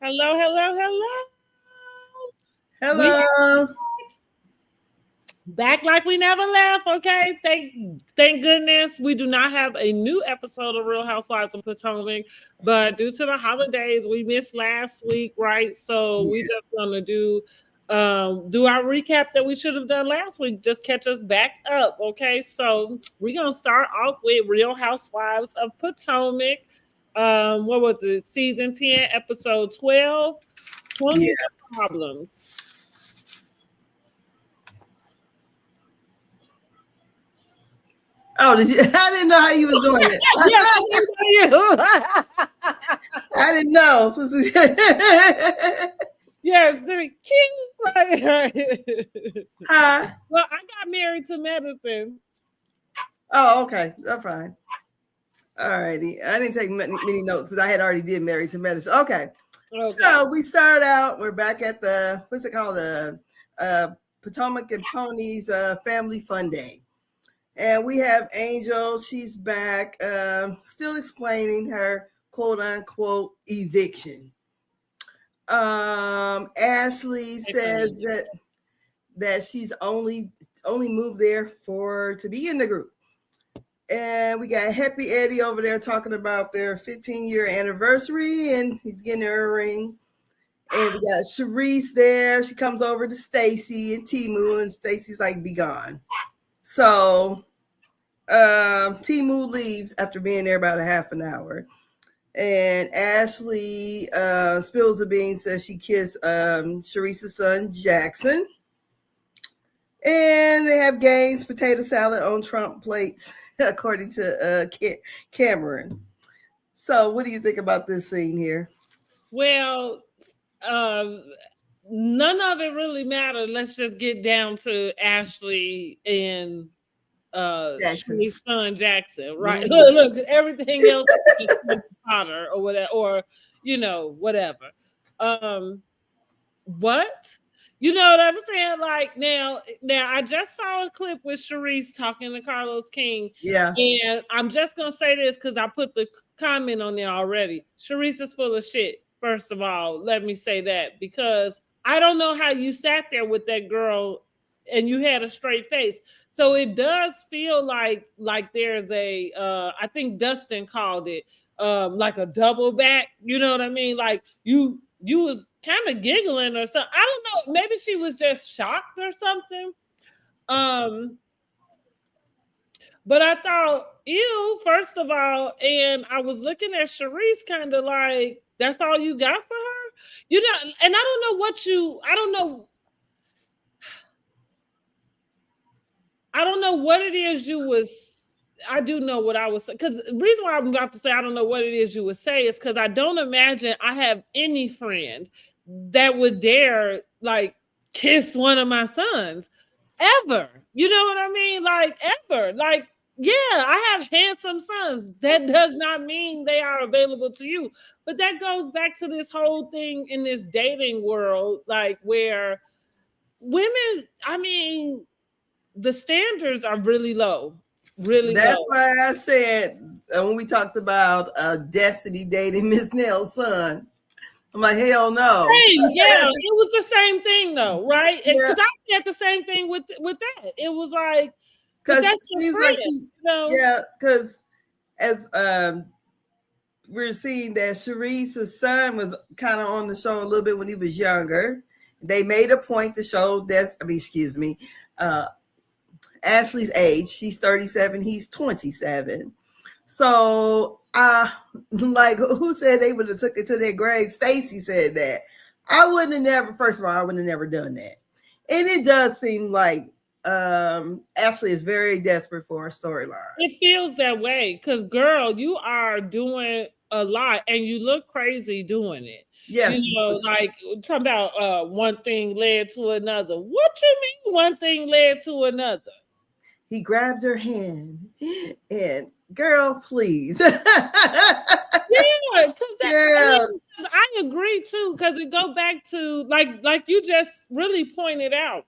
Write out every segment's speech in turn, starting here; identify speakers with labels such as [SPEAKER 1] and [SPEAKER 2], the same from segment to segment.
[SPEAKER 1] Hello, hello, hello. We
[SPEAKER 2] Hello.
[SPEAKER 1] back like we never left, okay? Thank goodness we do not have a new episode of Real Housewives of Potomac, but due to the holidays, we missed last week, right? So we
[SPEAKER 2] Yes.
[SPEAKER 1] just gonna do our recap that we should have done last week. Just catch us back up, okay? So we're gonna start off with Real Housewives of Potomac. What was it? Season 10, episode 12.
[SPEAKER 2] Yeah.
[SPEAKER 1] 20 problems.
[SPEAKER 2] Oh, did you, I didn't know how you was doing it.
[SPEAKER 1] Yes, I
[SPEAKER 2] I didn't know.
[SPEAKER 1] yes, the king. Right, right.
[SPEAKER 2] Huh?
[SPEAKER 1] Well, I got married to medicine.
[SPEAKER 2] Oh, okay. That's fine. All righty. I didn't take many notes because I had already did Married to Medicine. Okay.
[SPEAKER 1] Okay.
[SPEAKER 2] So we start out. We're back at the what's it called? The Potomac and Ponies Family Fun Day. And we have Angel. She's back, still explaining her quote unquote eviction. Ashley says that she's only moved there for to be in the group. And we got Happy Eddie over there talking about their 15-year anniversary, and he's getting her a ring. And we got Sharice there. She comes over to Stacey and Timu, and Stacey's like, "Be gone." So Timu leaves after being there about a half an hour. And Ashley spills the beans, says she kissed Sharice's son, Jackson. And they have Gaines potato salad on Trump plates, according to Cameron. So what do you think about this scene here?
[SPEAKER 1] Well, um, none of it really mattered. Let's just get down to Ashley and
[SPEAKER 2] Jackson.
[SPEAKER 1] Shanice's son Jackson, right?
[SPEAKER 2] Mhm.
[SPEAKER 1] Look, everything else is Potter or whatever, or whatever. Um, what? You know what I'm saying? Like now I just saw a clip with Sharice talking to Carlos King,
[SPEAKER 2] Yeah.
[SPEAKER 1] and I'm just gonna say this because I put the comment on there already. Sharice is full of shit. First of all, let me say that because I don't know how you sat there with that girl and you had a straight face. So it does feel like there's a I think Dustin called it like a double back. You know what I mean? Like you was kind of giggling or something. I don't know. Maybe she was just shocked or something. Um, but I thought, ew, first of all, and I was looking at Sharice kind of like, that's all you got for her? You know, and I don't know I don't know what it is you was. I do know what I was because the reason why I'm about to say I don't know what it is you would say is because I don't imagine I have any friend that would dare like kiss one of my sons ever. You know what I mean? Like ever. Like yeah, I have handsome sons. That does not mean they are available to you. But that goes back to this whole thing in this dating world, like where women, I mean, the standards are really low, really
[SPEAKER 2] That's
[SPEAKER 1] low.
[SPEAKER 2] why I said when we talked about Destiny dating Miss Nell's son, I'm like, hell no.
[SPEAKER 1] Same, yeah, it was the same thing though, right?
[SPEAKER 2] Yeah,
[SPEAKER 1] Because I said the same thing with that. It was like, but
[SPEAKER 2] because
[SPEAKER 1] that's
[SPEAKER 2] it
[SPEAKER 1] your
[SPEAKER 2] seems like
[SPEAKER 1] friend,
[SPEAKER 2] she,
[SPEAKER 1] you know.
[SPEAKER 2] yeah, because as we're seeing that Sharice's son was kind of on the show a little bit when he was younger. They made a point to show that, I mean, excuse me, uh, Ashley's age. She's 37, he's 27. So, like, who said they would have took it to their grave? Stacey said that. I wouldn't have never, first of all, I would have never done that. And it does seem like Ashley is very desperate for a storyline.
[SPEAKER 1] It feels that way because, girl, you are doing a lot and you look crazy doing it. You
[SPEAKER 2] Yes.
[SPEAKER 1] know, like talking about one thing led to another. What you mean one thing led to another?
[SPEAKER 2] He grabbed her hand and, girl, please.
[SPEAKER 1] Yeah, because that I
[SPEAKER 2] Yeah.
[SPEAKER 1] mean, 'cause I agree too. Because it go back to like you just really pointed out.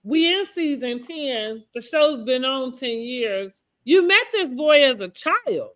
[SPEAKER 1] We in season 10. The show's been on 10 years. You met this boy as a child.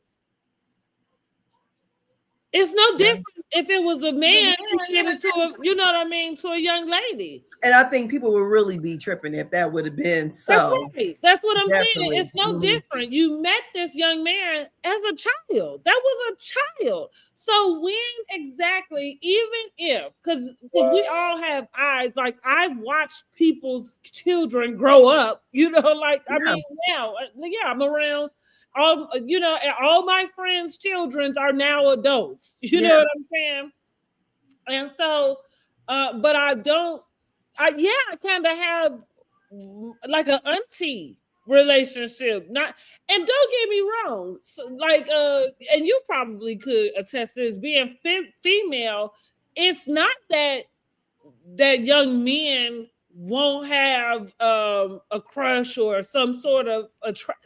[SPEAKER 1] It's no different if it was a man to get it to a, you know what I mean, to a young lady.
[SPEAKER 2] And I think people would really be tripping if that would have been so.
[SPEAKER 1] That's right. That's what I'm
[SPEAKER 2] Definitely.
[SPEAKER 1] saying. It's no different. You met this young man as a child. That was a child. So when exactly, even if, because we all have eyes, like I watched people's children grow up, you know, like I mean, now, yeah, I'm around all, you know, all my friends' children are now adults. You know what I'm saying? And so, but I don't. I kind of have like an auntie relationship. Not, and don't get me wrong, so, like and you probably could attest to this, being female, it's not that young men won't have a crush or some sort of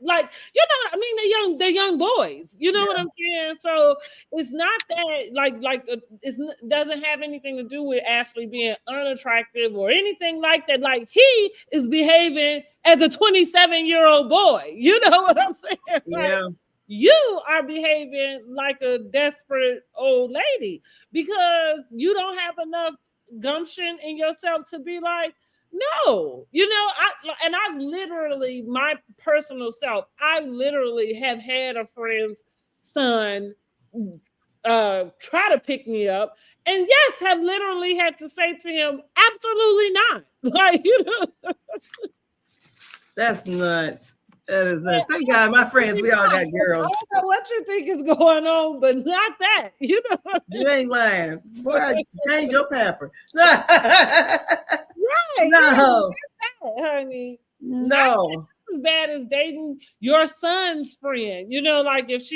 [SPEAKER 1] like, you know, I mean, they're young boys, you know what I'm saying? So it's not that like it doesn't have anything to do with Ashley being unattractive or anything like that. Like, he is behaving as a 27-year-old boy, you know what I'm saying? Like, you are behaving like a desperate old lady because you don't have enough gumption in yourself to be like, no, you know, I literally, my personal self, I literally have had a friend's son try to pick me up, and yes, have literally had to say to him, absolutely not. Like, you know, that's
[SPEAKER 2] nuts. That is nuts. Thank God, my friends, we all got girls.
[SPEAKER 1] I don't know what you think is going on, but not that. You know,
[SPEAKER 2] you ain't lying. Boy, change your pamper.
[SPEAKER 1] Right?
[SPEAKER 2] No,
[SPEAKER 1] honey.
[SPEAKER 2] No.
[SPEAKER 1] As bad as dating your son's friend. You know, like if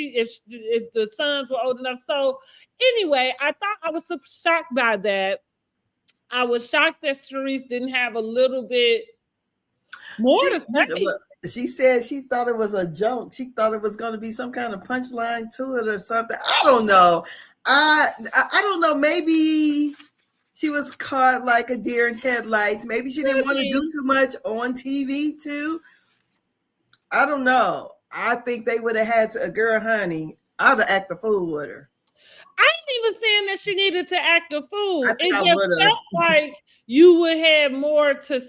[SPEAKER 1] the sons were old enough. So anyway, I thought I was so shocked by that. I was shocked that Charisse didn't have a little bit more to say.
[SPEAKER 2] She said she thought it was a joke. She thought it was going to be some kind of punchline to it or something. I don't know. I don't know. Maybe she was caught like a deer in headlights. Maybe she didn't want to do too much on TV too. I don't know. I think they would have had to, girl, honey, I would have acted a fool with her.
[SPEAKER 1] I ain't even saying that she needed to act a fool. It just felt like you would have more to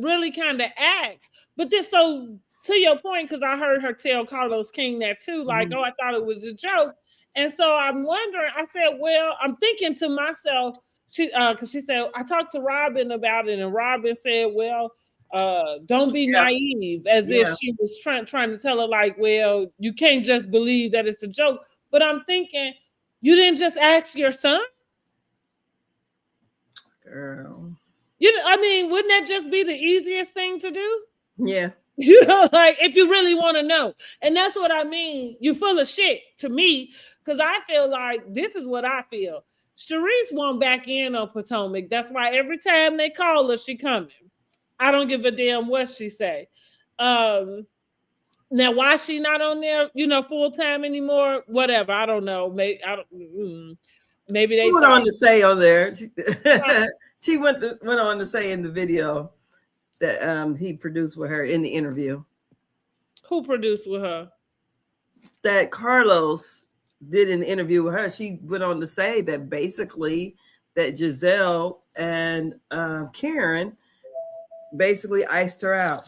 [SPEAKER 1] really kind of act. But this, so to your point, because I heard her tell Carlos King that too, like, oh, I thought it was a joke. And so I'm wondering, I said, well, I'm thinking to myself, because she said, I talked to Robin about it, and Robin said, well, don't be naive, as if she was trying to tell her, like, well, you can't just believe that it's a joke. But I'm thinking, you didn't just ask your son?
[SPEAKER 2] Girl.
[SPEAKER 1] I mean, wouldn't that just be the easiest thing to do?
[SPEAKER 2] Yeah.
[SPEAKER 1] You know, like, if you really want to know. And that's what I mean. You're full of shit to me, because I feel like this is what I feel. Charisse won't back in on Potomac. That's why every time they call her, she coming. I don't give a damn what she say. Now, why she not on there, you know, full time anymore? Whatever. I don't know. Maybe they
[SPEAKER 2] went on to say on there. She went on to say in the video that he produced with her in the interview.
[SPEAKER 1] Who produced with her?
[SPEAKER 2] That Carlos did an interview with her. She went on to say that basically that Giselle and Karen basically iced her out.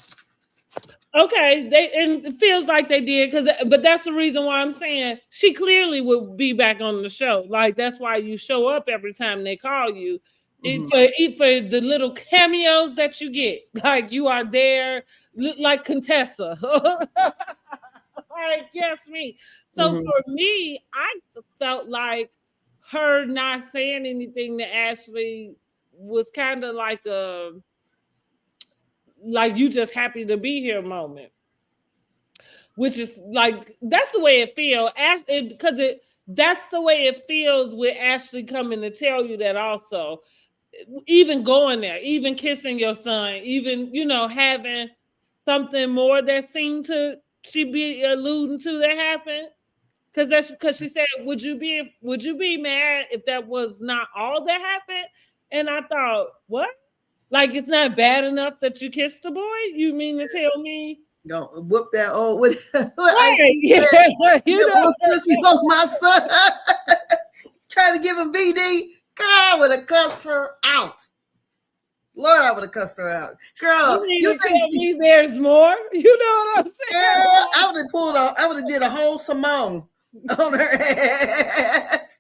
[SPEAKER 1] Okay, and it feels like they did, but that's the reason why I'm saying she clearly would be back on the show. Like, that's why you show up every time they call you. For the little cameos that you get, like you are there, like Contessa. Like, yes, me. So for me, I felt like her not saying anything to Ashley was kind of like a, like, you just happy to be here moment, which is like, that's the way it feels, because that's the way it feels with Ashley coming to tell you that also. Even going there, even kissing your son, even, you know, having something more that seemed to she be alluding to that happened. Because she said, would you be mad if that was not all that happened? And I thought, what? Like, it's not bad enough that you kissed the boy? You mean to tell me?
[SPEAKER 2] Don't whoop that old.
[SPEAKER 1] Right. You know,
[SPEAKER 2] on my son. tried to give him BD, girl, I would have cussed her out. Lord, I would have cussed her out. Girl,
[SPEAKER 1] you tell me there's more? You know what I'm saying?
[SPEAKER 2] Girl, I would have did a whole Simone on her ass.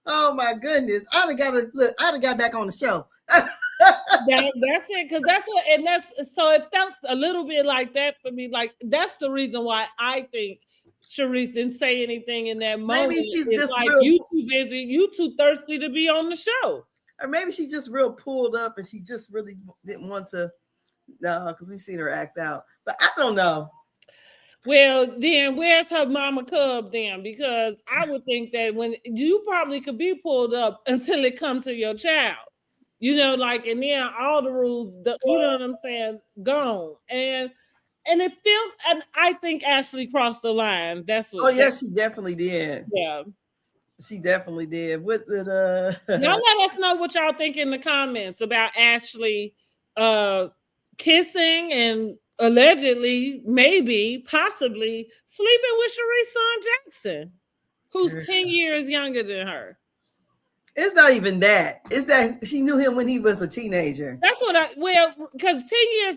[SPEAKER 2] Oh my goodness. I'd have got back on the show.
[SPEAKER 1] That's it, because that's what, and that's so it felt a little bit like that for me. Like that's the reason why I think Sharice didn't say anything in that moment.
[SPEAKER 2] Maybe she's just
[SPEAKER 1] like you too busy, you too thirsty to be on the show.
[SPEAKER 2] Or maybe she just real pulled up and she just really didn't want to. No, because we seen her act out. But I don't know.
[SPEAKER 1] Well, then where's her mama cub then? Because I would think that when you probably could be pulled up until it comes to your child. You know, like, and then all the rules, you know what I'm saying, gone. And it felt, and I think Ashley crossed the line. That's what.
[SPEAKER 2] Oh, yeah, she definitely did.
[SPEAKER 1] Yeah.
[SPEAKER 2] She definitely did. What did
[SPEAKER 1] Y'all let us know what y'all think in the comments about Ashley kissing and allegedly, maybe, possibly sleeping with Sharice's son Jackson, who's 10 years younger than her.
[SPEAKER 2] It's not even that. It's that she knew him when he was a teenager.
[SPEAKER 1] That's what because 10 years,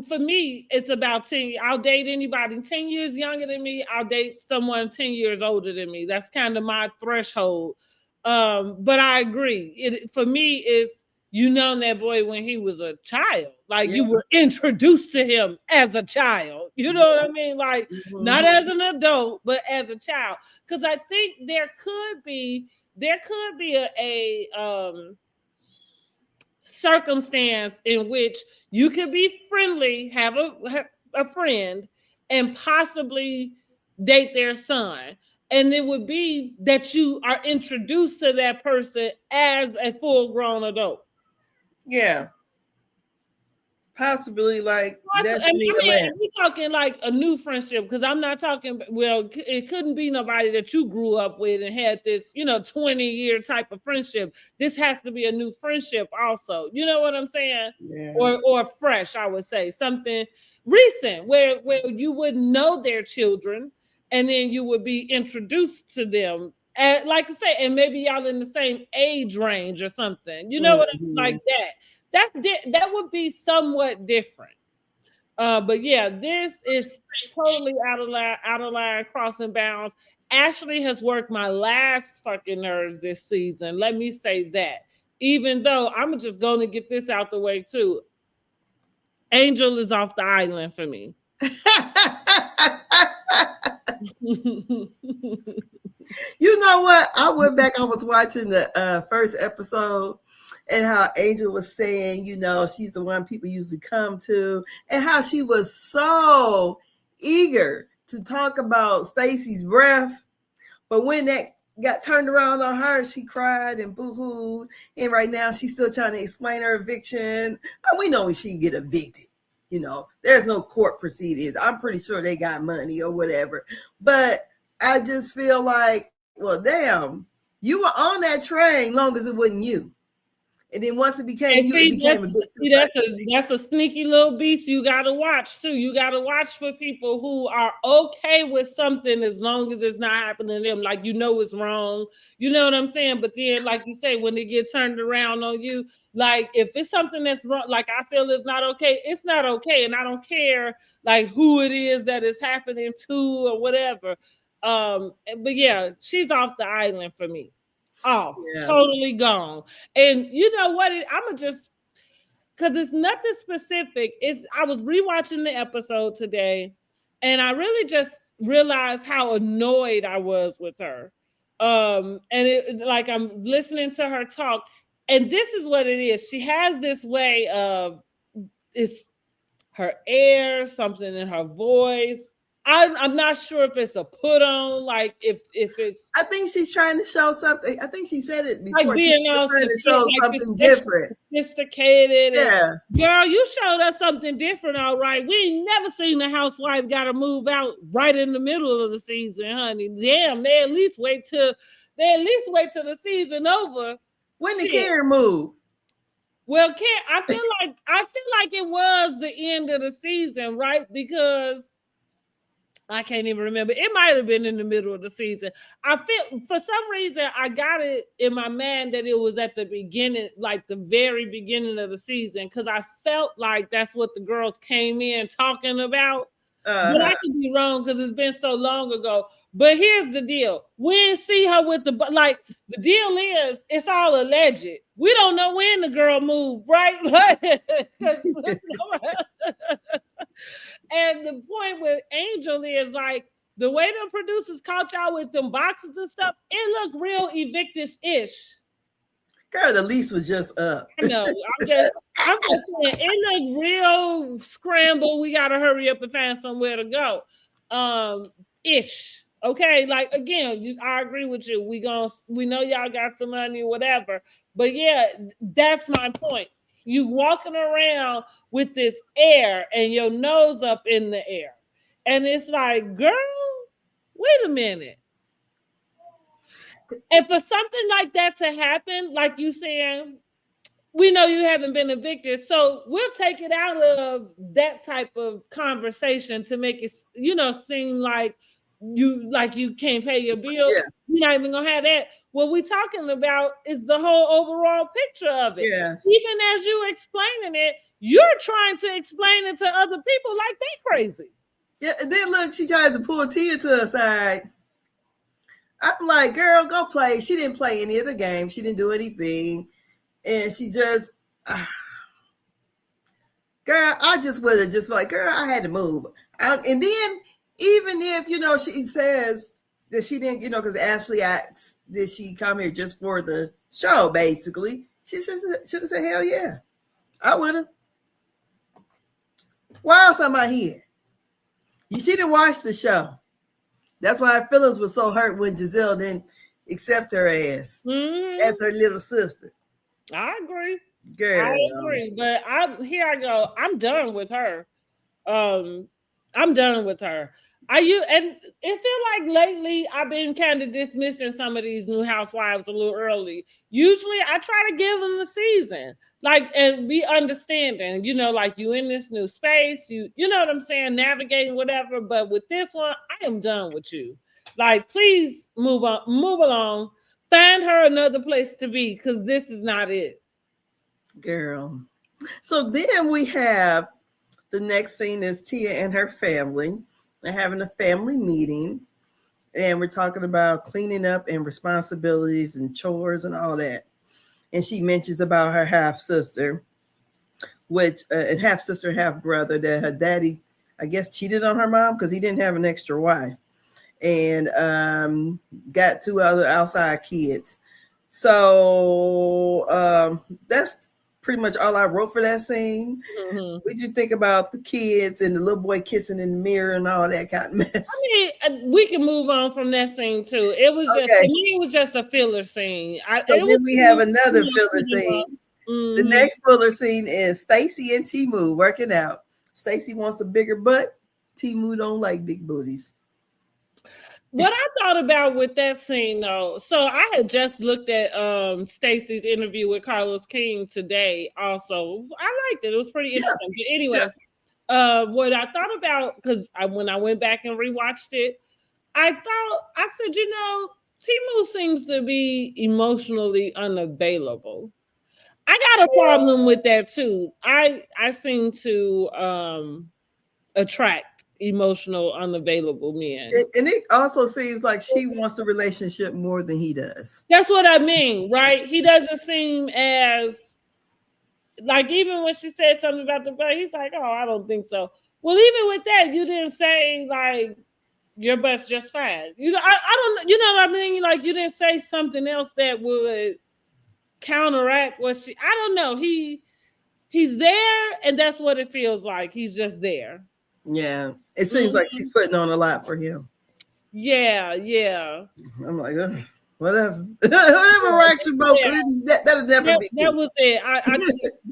[SPEAKER 1] for me, it's about 10. I'll date anybody 10 years younger than me. I'll date someone 10 years older than me. That's kind of my threshold. But I agree. For me, it's you know that boy when he was a child. Like you were introduced to him as a child. You know what I mean? Like not as an adult, but as a child. Because I think there could be a circumstance in which you could be friendly, have a friend, and possibly date their son. And it would be that you are introduced to that person as a full-grown adult.
[SPEAKER 2] Yeah. Possibly like that's
[SPEAKER 1] we're talking like a new friendship, because I'm not talking, well, it couldn't be nobody that you grew up with and had this 20-year type of friendship. This has to be a new friendship also, you know what I'm saying? Or fresh, I would say something recent where you would know their children and then you would be introduced to them, and like I say, and maybe y'all in the same age range or something, you know what I mean? Like that would be somewhat different. But yeah, this is totally out of line, crossing bounds. Ashley has worked my last fucking nerves this season. Let me say that. Even though I'm just going to get this out the way too. Angel is off the island for me.
[SPEAKER 2] You know what? I went back. I was watching the first episode, and how Angel was saying, she's the one people usually come to, and how she was so eager to talk about Stacey's breath. But when that got turned around on her, she cried and boo-hooed. And right now she's still trying to explain her eviction. We know when she get evicted. There's no court proceedings. I'm pretty sure they got money or whatever. But I just feel like, well, damn, you were on that train long as it wasn't you. And then once it became you, it became a bit.
[SPEAKER 1] That's a sneaky little beast you got to watch too. You got to watch for people who are okay with something as long as it's not happening to them. Like, it's wrong. You know what I'm saying? But then, like you say, when they get turned around on you, like if it's something that's wrong, like I feel it's not okay, it's not okay. And I don't care like who it is that is happening to or whatever. But yeah, she's off the island for me. Off, yes. Totally gone. And you know what? I'ma just, because it's nothing specific. I was rewatching the episode today, and I really just realized how annoyed I was with her. And like I'm listening to her talk, and this is what it is. She has this way of it's her air, something in her voice. I'm not sure if it's a put on, like if it's.
[SPEAKER 2] I think she's trying to show something. I think she said it before.
[SPEAKER 1] Like being
[SPEAKER 2] trying to show something different,
[SPEAKER 1] sophisticated.
[SPEAKER 2] Yeah,
[SPEAKER 1] girl, you showed us something different. All right, we ain't never seen a housewife got to move out right in the middle of the season, honey. Damn, they at least wait till the season over.
[SPEAKER 2] When did Karen move?
[SPEAKER 1] Well, I feel like it was the end of the season, right? Because I can't even remember. It might have been in the middle of the season. I feel for some reason I got it in my mind that it was at the beginning, like the very beginning of the season, because I felt like that's what the girls came in talking about. But I could be wrong because it's been so long ago. But here's the deal: we didn't see her with the like. The deal is, it's all alleged. We don't know when the girl moved, right? And the point with Angel is like the way the producers caught y'all with them boxes and stuff, it looked real evictish-ish.
[SPEAKER 2] Girl, the lease was just up.
[SPEAKER 1] I know. I'm just saying it looked real scrambled. We gotta hurry up and find somewhere to go. Ish. Okay, like again, I agree with you. We know y'all got some money, whatever. But yeah, that's my point. You walking around with this air and your nose up in the air. And it's like, girl, wait a minute. And for something like that to happen, like you saying, we know you haven't been evicted, so we'll take it out of that type of conversation to make it, seem like you can't pay your bills.
[SPEAKER 2] Yeah.
[SPEAKER 1] You're not even gonna have that. What we're talking about is the whole overall picture of it.
[SPEAKER 2] Yes.
[SPEAKER 1] Even as you explaining it, you're trying to explain it to other people like they crazy.
[SPEAKER 2] Yeah, and then look, she tries to pull Tia to her side. I'm like, girl, go play. She didn't play any of the games. She didn't do anything. And she just, girl, I just would have just like, girl, I had to move. And then, even if, she says that she didn't, because Ashley asked, did she come here just for the show, basically? She should have said, hell yeah. I would have. Why else am I here? She didn't watch the show. That's why her feelings were so hurt when Giselle didn't accept her as her little sister.
[SPEAKER 1] I agree.
[SPEAKER 2] Girl.
[SPEAKER 1] I agree. But here I go. I'm done with her. I'm done with her. And it feel like lately I've been kind of dismissing some of these new housewives a little early. Usually I try to give them a season, and be understanding, like you in this new space, you know what I'm saying, navigating whatever. But with this one, I am done with you. Like, please move along, find her another place to be, because this is not it.
[SPEAKER 2] Girl. So then we have the next scene is Tia and her family. They're having a family meeting, and we're talking about cleaning up and responsibilities and chores and all that. And she mentions about her half sister, and half sister, half brother, that her daddy, I guess, cheated on her mom because he didn't have an extra wife, and got 2 other outside kids. So that's pretty much all I wrote for that scene.
[SPEAKER 1] Mm-hmm.
[SPEAKER 2] What did you think about the kids and the little boy kissing in the mirror and all that kind of mess?
[SPEAKER 1] I mean, we can move on from that scene too. It was just, to me, it was just a filler scene.
[SPEAKER 2] So then we have another filler scene.
[SPEAKER 1] Mm-hmm.
[SPEAKER 2] The next filler scene is Stacey and Timu working out. Stacey wants a bigger butt. Timu don't like big booties.
[SPEAKER 1] What I thought about with that scene, though, so I had just looked at Stacey's interview with Carlos King today. Also, I liked it; it was pretty interesting. But anyway, what I thought about, because when I went back and rewatched it, I said, Timu seems to be emotionally unavailable. I got a problem with that too. I seem to attract emotional, unavailable men.
[SPEAKER 2] And it also seems like she wants the relationship more than he does.
[SPEAKER 1] That's what I mean, right? He doesn't seem as, like, even when she said something about the butt, he's like, oh, I don't think so. Well, even with that, you didn't say, like, your butt's just fine. I don't, you know what I mean? Like, you didn't say something else that would counteract what I don't know. He's there, and that's what it feels like. He's just there.
[SPEAKER 2] Yeah, it seems like she's putting on a lot for him.
[SPEAKER 1] Yeah.
[SPEAKER 2] I'm like, whatever. Whatever rocks your boat. That'll never be.
[SPEAKER 1] That was it.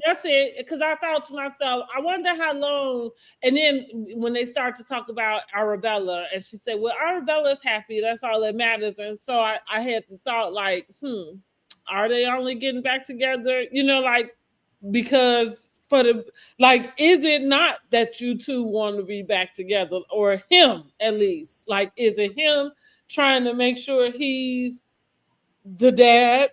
[SPEAKER 1] That's it. Because I thought to myself, I wonder how long. And then when they start to talk about Arabella, and she said, well, Arabella's happy. That's all that matters. And so I had the thought, like, are they only getting back together? Like, because for the, like, is it not that you two want to be back together, or him at least? Like, is it him trying to make sure he's the dad?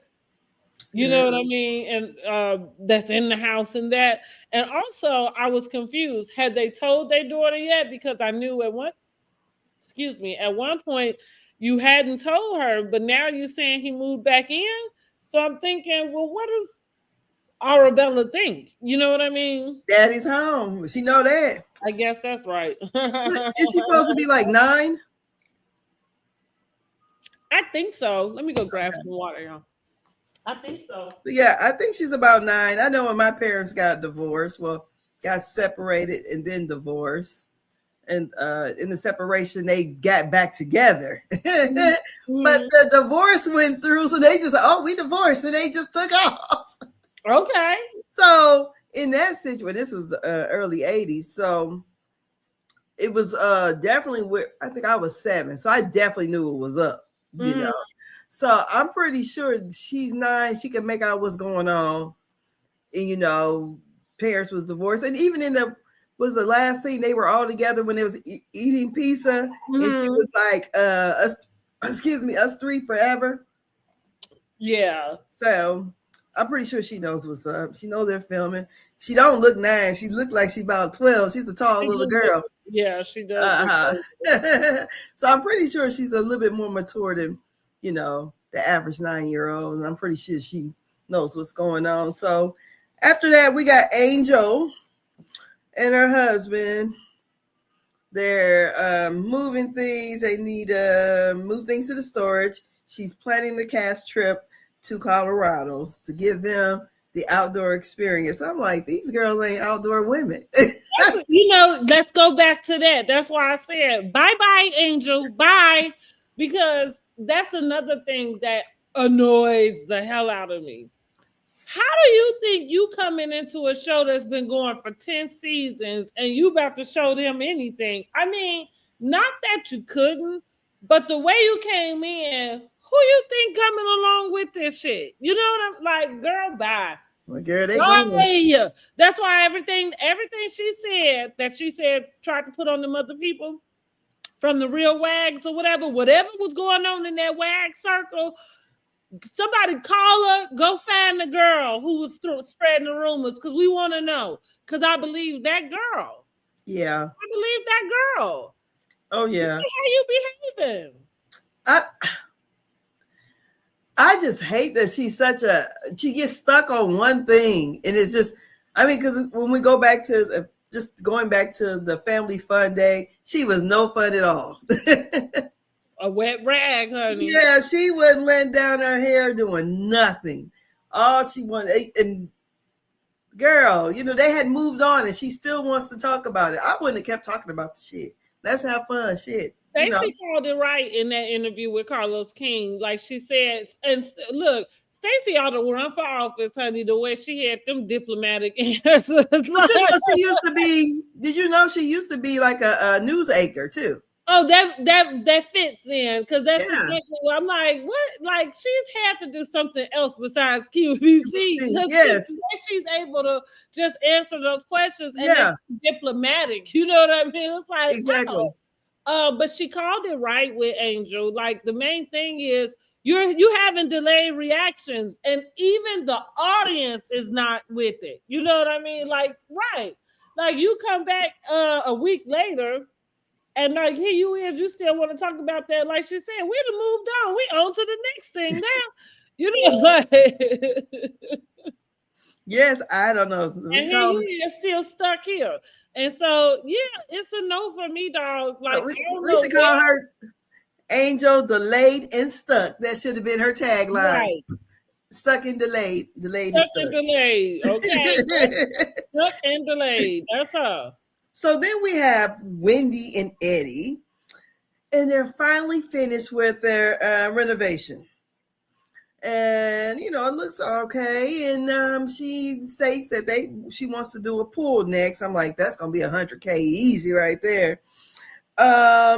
[SPEAKER 1] You know what I mean? And that's in the house and that. And also, I was confused. Had they told their daughter yet? Because I knew at one point you hadn't told her, but now you're saying he moved back in. So I'm thinking, well, what does Arabella think? You know what I mean?
[SPEAKER 2] Daddy's home. She know that.
[SPEAKER 1] I guess that's right.
[SPEAKER 2] Is she supposed to be like 9?
[SPEAKER 1] I think so. Let me go grab some water, y'all. I think so.
[SPEAKER 2] So yeah, I think she's about 9. I know when my parents got divorced, got separated and then divorced. And in the separation, they got back together.
[SPEAKER 1] Mm-hmm.
[SPEAKER 2] But the divorce went through, so they just, we divorced, and they just took off.
[SPEAKER 1] Okay.
[SPEAKER 2] So in that situation, this was the early 80s. So it was definitely I think I was 7. So I definitely knew it was up, you know. So I'm pretty sure she's 9. She can make out what's going on. And, parents was divorced. And even in the last scene, they were all together when they was eating pizza. And she was like, us 3 forever.
[SPEAKER 1] Yeah.
[SPEAKER 2] So I'm pretty sure she knows what's up. She knows they're filming. She don't look 9. She looked like she's about 12. She's a tall little girl.
[SPEAKER 1] Yeah, she does.
[SPEAKER 2] So I'm pretty sure she's a little bit more mature than, the average 9-year-old. And I'm pretty sure she knows what's going on. So after that, we got Angel and her husband. They're moving things. They need to move things to the storage. She's planning the cast trip to Colorado to give them the outdoor experience. I'm like, these girls ain't outdoor women.
[SPEAKER 1] Let's go back to that. That's why I said, bye-bye, Angel. Bye. Because that's another thing that annoys the hell out of me. How do you think you coming into a show that's been going for 10 seasons and you about to show them anything? I mean, not that you couldn't, but the way you came in, who you think coming along with this shit? You know what I'm like, girl, bye.
[SPEAKER 2] Well, girl, they
[SPEAKER 1] that's why everything she said tried to put on them other people from the real wags or whatever was going on in that wag circle. Somebody call her, go find the girl who was spreading the rumors, because we want to know. Because I believe that girl.
[SPEAKER 2] Yeah.
[SPEAKER 1] I believe that girl.
[SPEAKER 2] Oh, yeah.
[SPEAKER 1] How you behaving?
[SPEAKER 2] I just hate that she gets stuck on one thing. And it's just, because when we go back to going back to the family fun day, she was no fun at all.
[SPEAKER 1] A wet rag, honey.
[SPEAKER 2] Yeah, she wasn't letting down her hair, doing nothing. All she wanted, and girl, they had moved on, and she still wants to talk about it. I wouldn't have kept talking about the shit. Let's have fun, shit.
[SPEAKER 1] Stacey called it right in that interview with Carlos King. Like she said, and look, Stacey ought to run for office, honey, the way she had them diplomatic answers.
[SPEAKER 2] She used to be, did you know she used to be like a news anchor too?
[SPEAKER 1] Oh, that fits in, because that's exactly what I'm like. What? Like, she's had to do something else besides QVC.
[SPEAKER 2] Yes,
[SPEAKER 1] she's able to just answer those questions and that's diplomatic. You know what I mean? It's like,
[SPEAKER 2] exactly.
[SPEAKER 1] But she called it right with Angel. Like, the main thing is you having delayed reactions, and even the audience is not with it. You know what I mean? Like, right? Like, you come back a week later. And like, here you is, you still want to talk about that. Like she said, we'd have moved on. We on to the next thing now. You know, like,
[SPEAKER 2] yes, I don't know.
[SPEAKER 1] And here you is still stuck here. And so, yeah, it's a no for me, dog. Like,
[SPEAKER 2] we should call her Angel Delayed and Stuck. That should have been her tagline. Right. Stuck and delayed. Delayed and stuck.
[SPEAKER 1] Stuck and delayed. Okay. Stuck and delayed. That's her.
[SPEAKER 2] So then we have Wendy and Eddie, and they're finally finished with their renovation. And, it looks okay. And she states that she wants to do a pool next. I'm like, that's going to be $100K easy right there.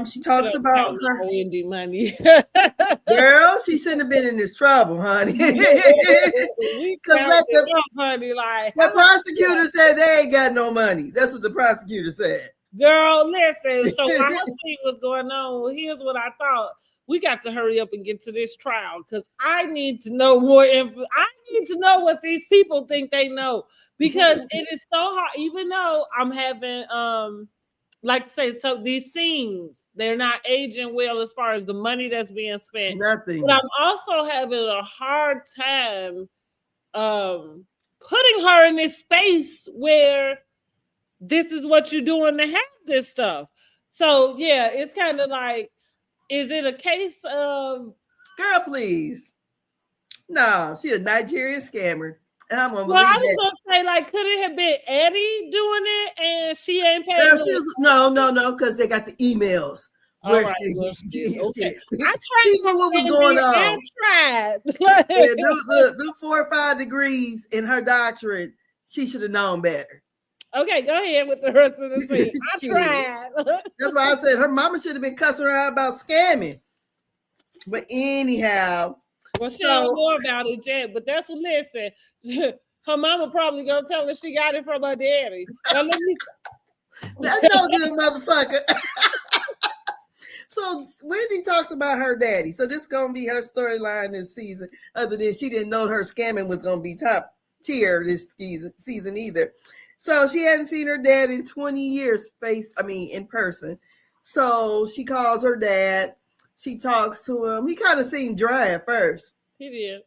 [SPEAKER 2] She talks about her
[SPEAKER 1] indie money.
[SPEAKER 2] girl. She shouldn't have been in this trouble, honey. Because
[SPEAKER 1] honey, like
[SPEAKER 2] the prosecutor said they ain't got no money. That's what the prosecutor said.
[SPEAKER 1] Girl, listen. So while I see what's going on, here's what I thought. We got to hurry up and get to this trial because I need to know more info. I need to know what these people think they know because it is so hard. Even though I'm having like I say, so these scenes, they're not aging well as far as the money that's being spent.
[SPEAKER 2] Nothing.
[SPEAKER 1] But I'm also having a hard time putting her in this space where this is what you're doing to have this stuff. So yeah, it's kind of like, is it a case of
[SPEAKER 2] girl, please? No, she's a Nigerian scammer. And I'm gonna
[SPEAKER 1] well, I was
[SPEAKER 2] that.
[SPEAKER 1] gonna say, like, could it have been Eddie doing it and she ain't paying?
[SPEAKER 2] Girl, she was, no, because they got the emails. Where
[SPEAKER 1] right,
[SPEAKER 2] okay.
[SPEAKER 1] I
[SPEAKER 2] tried to know what was going on.
[SPEAKER 1] I tried.
[SPEAKER 2] the 4 or 5 degrees in her doctorate, she should have known better.
[SPEAKER 1] Okay, go ahead with the rest of the thing. I tried.
[SPEAKER 2] That's why I said her mama should have been cussing her out about scamming. But anyhow,
[SPEAKER 1] well, she don't know about it yet. But that's what listen. Her mama probably gonna tell her she got it from her daddy. Now,
[SPEAKER 2] that's no good motherfucker. So Wendy talks about her daddy. So this is gonna be her storyline this season. Other than she didn't know her scamming was gonna be top tier this season either. So she hadn't seen her dad in 20 years, in person. So she calls her dad. She talks to him. He kind of seemed dry at first.
[SPEAKER 1] He did.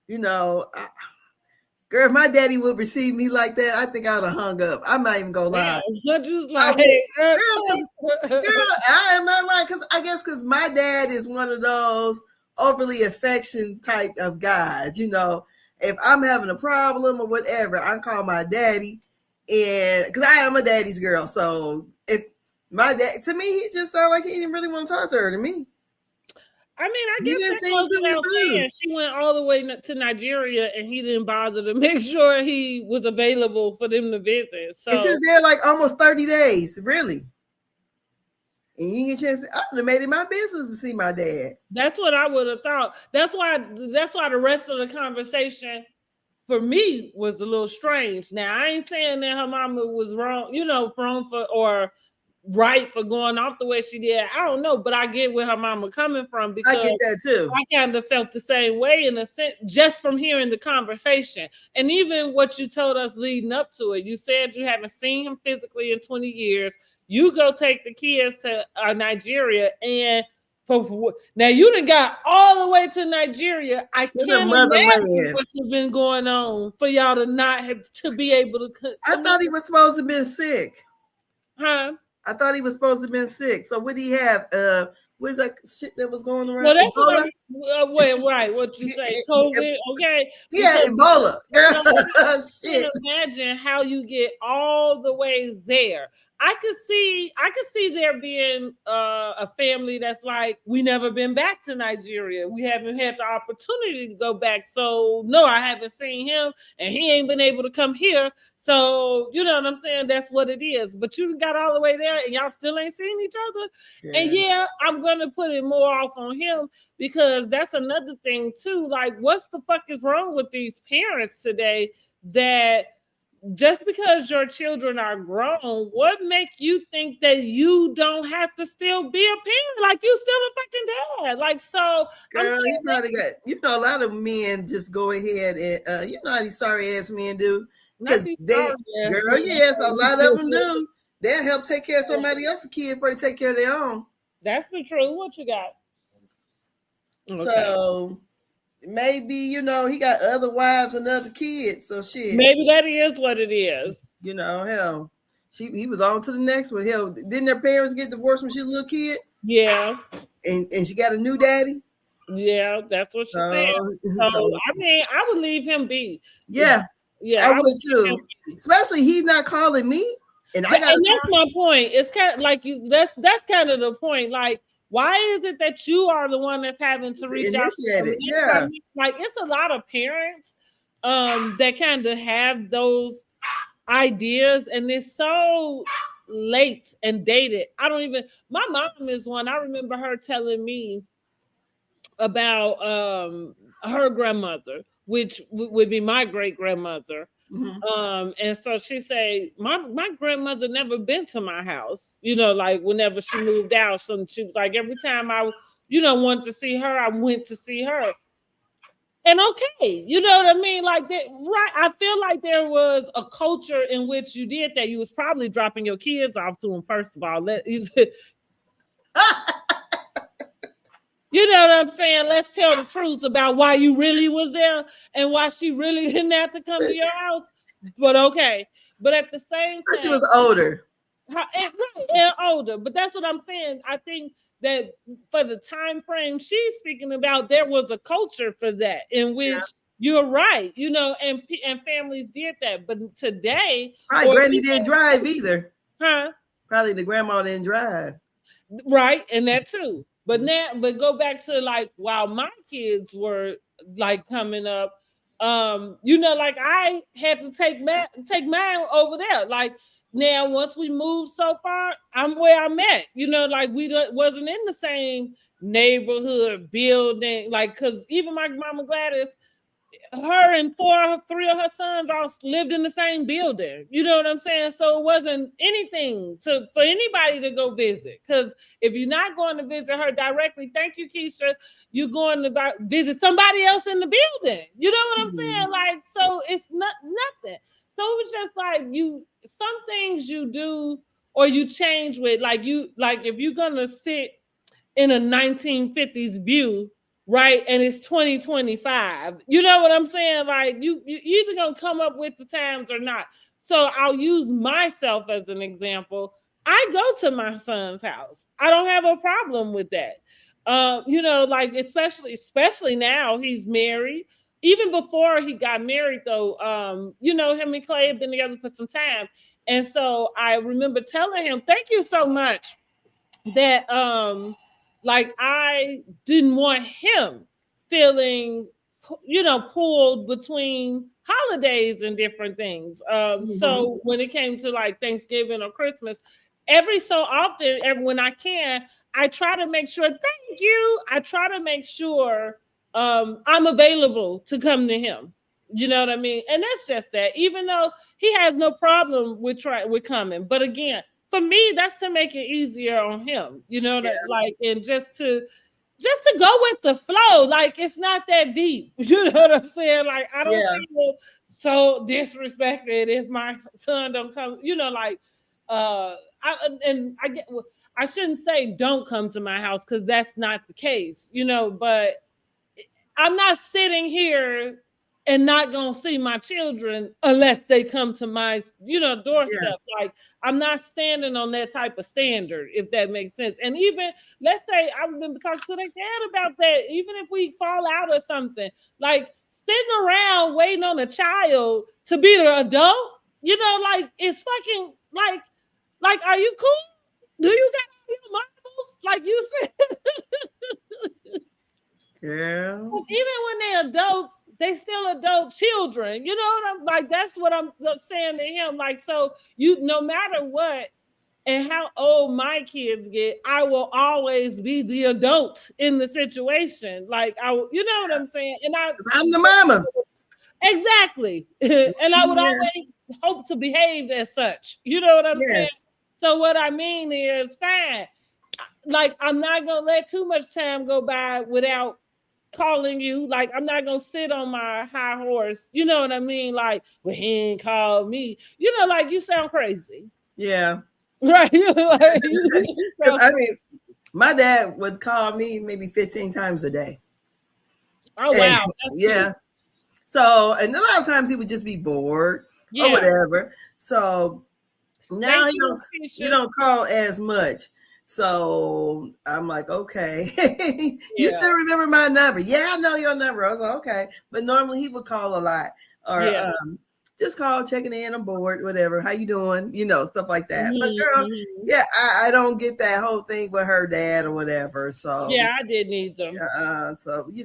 [SPEAKER 2] You know, girl, if my daddy would receive me like that, I think I'd have hung up. I'm not even gonna lie.
[SPEAKER 1] Just like,
[SPEAKER 2] girl, I am not lying because my dad is one of those overly affection type of guys. You know, if I'm having a problem or whatever, I call my daddy. And because I am a daddy's girl, so if my dad, to me, he just sounded like he didn't really want to talk to her. To me,
[SPEAKER 1] I mean, I guess that goes without saying. She went all the way to Nigeria, and he didn't bother to make sure he was available for them to visit. So
[SPEAKER 2] and she was there like almost 30 days, really. And you get a chance. I would have made it my business to see my dad.
[SPEAKER 1] That's what I would have thought. That's why the rest of the conversation for me was a little strange. Now, I ain't saying that her mama was wrong, wrong for or right for going off the way she did. I don't know, but I get where her mama coming from because
[SPEAKER 2] I get that too.
[SPEAKER 1] I kind of felt the same way in a sense just from hearing the conversation. And even what you told us leading up to it, you said you haven't seen him physically in 20 years. You go take the kids to Nigeria and now you done got all the way to Nigeria. I can't imagine what's been going on for y'all to not have to be able to.
[SPEAKER 2] I thought he was supposed to have been sick.
[SPEAKER 1] Huh?
[SPEAKER 2] I thought he was supposed to have been sick. So what did he have? What's that shit that was going around?
[SPEAKER 1] Well, that's right. What you say? COVID. Okay.
[SPEAKER 2] Yeah, Ebola.
[SPEAKER 1] Shit. Imagine how you get all the way there. I could see there being a family that's like, we never been back to Nigeria. We haven't had the opportunity to go back. So no, I haven't seen him and he ain't been able to come here. So you know what I'm saying? That's what it is. But you got all the way there and y'all still ain't seen each other. Yeah. And yeah, I'm gonna put it more off on him because that's another thing too. Like, what's the fuck is wrong with these parents today that just because your children are grown, what make you think that you don't have to still be a parent? Like, you still a fucking dad. Like, so
[SPEAKER 2] girl, a lot of men just go ahead and you know how these sorry ass men do. Because yes, a lot of them do. They'll help take care of somebody else's kid before they take care of their own.
[SPEAKER 1] That's the truth. What you got?
[SPEAKER 2] Okay. So maybe, he got other wives and other kids. So shit.
[SPEAKER 1] Maybe that is what it is.
[SPEAKER 2] Hell. He was on to the next one. Hell, didn't their parents get divorced when she was a little kid?
[SPEAKER 1] Yeah.
[SPEAKER 2] And she got a new daddy?
[SPEAKER 1] Yeah, that's what she said. So, I mean, I would leave him be.
[SPEAKER 2] Yeah. Yeah, I would too. Especially he's not calling me. And
[SPEAKER 1] that's my point. It's kind of like that's kind of the point. Like, why is it that you are the one that's having to reach out to them?
[SPEAKER 2] Yeah.
[SPEAKER 1] Like, it's a lot of parents that kind of have those ideas, and it's so late and dated. I don't even. My mom is one. I remember her telling me about her grandmother, which would be my great grandmother. And so she said, my grandmother never been to my house, like whenever she moved out. So she was like, every time I, wanted to see her, I went to see her. And okay, you know what I mean? Like that, right? I feel like there was a culture in which you did that. You was probably dropping your kids off to them, first of all. You know what I'm saying? Let's tell the truth about why you really was there and why she really didn't have to come to your house. But okay. But at the same time,
[SPEAKER 2] she was older.
[SPEAKER 1] And older. But that's what I'm saying. I think that for the time frame she's speaking about, there was a culture for that in which you're right, and families did that. But today,
[SPEAKER 2] right, Granny didn't drive either.
[SPEAKER 1] Huh?
[SPEAKER 2] Probably the grandma didn't drive.
[SPEAKER 1] Right, and that too. But now, but go back to like while my kids were like coming up, like I had to take mine over there. Like now, once we moved so far, I'm where I'm at. Like we wasn't in the same neighborhood building. Like, cause even my mama Gladys, her and three of her sons all lived in the same building. You know what I'm saying? So it wasn't anything for anybody to go visit. Because if you're not going to visit her directly, thank you, Keisha, you're going to visit somebody else in the building. You know what I'm saying? Like, so it's nothing. So it was just like some things you do or you change with, like if you're gonna sit in a 1950s view, right, and it's 2025, you know what I'm saying? Like you either gonna come up with the times or not. So I'll use myself as an example. I go to my son's house. I don't have a problem with that. Like especially now he's married. Even before he got married, though, him and Clay have been together for some time. And so I remember telling him, thank you so much, that like I didn't want him feeling, pulled between holidays and different things. So when it came to like Thanksgiving or Christmas, every so often, when I can, I try to make sure, thank you, I try to make sure I'm available to come to him. You know what I mean? And that's just that, even though he has no problem with coming. But again, for me, that's to make it easier on him, like, and just to go with the flow. Like, it's not that deep. You know what I'm saying? Like, I don't feel so disrespected if my son don't come, I shouldn't say don't come to my house, because that's not the case, but I'm not sitting here and not gonna see my children unless they come to my, doorstep. Like, I'm not standing on that type of standard, if that makes sense. And even, let's say, I remember talking to their dad about that. Even if we fall out or something, like sitting around waiting on a child to be the adult, like, it's fucking like, are you cool? Do you got all your marbles? Like you said.
[SPEAKER 2] Yeah.
[SPEAKER 1] Even when they're adults, they still adult children. You know what I'm like? That's what I'm saying to him. Like, so no matter what and how old my kids get, I will always be the adult in the situation. Like, you know what I'm saying? And
[SPEAKER 2] I'm the mama.
[SPEAKER 1] Exactly. And I would always hope to behave as such. You know what I'm saying? So what I mean is, fine. Like, I'm not gonna let too much time go by without calling you. Like, I'm not gonna sit on my high horse. You know what I mean? Like, well, he ain't called me. Like, you sound crazy.
[SPEAKER 2] Yeah.
[SPEAKER 1] Right. Like,
[SPEAKER 2] I mean, my dad would call me maybe 15 times a day.
[SPEAKER 1] Oh, wow.
[SPEAKER 2] Yeah. Cute. So, and a lot of times he would just be bored or whatever. So now you don't call as much. So I'm like, okay, you still remember my number? Yeah, I know your number. I was like, okay. But normally he would call a lot, or just call, checking in, I'm bored, whatever. How you doing? Stuff like that. But girl, I don't get that whole thing with her dad or whatever. So
[SPEAKER 1] I didn't either.
[SPEAKER 2] So he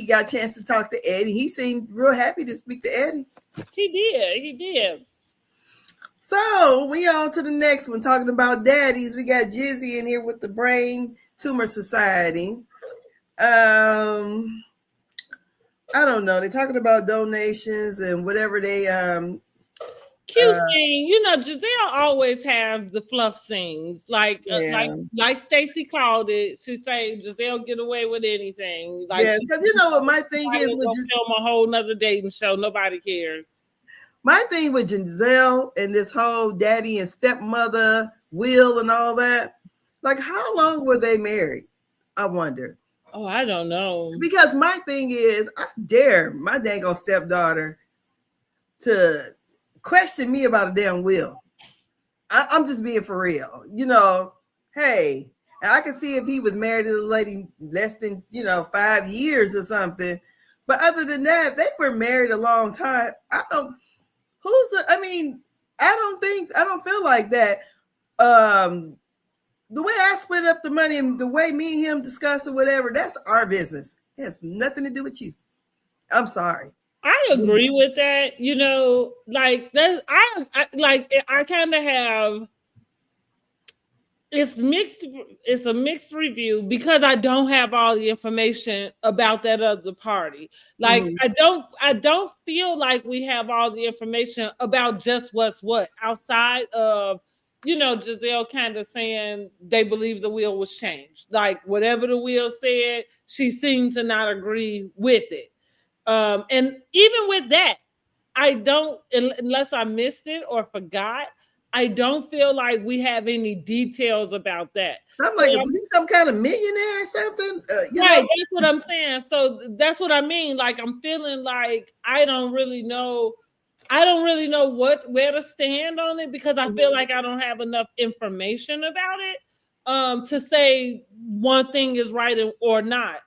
[SPEAKER 2] got a chance to talk to Eddie. He seemed real happy to speak to Eddie.
[SPEAKER 1] He did.
[SPEAKER 2] So we on to the next one, talking about daddies. We got Jizzy in here with the Brain Tumor Society. I don't know. They're talking about donations and whatever they
[SPEAKER 1] Cute scene, Giselle always have the fluff scenes, like Stacey called it. She say Giselle get away with anything. Like,
[SPEAKER 2] yes, because you know what my thing is with
[SPEAKER 1] film a whole nother dating show. Nobody cares.
[SPEAKER 2] My thing with Giselle and this whole daddy and stepmother will and all that, like how long were they married? I wonder.
[SPEAKER 1] Oh, I don't know.
[SPEAKER 2] Because my thing is, I dare my dang old stepdaughter to question me about a damn will. I'm just being for real. Hey, and I can see if he was married to the lady less than, 5 years or something. But other than that, they were married a long time. I don't feel like that. The way I split up the money and the way me and him discuss or whatever, that's our business. It has nothing to do with you. I'm sorry.
[SPEAKER 1] I agree with that. Like that's I kind of have it's mixed. It's a mixed review because I don't have all the information about that other party. Like I don't feel like we have all the information about just what's what outside of Giselle kind of saying they believe the will was changed. Like whatever the will said, she seemed to not agree with it. And even with that, I don't, unless I missed it or forgot, I don't feel like we have any details about that.
[SPEAKER 2] I'm like, is he some kind of millionaire or something?
[SPEAKER 1] Right, that's what I'm saying. So that's what I mean. Like, I'm feeling like I don't really know where to stand on it because I feel like I don't have enough information about it to say one thing is right or not.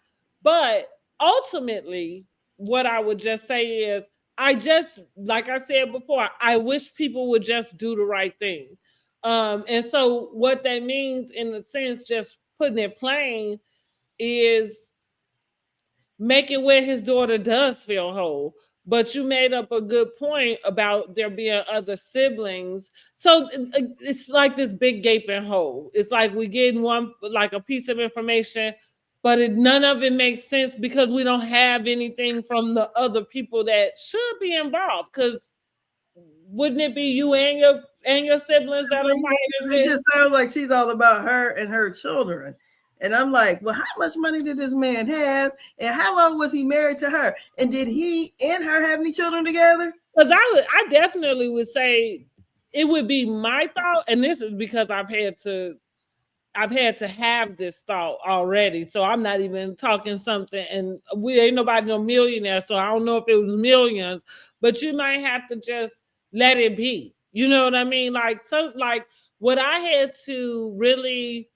[SPEAKER 1] But ultimately, what I would just say is like I said before, I wish people would just do the right thing. And so what that means in a sense, just putting it plain, is make it where his daughter does feel whole. But you made up a good point about there being other siblings. So it's like this big gaping hole. It's like we getting a piece of information, but none of it makes sense because we don't have anything from the other people that should be involved. Because wouldn't it be you and your siblings that are fighting this?
[SPEAKER 2] It just sounds like she's all about her and her children. And I'm like, well, how much money did this man have? And how long was he married to her? And did he and her have any children together?
[SPEAKER 1] Because I definitely would say it would be my thought, and this is because I've had to have this thought already. So I'm not even talking something, and we ain't nobody no millionaire, so I don't know if it was millions, but you might have to just let it be. You know what I mean? Like what I had to really,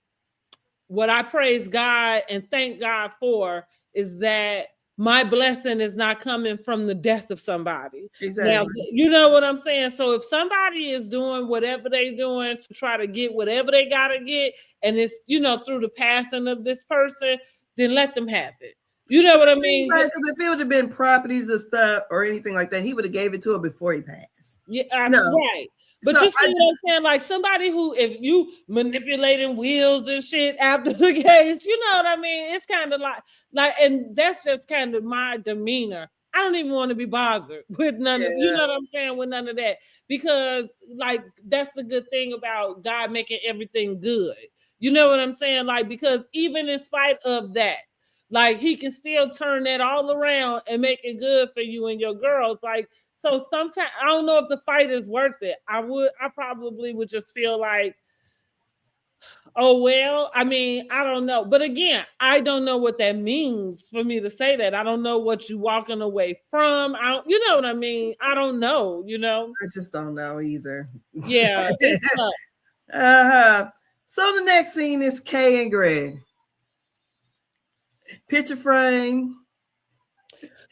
[SPEAKER 1] what I praise God and thank God for is that my blessing is not coming from the death of somebody.
[SPEAKER 2] Exactly.
[SPEAKER 1] Now, you know what I'm saying? So if somebody is doing whatever they're doing to try to get whatever they got to get, and it's, through the passing of this person, then let them have it. You know what I mean?
[SPEAKER 2] Because if it would have been properties or stuff or anything like that, he would have gave it to her before he passed.
[SPEAKER 1] Yeah, right. But so you see what I'm saying? Like somebody who, if you manipulating wheels and shit after the case, you know what I mean? It's kind of like, and that's just kind of my demeanor. I don't even want to be bothered with none of, you know what I'm saying? With none of that, because like, that's the good thing about God making everything good. You know what I'm saying? Like, because even in spite of that, like he can still turn that all around and make it good for you and your girls. Like, so sometimes I don't know if the fight is worth it. I probably would just feel like, oh, well, I mean, I don't know. But again, I don't know what that means for me to say that. I don't know what you walking away from. You know what I mean? I don't know,
[SPEAKER 2] I just don't know either.
[SPEAKER 1] Yeah.
[SPEAKER 2] So the next scene is Kay and Greg. Picture frame.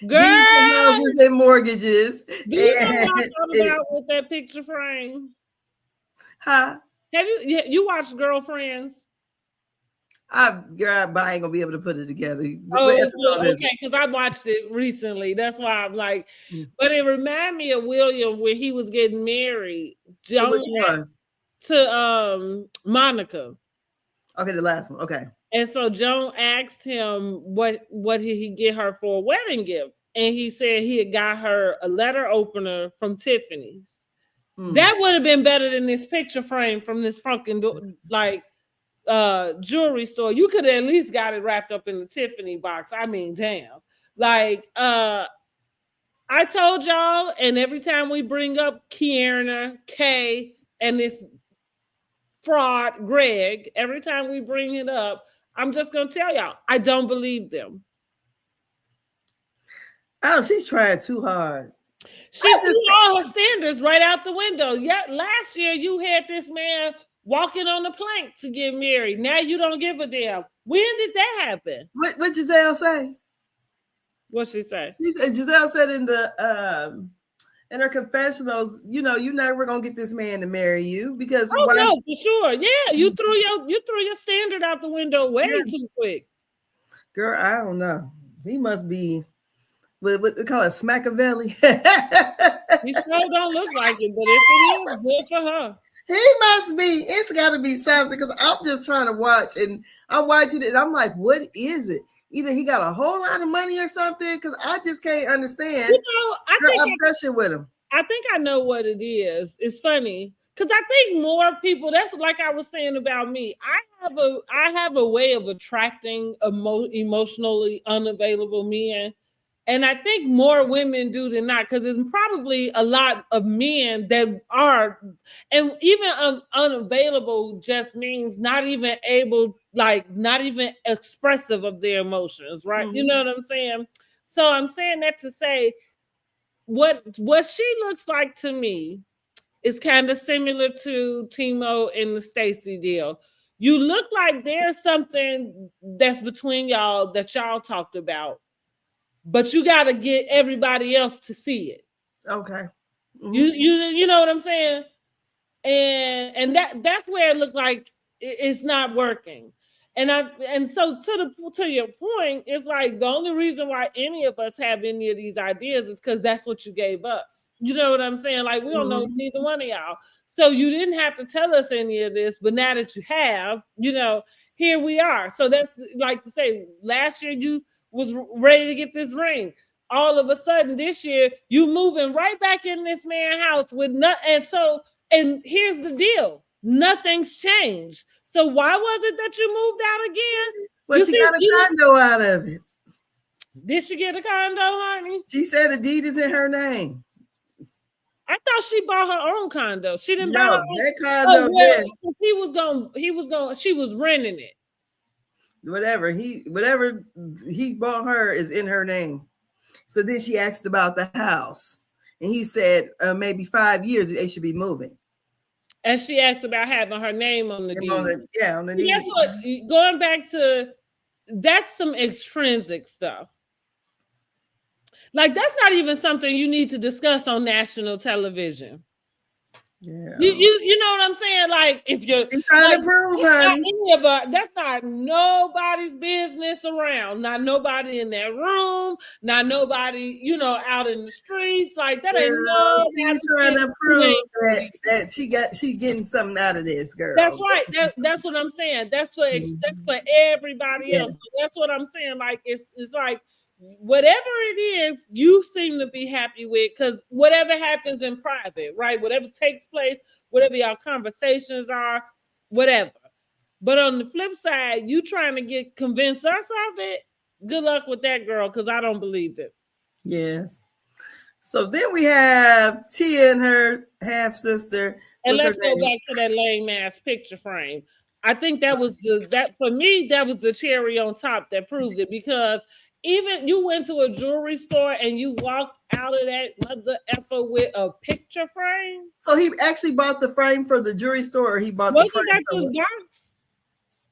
[SPEAKER 1] Girl,
[SPEAKER 2] houses and mortgages.
[SPEAKER 1] Do you know what I thought about with that picture frame?
[SPEAKER 2] Huh?
[SPEAKER 1] Have you watched Girlfriends?
[SPEAKER 2] I ain't gonna be able to put it together.
[SPEAKER 1] Oh,
[SPEAKER 2] What episode is
[SPEAKER 1] okay, because I watched it recently. That's why I'm like,
[SPEAKER 2] it?
[SPEAKER 1] but it reminded me of William when he was getting married.
[SPEAKER 2] To which one?
[SPEAKER 1] To Monica.
[SPEAKER 2] Okay, the last one. Okay.
[SPEAKER 1] And so Joan asked him what did he get her for a wedding gift, and he said he had got her a letter opener from Tiffany's. That would have been better than this picture frame from this fucking jewelry store. You could have at least got it wrapped up in the Tiffany box. I mean, damn. Like I told y'all, and every time we bring up Kierna, Kay, and this fraud Greg, every time we bring it up, I'm just gonna tell y'all, I don't believe them.
[SPEAKER 2] Oh, she's trying too hard.
[SPEAKER 1] She threw all her standards right out the window. Yeah, last year you had this man walking on the plank to get married. Now you don't give a damn. When did that happen?
[SPEAKER 2] What Giselle say?
[SPEAKER 1] What she say?
[SPEAKER 2] Giselle said in her confessionals, you never gonna get this man to marry you because
[SPEAKER 1] no, for sure. Yeah, you threw your standard out the window way too quick.
[SPEAKER 2] Girl, I don't know. He must be what they call it, Smackavelli.
[SPEAKER 1] He sure don't look like it, but if it is, good for her.
[SPEAKER 2] He must be. It's got to be something because I'm just trying to watch, and I'm watching it, and I'm like, what is it? Either he got a whole lot of money or something, because I just can't understand her obsession with him.
[SPEAKER 1] I think I know what it is. It's funny because I think more people. That's like I was saying about me. I have a way of attracting emotionally unavailable men. And I think more women do than not, because there's probably a lot of men that are, and even unavailable just means not even able, like not even expressive of their emotions, right? Mm-hmm. You know what I'm saying? So I'm saying that to say what she looks like to me is kind of similar to Timo and the Stacey deal. You look like there's something that's between y'all that y'all talked about. But you got to get everybody else to see it.
[SPEAKER 2] Okay.
[SPEAKER 1] Mm-hmm. You know what I'm saying? And that's where it looked like it's not working. And so to your point, it's like the only reason why any of us have any of these ideas is because that's what you gave us. You know what I'm saying? Like we don't know neither one of y'all. So you didn't have to tell us any of this, but now that you have, here we are. So that's like to say, last year you was ready to get this ring. All of a sudden this year, you moving right back in this man's house with nothing. And here's the deal. Nothing's changed. So why was it that you moved out again?
[SPEAKER 2] Well, she got a condo out of it.
[SPEAKER 1] Did she get a condo, honey?
[SPEAKER 2] She said the deed is in her name.
[SPEAKER 1] I thought she bought her own condo. She didn't buy her own.
[SPEAKER 2] That condo.
[SPEAKER 1] She was renting it.
[SPEAKER 2] Whatever he bought her is in her name. So then she asked about the house, and he said maybe 5 years they should be moving.
[SPEAKER 1] And she asked about having her name on the deed.
[SPEAKER 2] On the deed.
[SPEAKER 1] Guess what? Going back to that's some extrinsic stuff. Like that's not even something you need to discuss on national television.
[SPEAKER 2] Yeah,
[SPEAKER 1] you know what I'm saying? Like if you're
[SPEAKER 2] trying to prove,
[SPEAKER 1] that's not nobody's business around. Not nobody in that room. Not nobody, out in the streets. Like that ain't
[SPEAKER 2] she's trying to prove that she getting something out of this, girl.
[SPEAKER 1] That's right. That's what I'm saying. That's for everybody else. So that's what I'm saying. Like it's like whatever it is, you seem to be happy with, because whatever happens in private, right? Whatever takes place, whatever y'all conversations are, whatever. But on the flip side, you trying to convince us of it. Good luck with that, girl, because I don't believe it.
[SPEAKER 2] Yes. So then we have Tia and her half sister.
[SPEAKER 1] And let's go back to that lame ass picture frame. I think that was for me, that was the cherry on top that proved it, because even you went to a jewelry store and you walked out of that mother effer with a picture frame.
[SPEAKER 2] So he actually bought the frame for the jewelry store, or he bought the frame from the box?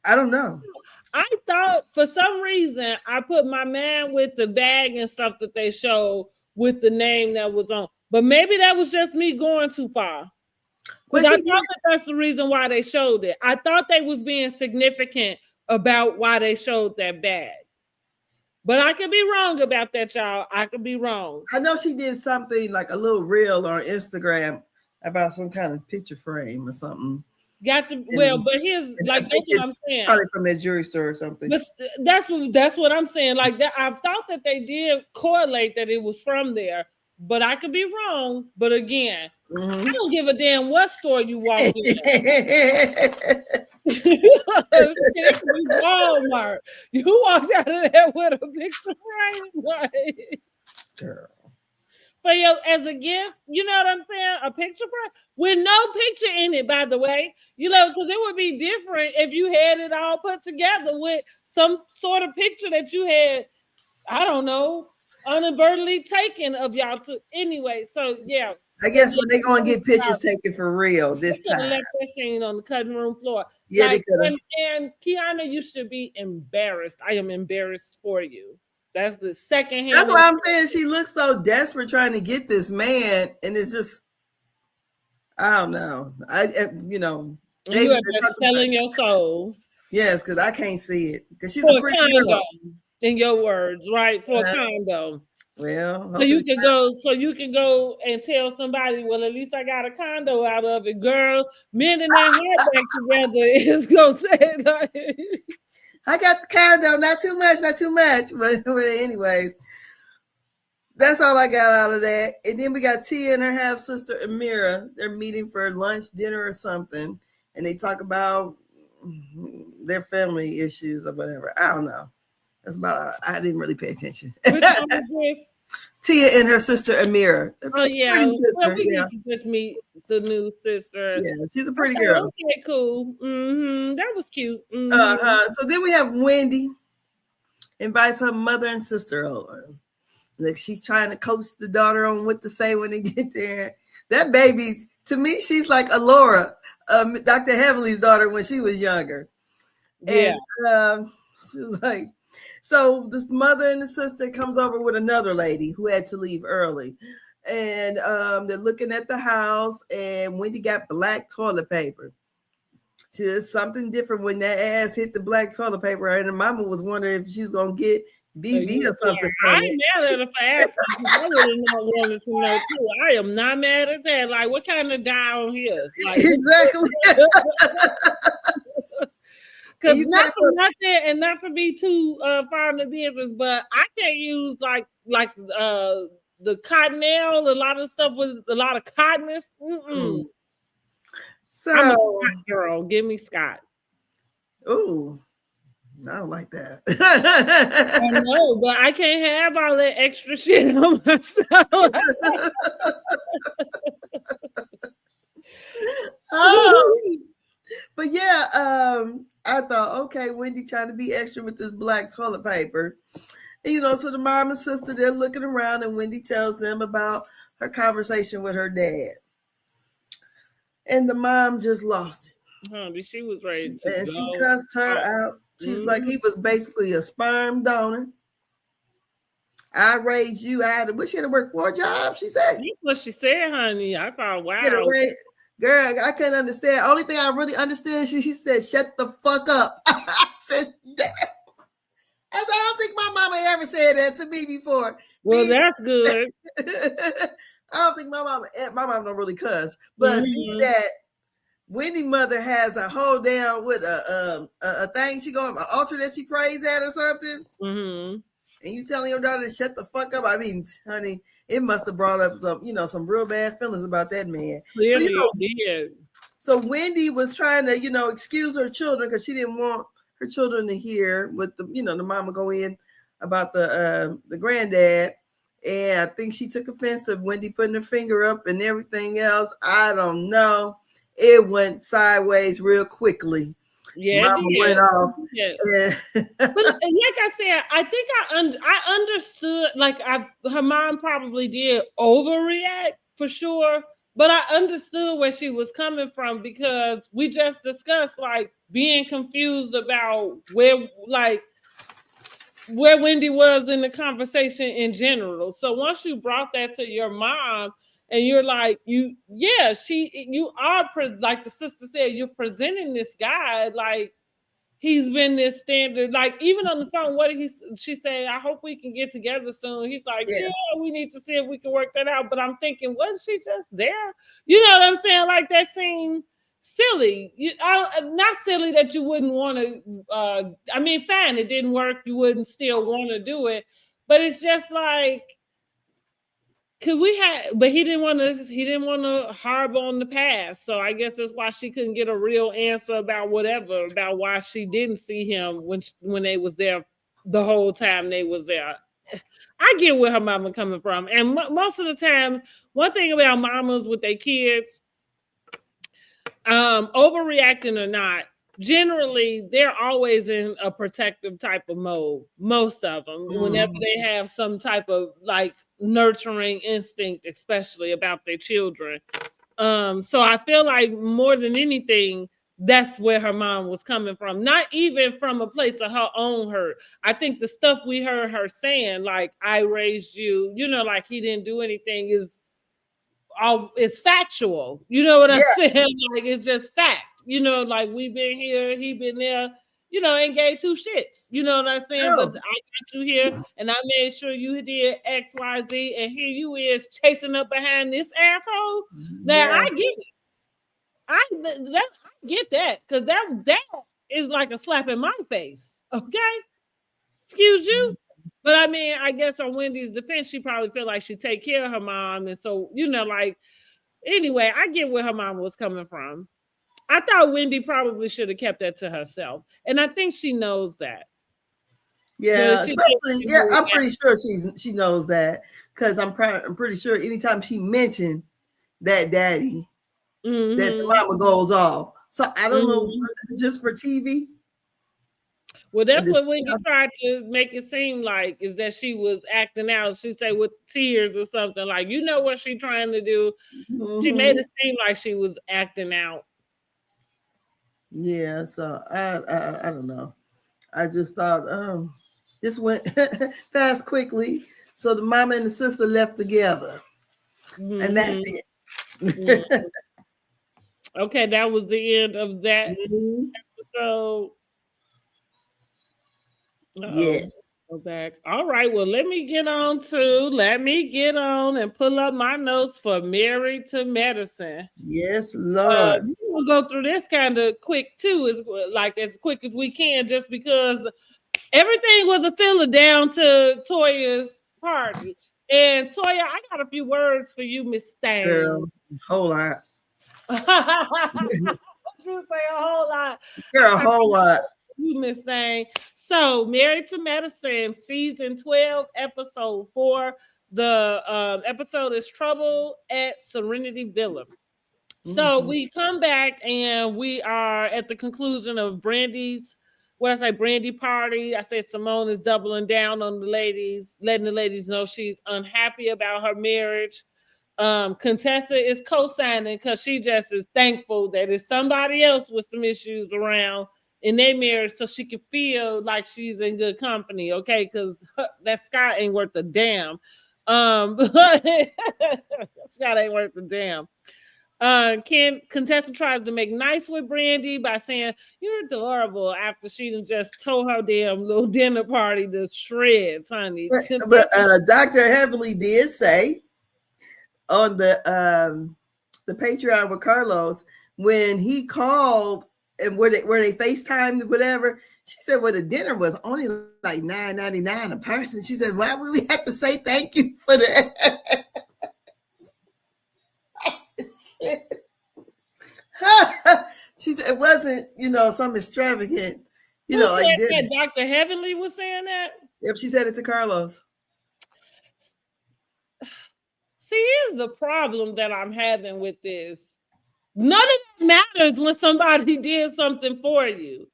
[SPEAKER 2] I don't know.
[SPEAKER 1] I thought for some reason I put my man with the bag and stuff that they showed with the name that was on, but maybe that was just me going too far. But I thought that's the reason why they showed it. I thought they was being significant about why they showed that bag. But I could be wrong about that, y'all. I could be wrong.
[SPEAKER 2] I know she did something like a little reel on Instagram about some kind of picture frame or something.
[SPEAKER 1] Got to well, but here's like that's what I'm saying.
[SPEAKER 2] Probably from that jewelry store or something.
[SPEAKER 1] But that's what I'm saying. Like that, I thought that they did correlate that it was from there, but I could be wrong. But again, I don't give a damn what store you walk in. Walmart. You walked out of there with a picture frame, like,
[SPEAKER 2] girl.
[SPEAKER 1] For you as a gift, you know what I'm saying? A picture frame with no picture in it, by the way. You know, because it would be different if you had it all put together with some sort of picture that you had, I don't know, inadvertently taken of y'all. Anyway, so yeah.
[SPEAKER 2] I guess when they're going to get pictures taken for real this time.
[SPEAKER 1] Left that scene on the cutting room floor.
[SPEAKER 2] Yeah, they could have.
[SPEAKER 1] And Kiana, you should be embarrassed. I am embarrassed for you. That's the second hand.
[SPEAKER 2] That's why I'm saying she looks so desperate trying to get this man, and it's just, I don't know. You
[SPEAKER 1] are just selling your soul.
[SPEAKER 2] Yes, because I can't see it. Because she's a pretty girl.
[SPEAKER 1] In your words, right? For a condo.
[SPEAKER 2] Well,
[SPEAKER 1] so you can go and tell somebody, well, at least I got a condo out of it, girl. Mending that heart back together is gonna say like,
[SPEAKER 2] I got the condo, not too much. But anyways, that's all I got out of that. And then we got Tia and her half sister Amira. They're meeting for lunch, dinner, or something, and they talk about their family issues or whatever. I don't know. That's about. I didn't really pay attention. Tia and her sister Amira.
[SPEAKER 1] Oh yeah, well we need to just meet the new sister.
[SPEAKER 2] Yeah, she's a pretty girl.
[SPEAKER 1] Okay, cool. That was cute.
[SPEAKER 2] So then we have Wendy invites her mother and sister over. Like she's trying to coach the daughter on what to say when they get there. That baby, to me, she's like Alora, Dr. Heavenly's daughter when she was younger.
[SPEAKER 1] Yeah.
[SPEAKER 2] And she was like. So this mother and the sister comes over with another lady who had to leave early. And they're looking at the house, and Wendy got black toilet paper. She did something different when that ass hit the black toilet paper, and the mama was wondering if she was going to get BV or something.
[SPEAKER 1] I ain't mad at her for asking. I would have not wanted to know too. I am not mad at that. Like, what kind of die on here? Like,
[SPEAKER 2] exactly.
[SPEAKER 1] Because not for nothing, and not to be too far in the business, but I can't use like the cottonelle, a lot of stuff with a lot of cottonness.
[SPEAKER 2] So,
[SPEAKER 1] I'm a Scott girl. Give me Scott.
[SPEAKER 2] Ooh, I don't like that.
[SPEAKER 1] I know, but I can't have all that extra shit on myself.
[SPEAKER 2] But yeah, I thought, okay, Wendy trying to be extra with this black toilet paper. And, so the mom and sister, they're looking around, and Wendy tells them about her conversation with her dad. And the mom just lost it.
[SPEAKER 1] She was ready to
[SPEAKER 2] and
[SPEAKER 1] go.
[SPEAKER 2] She cussed her out. She's like, he was basically a sperm donor. I raised you. I had to work 4 jobs, she said.
[SPEAKER 1] That's what she said, honey. I thought, wow.
[SPEAKER 2] Girl, I couldn't understand. Only thing I really understood, she said, shut the fuck up. I said, damn. I don't think my mama ever said that to me before.
[SPEAKER 1] Well, that's good.
[SPEAKER 2] I don't think my mama don't really cuss. But that Wendy mother has a hold down with a thing she going, an altar that she prays at or something. And you telling your daughter to shut the fuck up. I mean, honey, it must have brought up some real bad feelings about that man. So Wendy was trying to, excuse her children because she didn't want her children to hear what the mama go in about the granddad. And I think she took offense to Wendy putting her finger up and everything else. I don't know. It went sideways real quickly.
[SPEAKER 1] Yeah,
[SPEAKER 2] Mama went off.
[SPEAKER 1] Yeah. But like I said, I think I understood. Like her mom probably did overreact for sure, but I understood where she was coming from because we just discussed like being confused about where Wendy was in the conversation in general. So once you brought that to your mom. And you're like, you are like the sister said, you're presenting this guy like he's been this standard. Like even on the phone, what did she say? I hope we can get together soon. He's like, yeah, we need to see if we can work that out. But I'm thinking, wasn't she just there? You know what I'm saying? Like that seemed silly. Not silly that you wouldn't want to. I mean, fine, it didn't work. You wouldn't still want to do it, but it's just like. Cause but he didn't want to harbor on the past. So I guess that's why she couldn't get a real answer about why she didn't see him when they was there the whole time they was there. I get where her mama coming from. And most of the time, one thing about mamas with their kids, overreacting or not, generally they're always in a protective type of mode. Most of them, whenever they have some type of like nurturing instinct, especially about their children. So I feel like more than anything, that's where her mom was coming from. Not even from a place of her own hurt. I think the stuff we heard her saying, like I raised you, like he didn't do anything, it's factual. You know what I'm saying? Like it's just fact. Like we've been here, he been there, ain't gave two shits. You know what I'm saying? No. But I got you here and I made sure you did X, Y, Z, and here you is chasing up behind this asshole. Now I get it. I get that because that is like a slap in my face. Okay. Excuse you. But I mean, I guess on Wendy's defense, she probably feel like she take care of her mom. And so, like, anyway, I get where her mom was coming from. I thought Wendy probably should have kept that to herself. And I think she knows that.
[SPEAKER 2] Yeah, especially, I'm pretty sure she knows that because I'm pretty sure anytime she mentioned that daddy, that the mama goes off. So I don't know, just for TV.
[SPEAKER 1] Well, that's what Wendy tried to make it seem like, is that she was acting out. She said with tears or something, like, what she's trying to do. She made it seem like she was acting out.
[SPEAKER 2] Yeah, so I don't know. I just thought this went past quickly. So the mama and the sister left together. And that's it.
[SPEAKER 1] Okay, that was the end of that episode.
[SPEAKER 2] Yes.
[SPEAKER 1] Go back. All right. Well, let me get on and pull up my notes for Married to Medicine.
[SPEAKER 2] Yes, Lord.
[SPEAKER 1] We'll go through this kind of quick too, as quick as we can, just because everything was a filler down to Toya's party. And Toya, I got a few words for you, Miss Stang.
[SPEAKER 2] Girl, whole lot.
[SPEAKER 1] You say a whole lot.
[SPEAKER 2] Girl, a whole lot.
[SPEAKER 1] You, Miss Stang. So, Married to Medicine, season 12, episode 4. The episode is Trouble at Serenity Villa. So we come back and we are at the conclusion of Brandy party. I said Simone is doubling down on the ladies, letting the ladies know she's unhappy about her marriage. Contessa is co-signing because she just is thankful that it's somebody else with some issues around in their marriage, so she can feel like she's in good company, okay? Because that Scott ain't worth a damn. Scott ain't worth a damn. Contessa tries to make nice with Brandy by saying, "You're adorable," after she just tore her damn little dinner party to shreds, honey.
[SPEAKER 2] But Dr. Heavily did say on the Patreon with Carlos, when he called and where they FaceTimed, whatever, she said, well, the dinner was only like $9.99 a person. She said, why would we have to say thank you for that? I said, shit. She said it wasn't, some extravagant,
[SPEAKER 1] Who said that? Dr. Heavenly was saying that?
[SPEAKER 2] Yep, she said it to Carlos.
[SPEAKER 1] See, here's the problem that I'm having with this. None of that matters when somebody did something for you.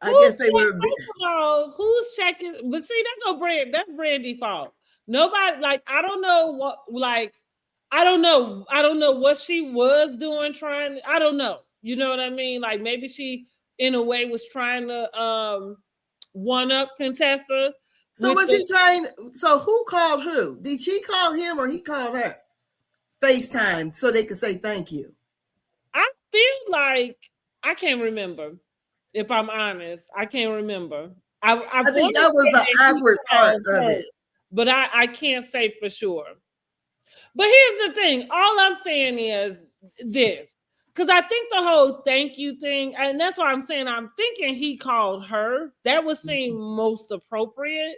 [SPEAKER 2] I guess they were.
[SPEAKER 1] First of all, who's checking? But see, that's Brandy's fault. Nobody, I don't know what, I don't know what she was doing, I don't know. You know what I mean? Like maybe she, in a way, was trying to one up Contessa.
[SPEAKER 2] So was he trying? So who called who? Did she call him or he called her? FaceTime so they could say thank you.
[SPEAKER 1] I feel like I can't remember. If I'm honest, I can't remember. I
[SPEAKER 2] I think
[SPEAKER 1] want to
[SPEAKER 2] that was
[SPEAKER 1] say
[SPEAKER 2] the
[SPEAKER 1] that he
[SPEAKER 2] awkward part
[SPEAKER 1] called
[SPEAKER 2] of
[SPEAKER 1] her,
[SPEAKER 2] it.
[SPEAKER 1] but I can't say for sure. But here's the thing. All I'm saying is this. Because I think the whole thank you thing, and that's why I'm saying I'm thinking he called her. That would seem most appropriate,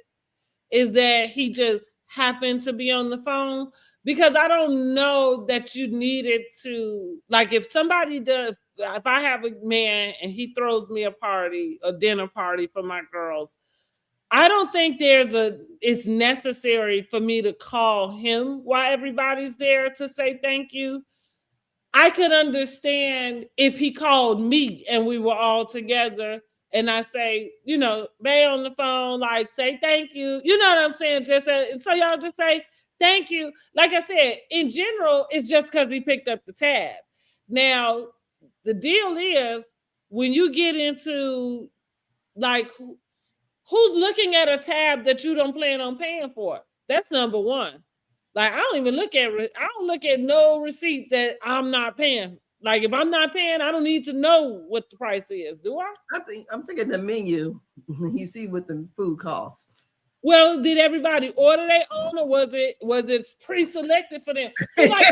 [SPEAKER 1] is that he just happened to be on the phone. Because I don't know that you needed to, like, if somebody does, if I have a man and he throws me a dinner party for my girls, I don't think it's necessary for me to call him while everybody's there to say thank you. I could understand if he called me and we were all together and I say, Bay on the phone, like say thank you. You know what I'm saying? So y'all just say thank you. Like I said, in general, it's just because he picked up the tab. Now, the deal is when you get into like who's looking at a tab that you don't plan on paying for? That's number one. Like I don't look at no receipt that I'm not paying. Like if I'm not paying, I don't need to know what the price is, do I?
[SPEAKER 2] I'm thinking the menu. You see what the food costs.
[SPEAKER 1] Well, did everybody order their own, or was it pre-selected for them? So like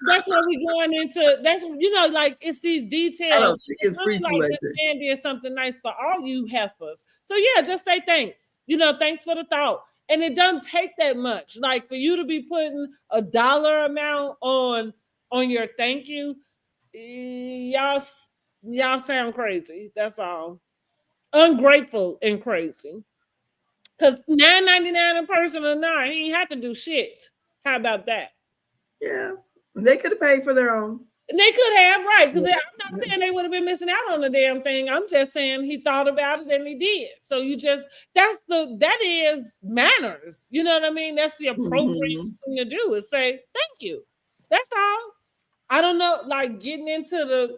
[SPEAKER 1] that's what we going into. That's like it's these details.
[SPEAKER 2] I don't think it's
[SPEAKER 1] really like this
[SPEAKER 2] pre-selected.
[SPEAKER 1] man did something nice for all you heifers. So yeah, just say thanks. Thanks for the thought. And it doesn't take that much. Like for you to be putting a dollar amount on your thank you, y'all sound crazy. That's all. Ungrateful and crazy. Because $9.99 in person or not, he ain't have to do shit. How about that?
[SPEAKER 2] Yeah. They could have paid for their own.
[SPEAKER 1] And they could have, right? Because I'm not saying they would have been missing out on the damn thing. I'm just saying he thought about it and he did. So that is manners. You know what I mean? That's the appropriate thing to do is say thank you. That's all. I don't know, like getting into the,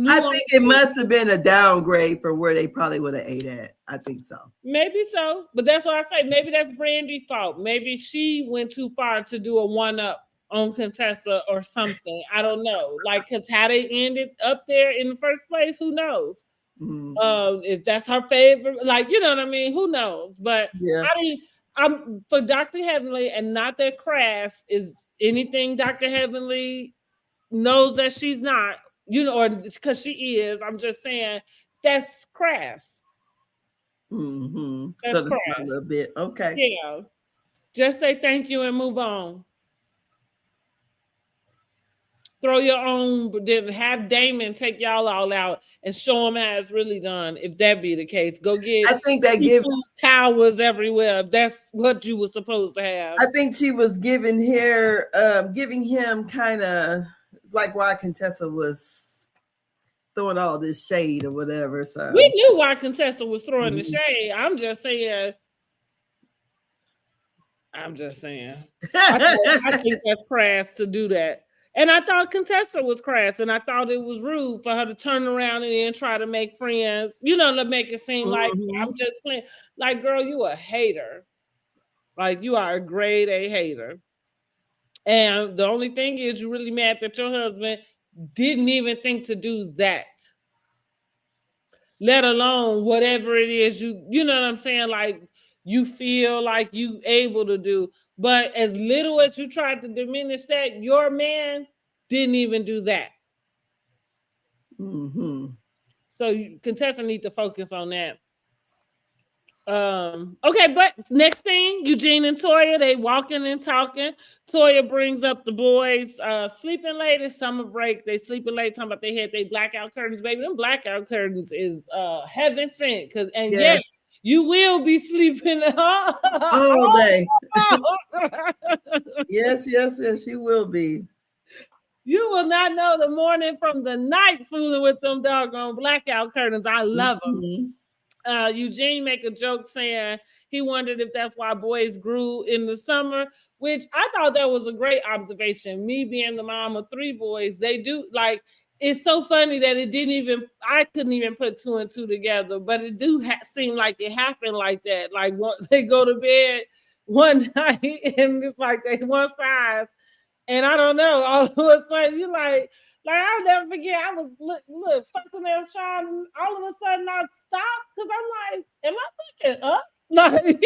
[SPEAKER 2] I think it must have been a downgrade for where they probably would have ate at. I think so.
[SPEAKER 1] Maybe so. But that's what I say. Maybe that's Brandy's fault. Maybe she went too far to do a one-up on Contessa or something. I don't know. Like, because how they ended up there in the first place, who knows? If that's her favorite, like, you know what I mean? Who knows? But
[SPEAKER 2] yeah.
[SPEAKER 1] I'm for Dr. Heavenly, and not that crass is anything Dr. Heavenly knows that she's not, or because she is. I'm just saying that's crass.
[SPEAKER 2] That's so crass. A little bit. Okay.
[SPEAKER 1] Yeah. Just say thank you and move on. Throw your own, but then have Damon take y'all all out and show them how it's really done. If that be the case, go get.
[SPEAKER 2] I think that gives
[SPEAKER 1] towers everywhere. If that's what you were supposed to have.
[SPEAKER 2] I think she was giving him kind of like why Contessa was throwing all this shade or whatever. So
[SPEAKER 1] we knew why Contessa was throwing the shade. I'm just saying. I think that's crass to do that. And I thought Contessa was crass, and I thought it was rude for her to turn around and then try to make friends, to make it seem like I'm just playing. Like, girl, you a hater. Like, you are a grade A hater. And the only thing is, you're really mad that your husband didn't even think to do that. Let alone whatever it is you know what I'm saying? Like, you feel like you able to do. But as little as you tried to diminish that, your man didn't even do that. So Contessa need to focus on that. Okay, but next thing, Eugene and Toya, they walking and talking. Toya brings up the boys sleeping late. It's summer break. They sleeping late, talking about they had their blackout curtains. Baby, them blackout curtains is heaven sent. Yes, you will be sleeping
[SPEAKER 2] all day. Yes, you will be.
[SPEAKER 1] You will not know the morning from the night fooling with them doggone blackout curtains. I love them. Eugene make a joke saying he wondered if that's why boys grew in the summer, which I thought that was a great observation. Me being the mom of 3 boys, they do like. It's so funny that I couldn't even put 2 and 2 together, but it do seem like it happened like that. Like they go to bed one night and it's like they one size, and I don't know. All of a sudden you're like, Like I'll never forget. I was look fucking there, Sean. All of a sudden, I stopped because I'm like, "Am I looking up?" Like,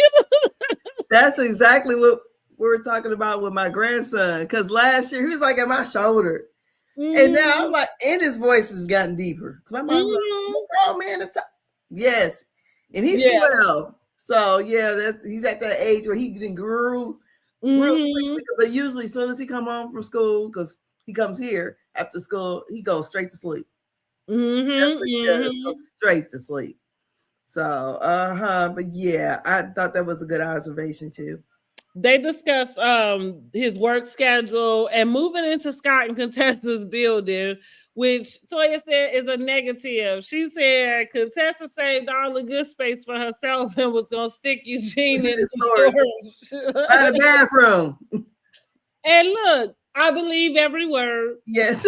[SPEAKER 2] That's exactly what we were talking about with my grandson. Because last year he was like at my shoulder, and now I'm like, and his voice has gotten deeper. Because my mom was like, "Oh man, it's time." Yes, and he's 12, so yeah, he's at that age where he grew real quickly. But usually, as soon as he come home from school, because he comes here after school, he goes straight to sleep. That's what he does, go straight to sleep. So, but yeah, I thought that was a good observation too.
[SPEAKER 1] They discussed his work schedule and moving into Scott and Contessa's building, which Toya said is a negative. She said Contessa saved all the good space for herself and was gonna stick Eugene in the storage
[SPEAKER 2] by the bathroom.
[SPEAKER 1] And look, I believe every word.
[SPEAKER 2] Yes.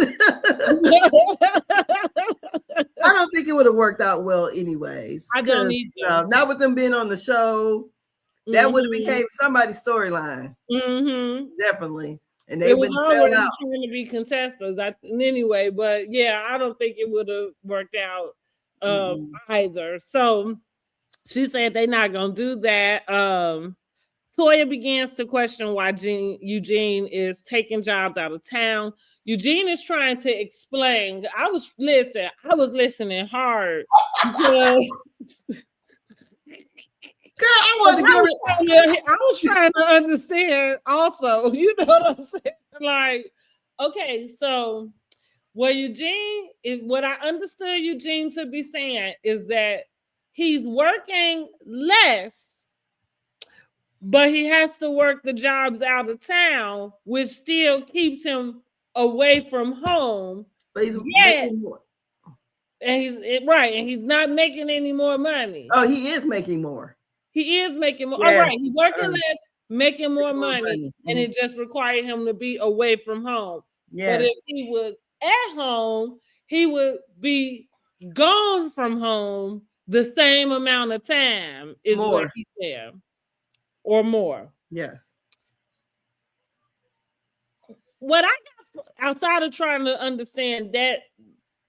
[SPEAKER 2] I don't think it would have worked out well anyways.
[SPEAKER 1] I don't either.
[SPEAKER 2] Not with them being on the show. That would have became somebody's storyline. Definitely. And they would have
[SPEAKER 1] always trying to be contestants anyway, but yeah, I don't think it would have worked out either. So she said they're not gonna do that. Toya begins to question why Eugene is taking jobs out of town. Eugene is trying to explain. I was listening hard because
[SPEAKER 2] girl, I
[SPEAKER 1] was trying to understand also. You know what I'm saying? Like, okay, so what I understood Eugene to be saying is that he's working less, but he has to work the jobs out of town, which still keeps him away from home.
[SPEAKER 2] But he's making more.
[SPEAKER 1] And he's not making any more money.
[SPEAKER 2] Oh, he is making more.
[SPEAKER 1] He is making more. Yes. All right, he's working less, making more money, and it just required him to be away from home. Yes. But if he was at home, he would be gone from home the same amount of time is more. What he said. Or more.
[SPEAKER 2] Yes.
[SPEAKER 1] What I got outside of trying to understand that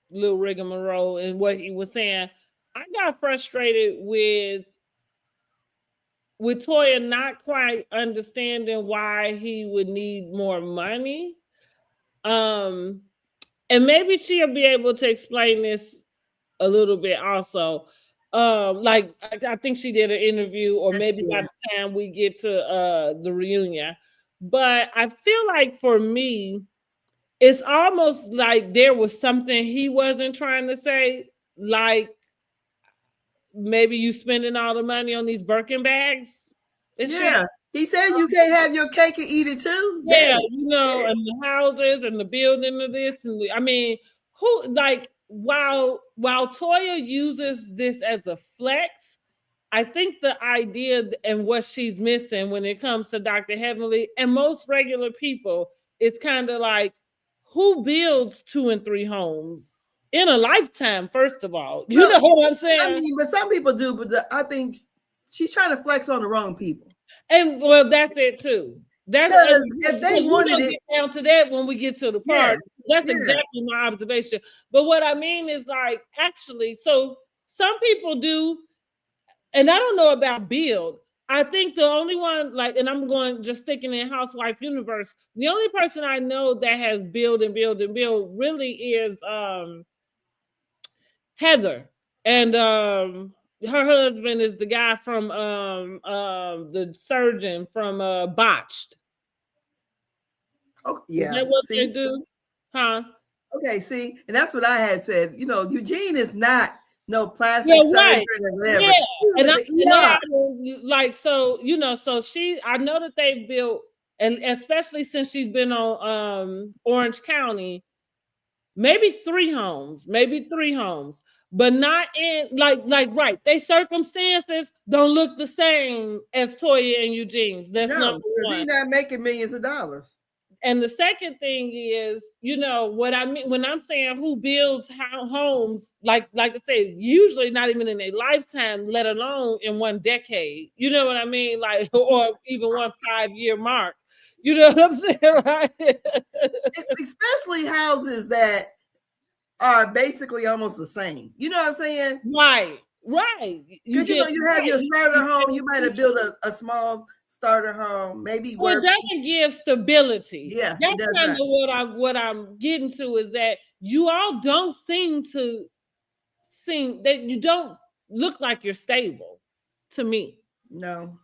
[SPEAKER 1] little rigmarole and what he was saying, I got frustrated with Toya not quite understanding why he would need more money. And maybe she'll be able to explain this a little bit also. Like I think she did an interview, or maybe by the time we get to the reunion. But I feel like for me, it's almost like there was something he wasn't trying to say, like maybe you spending all the money on these Birkin bags.
[SPEAKER 2] Yeah, he said you can't have your cake and eat it too.
[SPEAKER 1] Yeah, and the houses and the building of this, and I mean, who like. While Toya uses this as a flex, I think the idea and what she's missing when it comes to Dr. Heavenly and most regular people is kind of like, who builds 2 and 3 homes in a lifetime? First of all, you know what I'm saying?
[SPEAKER 2] I mean, but some people do, but I think she's trying to flex on the wrong people.
[SPEAKER 1] And well, that's it too. That's
[SPEAKER 2] if they wanted it
[SPEAKER 1] down to that when we get to the part. That's exactly my observation. But what I mean is like, actually, so some people do, and I don't know about build. I think the only one, like, and I'm going just sticking in housewife universe, the only person I know that has build really is Heather. And her husband is the guy from the surgeon from Botched.
[SPEAKER 2] Oh, yeah.
[SPEAKER 1] Is that what they do? Huh?
[SPEAKER 2] Okay, see, and that's what I had said. You know, Eugene is not no plastic surgeon or whatever.
[SPEAKER 1] Yeah, and like so, you know, so I know that they've built, and especially since she's been on Orange County, maybe 3 homes, but not in like right. They circumstances don't look the same as Toya and Eugene's. That's number one.
[SPEAKER 2] He's not making millions of dollars.
[SPEAKER 1] And the second thing is, you know, what I mean when I'm saying who builds homes, like I said, usually not even in a lifetime, let alone in one decade. You know what I mean? Like, or even one 5-year mark. You know what I'm saying, right?
[SPEAKER 2] Especially houses that are basically almost the same. You know what I'm saying?
[SPEAKER 1] Right.
[SPEAKER 2] Because you know, you have your starter home. You might have built a small starter home, maybe.
[SPEAKER 1] Well, it doesn't give stability.
[SPEAKER 2] Yeah,
[SPEAKER 1] that's kind of what I'm getting to, is that you all don't seem that you don't look like you're stable to me.
[SPEAKER 2] No.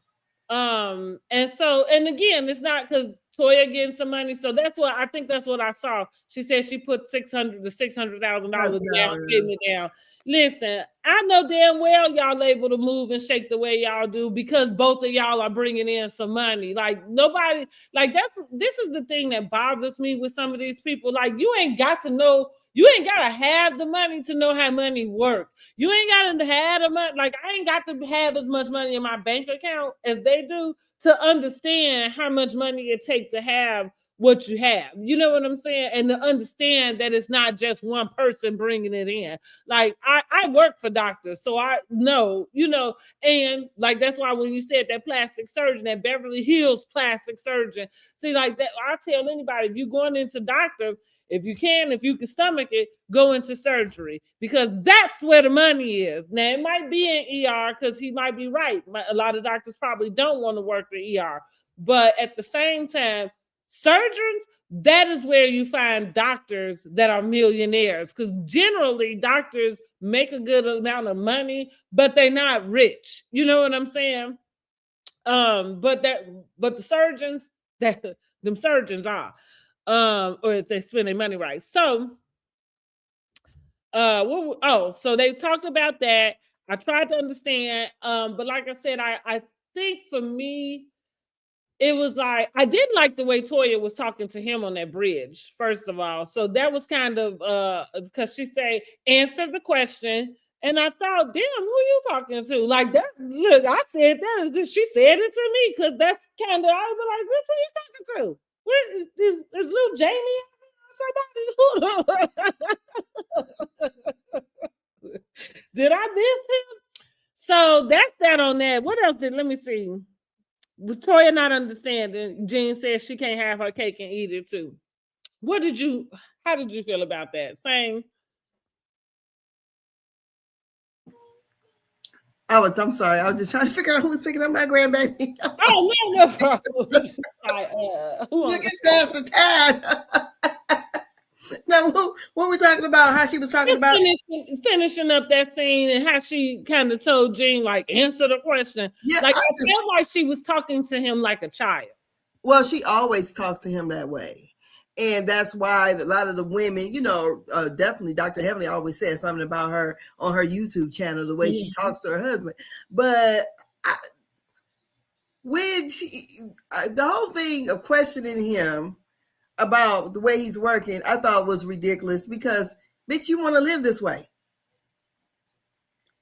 [SPEAKER 1] And again, it's not because Toya getting some money. So that's what I think. That's what I saw. She said she put $600,000 to $600,000 down payment down. Listen, I know damn well y'all able to move and shake the way y'all do because both of y'all are bringing in some money. Like nobody, like this is the thing that bothers me with some of these people. Like you ain't got to know. You ain't got to have the money to know how money work. You ain't got to have the money. Like I ain't got to have as much money in my bank account as they do to understand how much money it takes to have what you have. You know what I'm saying? And to understand that it's not just one person bringing it in. Like I work for doctors, so I know, you know, and like that's why when you said that plastic surgeon, that Beverly Hills plastic surgeon, see, like that, I tell anybody, if you're going into doctor, if you can stomach it, go into surgery because that's where the money is. Now, it might be in ER because he might be right. A lot of doctors probably don't want to work the ER. But at the same time, surgeons, that is where you find doctors that are millionaires because generally doctors make a good amount of money, but they're not rich. You know what I'm saying? But the surgeons, them surgeons are. Or if they spend their money right. So, so they talked about that. I tried to understand, but like I said, I think for me, it was like I didn't like the way Toya was talking to him on that bridge. First of all, so that was kind of because she said answer the question, and I thought, damn, who you talking to? Like that. Look, I said that as if she said it to me because that's kind of I was like, which who you talking to? Where is little Jamie? Somebody? Did I miss him? So that's that on that. What else let me see. With Toya not understanding, Jean says she can't have her cake and eat it too. How did you feel about that? Same.
[SPEAKER 2] I'm sorry. I was just trying to figure out who was picking up my grandbaby.
[SPEAKER 1] Oh, no.
[SPEAKER 2] Look, it's past the time. Now, what we're talking about, how she was talking about
[SPEAKER 1] finishing up that scene and how she kind of told Jean, like, answer the question. Yeah, like, I felt like she was talking to him like a child.
[SPEAKER 2] Well, she always talks to him that way. And that's why a lot of the women, you know, definitely Dr. Heavenly always says something about her on her YouTube channel, the way she talks to her husband. But the whole thing of questioning him about the way he's working, I thought was ridiculous because, bitch, you want to live this way.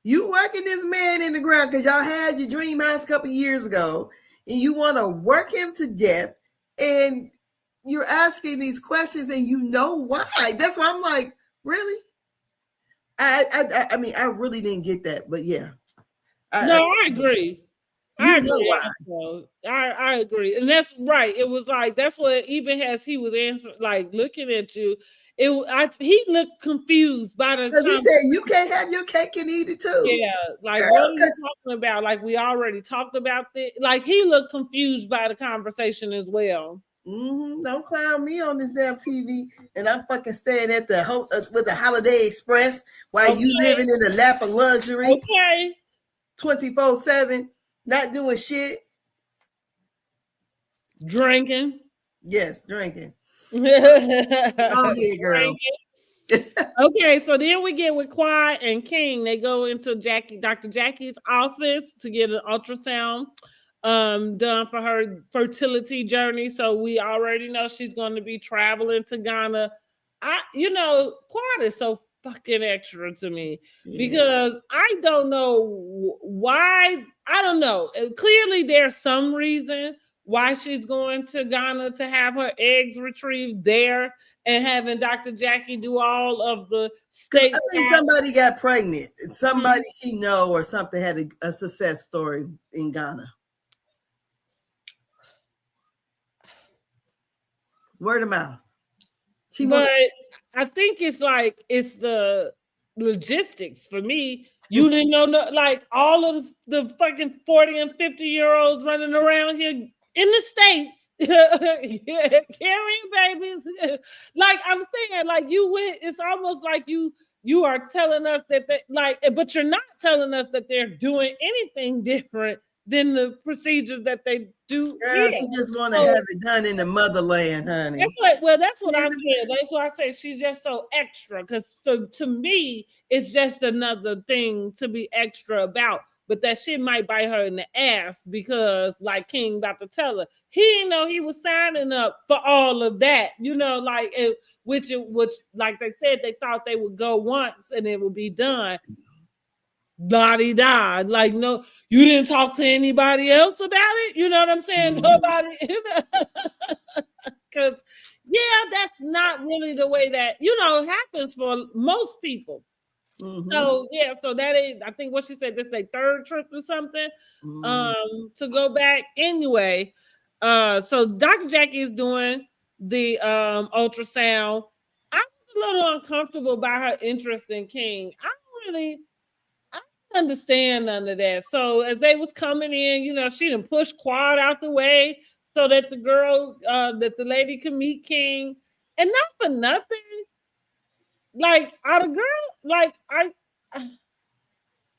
[SPEAKER 2] You working this man in the ground because y'all had your dream house a couple years ago and you want to work him to death and you're asking these questions and you know why. That's why I'm like, really? I mean, I really didn't get that, but yeah.
[SPEAKER 1] I agree. I agree. And that's right. It was like, that's what even as he was answering, like looking at you, he looked confused by the
[SPEAKER 2] because he said you can't have your cake and eat it too.
[SPEAKER 1] Yeah, like girl, what are you talking about? Like we already talked about it. Like he looked confused by the conversation as well.
[SPEAKER 2] Don't clown me on this damn TV, and I'm fucking staying at the with the Holiday Express while you living in the lap of luxury.
[SPEAKER 1] Okay.
[SPEAKER 2] 24/7, not doing shit.
[SPEAKER 1] Drinking.
[SPEAKER 2] Yes, drinking. Go ahead, girl.
[SPEAKER 1] Okay, so then we get with Quad and King. They go into Dr. Jackie's office to get an ultrasound done for her fertility journey. So we already know she's going to be traveling to Ghana. Quad is so fucking extra to me because I don't know why. I don't know. Clearly there's some reason, why she's going to Ghana to have her eggs retrieved there and having Dr. Jackie do all of the state.
[SPEAKER 2] I think somebody got pregnant. Somebody she know or something had a success story in Ghana. Word of mouth.
[SPEAKER 1] But I think it's the logistics for me. You didn't know, like all of the fucking 40 and 50-year-olds running around here in the States carrying babies. Like I'm saying, like you went, it's almost like you are telling us that but you're not telling us that they're doing anything different than the procedures that they do.
[SPEAKER 2] Girl, she just want to have it done in the motherland, honey.
[SPEAKER 1] That's what I said. That's why I say she's just so extra. Because to me, it's just another thing to be extra about. But that shit might bite her in the ass because, like King about to tell her, he didn't know he was signing up for all of that. You know, which like they said, they thought they would go once and it would be done. La-di-da. Like, no, you didn't talk to anybody else about it. You know what I'm saying? Nobody. Because, that's not really the way that, happens for most people. So, so that is, I think what she said, this is their third trip or something to go back. Anyway, so Dr. Jackie is doing the ultrasound. I was a little uncomfortable by her interest in King. I don't understand none of that. So as they was coming in, she done pushed Quad out the way so that the girl, that the lady could meet King. And not for nothing. Like, are the girls, like,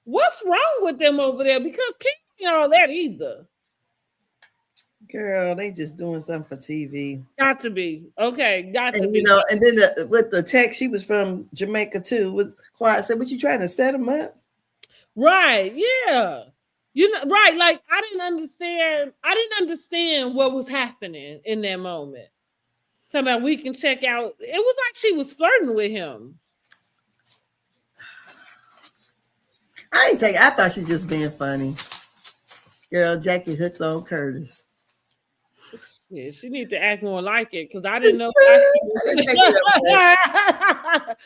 [SPEAKER 1] what's wrong with them over there? Because King ain't all that either.
[SPEAKER 2] Girl, they just doing something for TV.
[SPEAKER 1] Got to be. Okay, got to be.
[SPEAKER 2] And then with the text, she was from Jamaica too. With Quad said, "What you trying to set them up?"
[SPEAKER 1] Right, yeah. Right, like I didn't understand what was happening in that moment. Talking about we can check out. It was like she was flirting with him.
[SPEAKER 2] I thought she was just being funny. Girl, Jackie hooked on Curtis.
[SPEAKER 1] Yeah, she need to act more like it because I didn't know why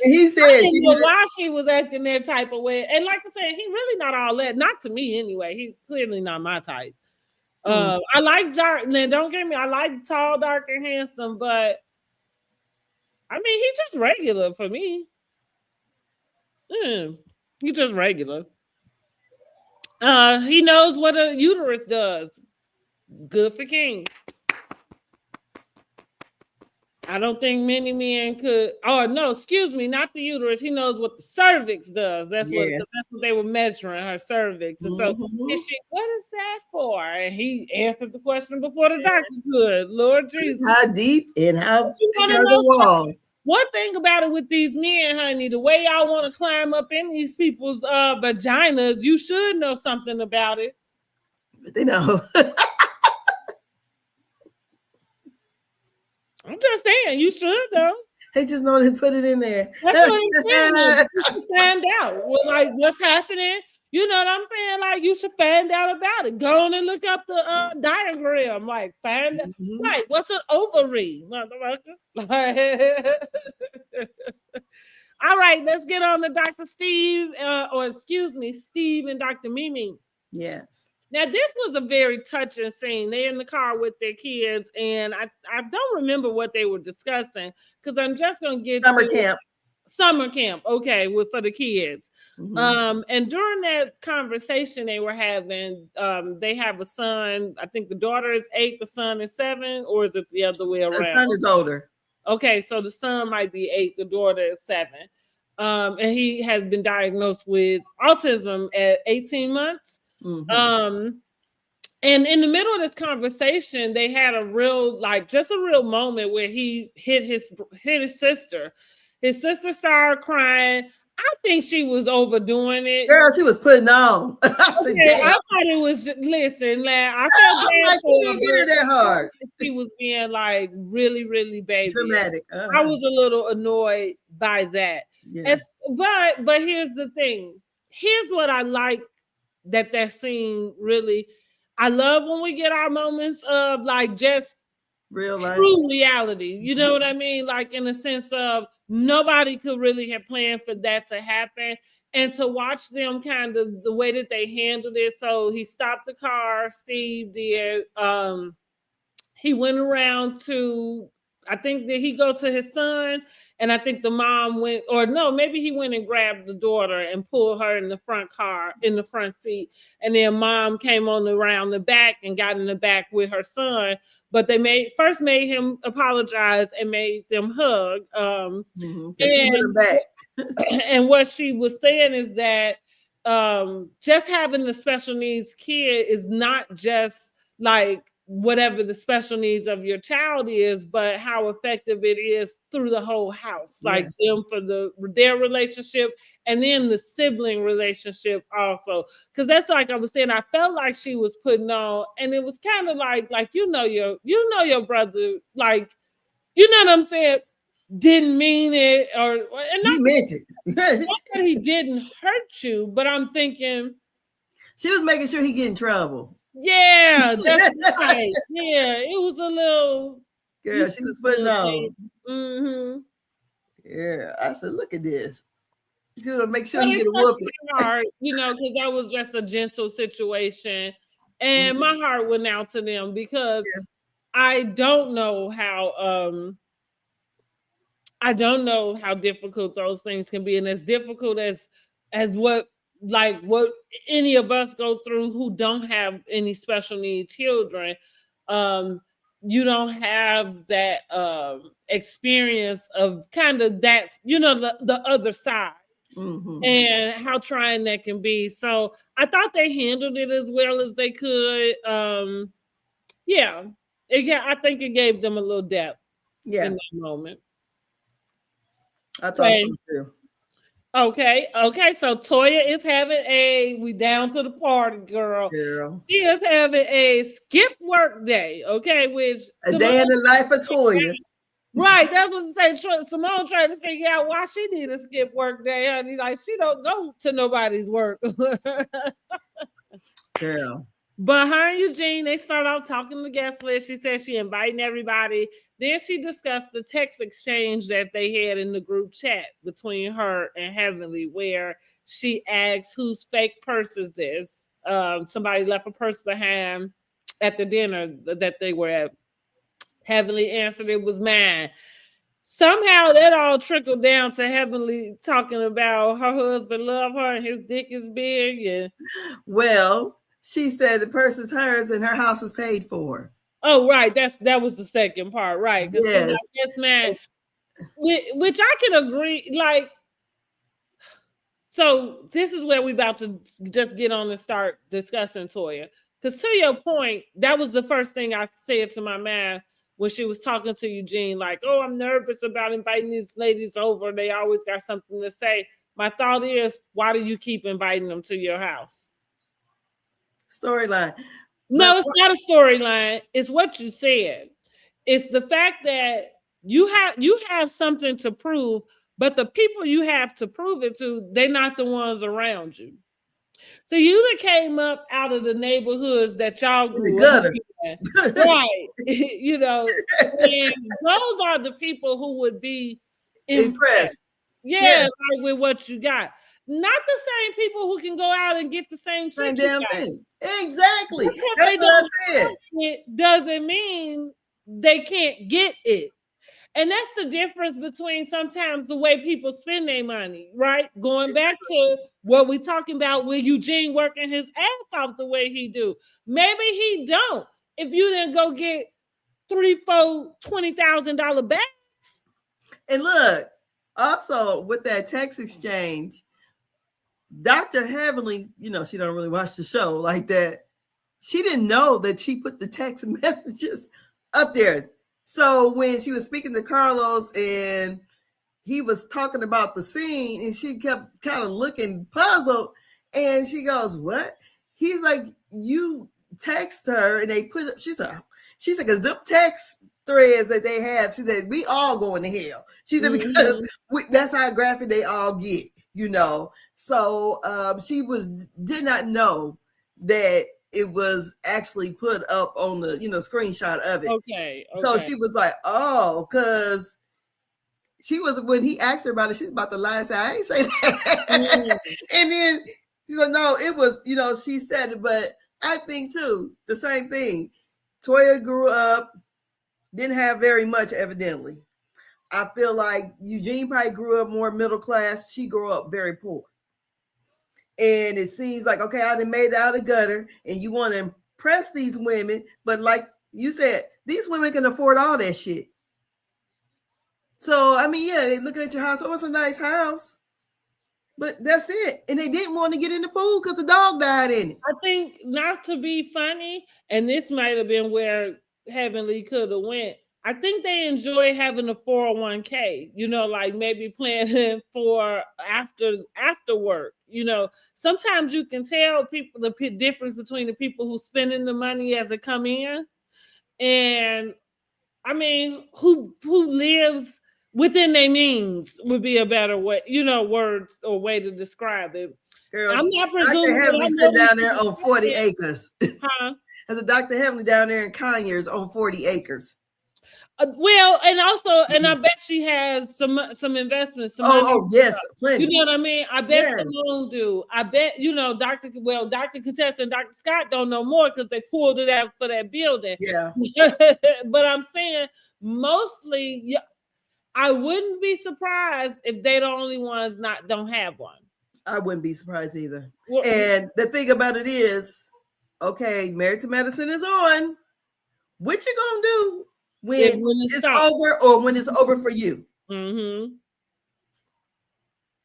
[SPEAKER 2] he said
[SPEAKER 1] I didn't know why she was acting that type of way. And like I said, he really not all that. Not to me anyway. He's clearly not my type. I like dark. Now, don't get me. I like tall, dark, and handsome, but I mean, he's just regular for me. He's just regular. He knows what a uterus does. Good for King. I don't think many men could. Oh no, excuse me, not the uterus. He knows what the cervix does. That's what they were measuring, her cervix. And so, what is that for? And he answered the question before the doctor could. Lord Jesus,
[SPEAKER 2] how deep and how thick are the walls?
[SPEAKER 1] One thing about it with these men, honey, the way y'all want to climb up in these people's vaginas, you should know something about it.
[SPEAKER 2] But they know.
[SPEAKER 1] I'm just saying, you should though.
[SPEAKER 2] They just know to put it in there.
[SPEAKER 1] That's what I'm saying. You should find out what's happening. You know what I'm saying? Like you should find out about it. Go on and look up the diagram. Like find out. Right. What's an ovary, motherfucker? All right, let's get on to Dr. Steve, Steve and Dr. Mimi.
[SPEAKER 2] Yes.
[SPEAKER 1] Now, this was a very touching scene. They're in the car with their kids, and I don't remember what they were discussing because I'm just going to get Summer camp, okay, for the kids. And during that conversation they were having, they have a son. I think the daughter is 8, the son is 7, or is it the other way around?
[SPEAKER 2] The son is older.
[SPEAKER 1] Okay, so the son might be 8, the daughter is 7. And he has been diagnosed with autism at 18 months. And in the middle of this conversation, they had a real moment where he hit his sister. His sister started crying. I think she was overdoing it.
[SPEAKER 2] Girl, she was putting on.
[SPEAKER 1] I thought it was. Listen, man, I felt bad for her.
[SPEAKER 2] Hit her that hard.
[SPEAKER 1] She was being like really, really baby.
[SPEAKER 2] Dramatic.
[SPEAKER 1] I was a little annoyed by that. Yes. But here's the thing. Here's what I like that scene really. I love when we get our moments of like just
[SPEAKER 2] Real life.
[SPEAKER 1] true reality. You know what I mean? Like in the sense of nobody could really have planned for that to happen. And to watch them kind of the way that they handled it. So he stopped the car, Steve did. He went around to, I think, did he go to his son? And I think the mom went, or no, maybe he went and grabbed the daughter and pulled her in the front car, in the front seat. And then mom came on around the back and got in the back with her son. But they first made him apologize and made them hug. And what she was saying is that just having the special needs kid is not just like whatever the special needs of your child is, but how effective it is through the whole house, like them for their relationship and then the sibling relationship also. Because that's like I was saying, I felt like she was putting on, and it was kind of like your brother, like, you know what I'm saying, didn't mean it, or
[SPEAKER 2] he meant it.
[SPEAKER 1] Not that he didn't hurt you, but I'm thinking
[SPEAKER 2] she was making sure he get in trouble.
[SPEAKER 1] Yeah, that's right. Yeah, it was a little.
[SPEAKER 2] Girl, she was putting on.
[SPEAKER 1] Mm-hmm.
[SPEAKER 2] Yeah, I said, look at this. She's gonna make sure he get a whooping.
[SPEAKER 1] You know, because that was just a gentle situation, and my heart went out to them because I don't know how. I don't know how difficult those things can be, and as difficult as what any of us go through who don't have any special need children. You don't have that experience of kind of that, the other side. And how trying that can be. So I thought they handled it as well as they could. I think it gave them a little depth in that moment.
[SPEAKER 2] I thought so too.
[SPEAKER 1] Okay. So Toya is having we down to the party, girl. She is having a skip work day, okay, which
[SPEAKER 2] a day in the life of Toya.
[SPEAKER 1] Right, that's what I'm saying. Simone trying to figure out why she need a skip work day, honey. Like she don't go to nobody's work.
[SPEAKER 2] Girl.
[SPEAKER 1] But her and Eugene, they start off talking the guest list. She said she inviting everybody. Then she discussed the text exchange that they had in the group chat between her and Heavenly, where she asked, whose fake purse is this? Somebody left a purse behind at the dinner that they were at. Heavenly answered it was mine. Somehow that all trickled down to Heavenly talking about her husband love her and his dick is big. And
[SPEAKER 2] well, she said the purse is hers and her house is paid for.
[SPEAKER 1] Oh, right. That was the second part, right?
[SPEAKER 2] Yes,
[SPEAKER 1] man. Which I can agree. Like, so this is where we about to just get on and start discussing Toya. Because to your point, that was the first thing I said to my man when she was talking to Eugene. Like, oh, I'm nervous about inviting these ladies over. They always got something to say. My thought is, why do you keep inviting them to your house?
[SPEAKER 2] Storyline.
[SPEAKER 1] No, it's not a storyline. It's what you said. It's the fact that you have something to prove, but the people you have to prove it to, they're not the ones around you. So you came up out of the neighborhoods that y'all grew up in, right? And those are the people who would be impressed. Like with what you got. Not the same people who can go out and get the same
[SPEAKER 2] damn thing. Exactly. That's what I said.
[SPEAKER 1] It doesn't mean they can't get it. And that's the difference between sometimes the way people spend their money, right? Going back to what we're talking about with Eugene working his ass off the way he do. Maybe he don't. If you didn't go get $20,000 bags.
[SPEAKER 2] And look, also with that text exchange, Dr. Heavenly, she don't really watch the show like that. She didn't know that she put the text messages up there. So when she was speaking to Carlos and he was talking about the scene and she kept kind of looking puzzled and she goes, what? He's like, you text her and they put up, she said, because them text threads that they have, she said, we all going to hell. She said, because that's how graphic they all get, So she did not know that it was actually put up on the screenshot of it.
[SPEAKER 1] Okay.
[SPEAKER 2] So she was like, oh, because she was, when he asked her about it, she was about to lie and say, I ain't say that. And then she's like, no, it was, she said it. But I think too, the same thing. Toya grew up, didn't have very much, evidently. I feel like Eugene probably grew up more middle class. She grew up very poor. And it seems like, okay, I done made it out of the gutter, and you want to impress these women. But like you said, these women can afford all that shit. So, I mean, yeah, they're looking at your house. Oh, it's a nice house. But that's it. And they didn't want to get in the pool because the dog died in it.
[SPEAKER 1] I think, not to be funny, and this might have been where Heavenly could have went, I think they enjoy having a 401k, like maybe planning for after work. Sometimes you can tell people the difference between the people who spending the money as it come in, and I mean, who lives within their means would be a better way, words or way to describe it.
[SPEAKER 2] Girl,
[SPEAKER 1] I'm not presuming.
[SPEAKER 2] Dr. Heavenly sitting down there on 40 acres.
[SPEAKER 1] Huh?
[SPEAKER 2] As a Dr. Heavenly down there in Conyers on 40 acres.
[SPEAKER 1] Well, and also, and I bet she has some investments.
[SPEAKER 2] Yes, plenty.
[SPEAKER 1] You know what I mean? I bet Simone do. I bet, Dr. Contessa and Dr. Scott don't know more because they pulled it out for that building.
[SPEAKER 2] Yeah.
[SPEAKER 1] But I'm saying mostly, I wouldn't be surprised if they're the only ones don't have one.
[SPEAKER 2] I wouldn't be surprised either. Well, and the thing about it is, okay, Married to Medicine is on. What you gonna do when it's over, or when it's over for you?
[SPEAKER 1] Mm-hmm.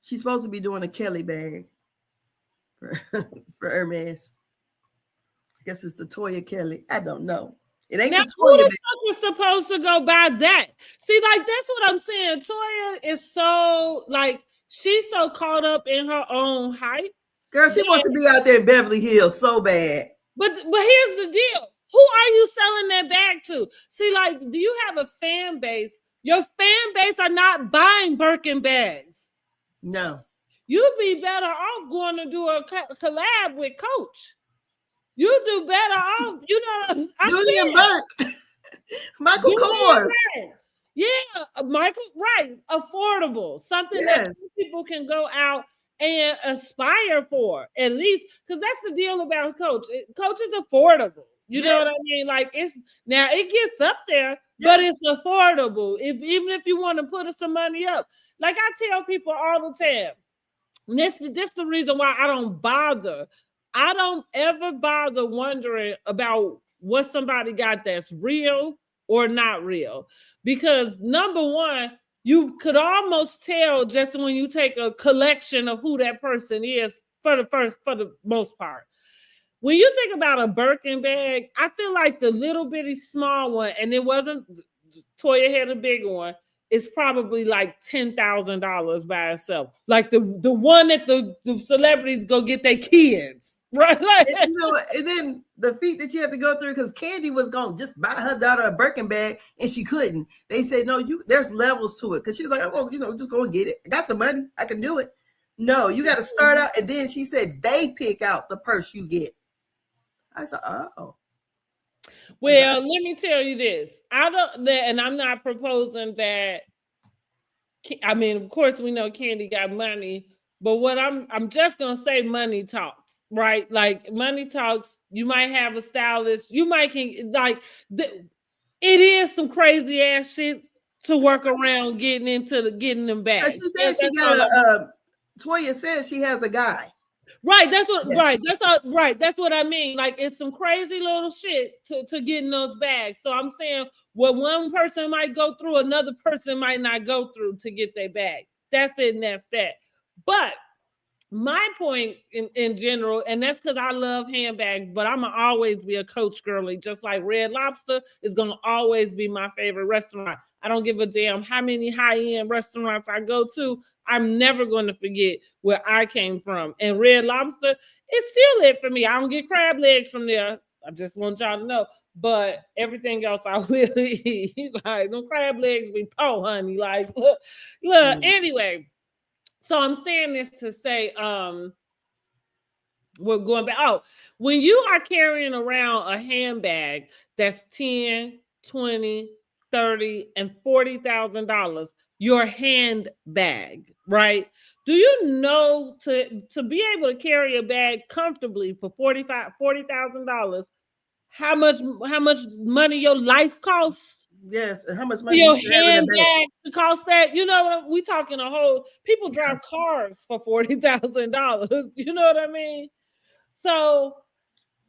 [SPEAKER 2] She's supposed to be doing a Kelly bag for Hermes. I guess it's the Toya Kelly. I don't know. It ain't
[SPEAKER 1] now,
[SPEAKER 2] the Toya bag.
[SPEAKER 1] Who is supposed to go buy that? See, like, that's what I'm saying. Toya is so, like, she's so caught up in her own hype.
[SPEAKER 2] Girl, she wants to be out there in Beverly Hills so bad.
[SPEAKER 1] But here's the deal. Who are you selling that bag to? See, like, do you have a fan base? Your fan base are not buying Birkin bags.
[SPEAKER 2] No.
[SPEAKER 1] You'd be better off going to do a collab with Coach. You do better off,
[SPEAKER 2] Julian Burke. Michael Kors.
[SPEAKER 1] Yeah, Michael, right. Affordable. Something that people can go out and aspire for, at least, because that's the deal about Coach. Coach is affordable. You know what I mean? Like, it gets up there, but it's affordable. Even if you want to put some money up. Like I tell people all the time, this is the reason why I don't bother. I don't ever bother wondering about what somebody got that's real or not real. Because number one, you could almost tell just when you take a collection of who that person is for the most part. When you think about a Birkin bag, I feel like the little bitty small one, and it wasn't, Toya had a big one, it's probably like $10,000 by itself. Like the one that the celebrities go get their kids, right? Like,
[SPEAKER 2] and then the feat that you have to go through, because Candy was going to just buy her daughter a Birkin bag and she couldn't. They said, no, there's levels to it. Because she's like, oh, just go and get it. I got the money. I can do it. No, you got to start out. And then she said, they pick out the purse you get. I said, oh.
[SPEAKER 1] Well, let me tell you this. And I'm not proposing that. I mean, of course, we know Candy got money, but what I'm just gonna say, money talks, right? Like, money talks. You might have a stylist. You might it is some crazy ass shit to work around getting them back.
[SPEAKER 2] She said she got Toya says she has a guy.
[SPEAKER 1] Right, that's what I mean. Like, it's some crazy little shit to get in those bags. So I'm saying what one person might go through, another person might not go through to get their bag. That's it, and that's that. But my point in general, and that's because I love handbags, but I'm gonna always be a Coach girly, just like Red Lobster is gonna always be my favorite restaurant. I don't give a damn how many high-end restaurants I go to. I'm never going to forget where I came from. And Red Lobster is still it for me. I don't get crab legs from there. I just want y'all to know. But everything else I will eat. Like, them crab legs be honey. Like, look. Anyway. So I'm saying this to say, We're going back. Oh, when you are carrying around a handbag that's 10, 20, 30, and $40,000, your handbag, right? Do you know to be able to carry a bag comfortably for $40,000, how much money your life costs?
[SPEAKER 2] Yes, and how much money you
[SPEAKER 1] Your
[SPEAKER 2] should have in the bank?
[SPEAKER 1] handbag to cost that, we talking a whole people drive cars for $40,000. You know what I mean? So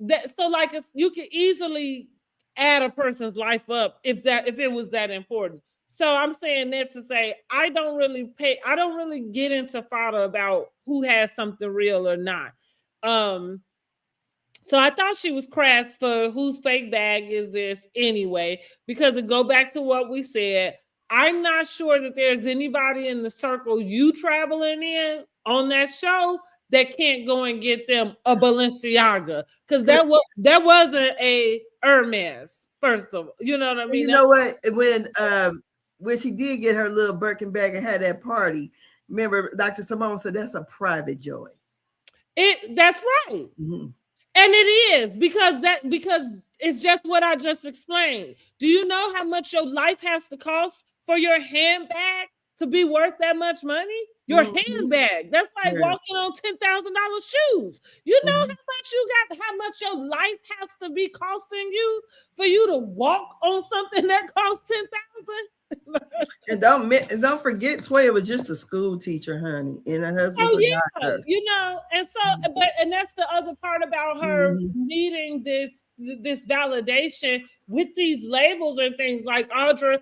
[SPEAKER 1] like you could easily add a person's life up if it was that important. So I'm saying that to say I don't really get into fodder about who has something real or not. So I thought she was crass for whose fake bag is this anyway, because to go back to what we said, I'm not sure that there's anybody in the circle you traveling in on that show that can't go and get them a Balenciaga, because that wasn't a Hermes. First of all, you know what I mean.
[SPEAKER 2] You know what? When she did get her little Birkin bag and had that party, remember Dr. Simone said that's a private joy.
[SPEAKER 1] That's right. Mm-hmm. And it is because it's just what I just explained. Do you know how much your life has to cost for your handbag to be worth that much money? Your handbag. That's like walking on $10,000 shoes. You know how much your life has to be costing you for you to walk on something that costs $10,000?
[SPEAKER 2] And don't forget, Toya was just a school teacher, honey, and her husband's a doctor.
[SPEAKER 1] And so, and that's the other part about her needing this validation with these labels and things. Like Audra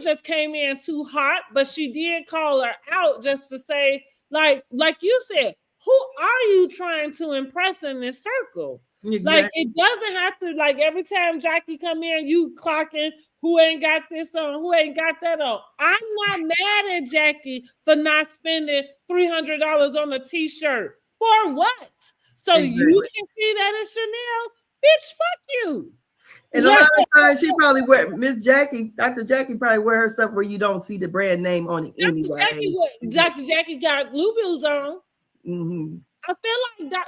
[SPEAKER 1] just came in too hot, but she did call her out just to say, like you said, who are you trying to impress in this circle? Exactly. Like it doesn't have to, like every time Jackie come in, you clocking who ain't got this on, who ain't got that on. I'm not mad at Jackie for not spending $300 on a t-shirt. For what? So you can see that at Chanel? Bitch, fuck you.
[SPEAKER 2] And a lot of times she probably Dr. Jackie probably wear her stuff where you don't see the brand name on it anyway.
[SPEAKER 1] Dr. Jackie got Louis on. Mm-hmm. I feel like that,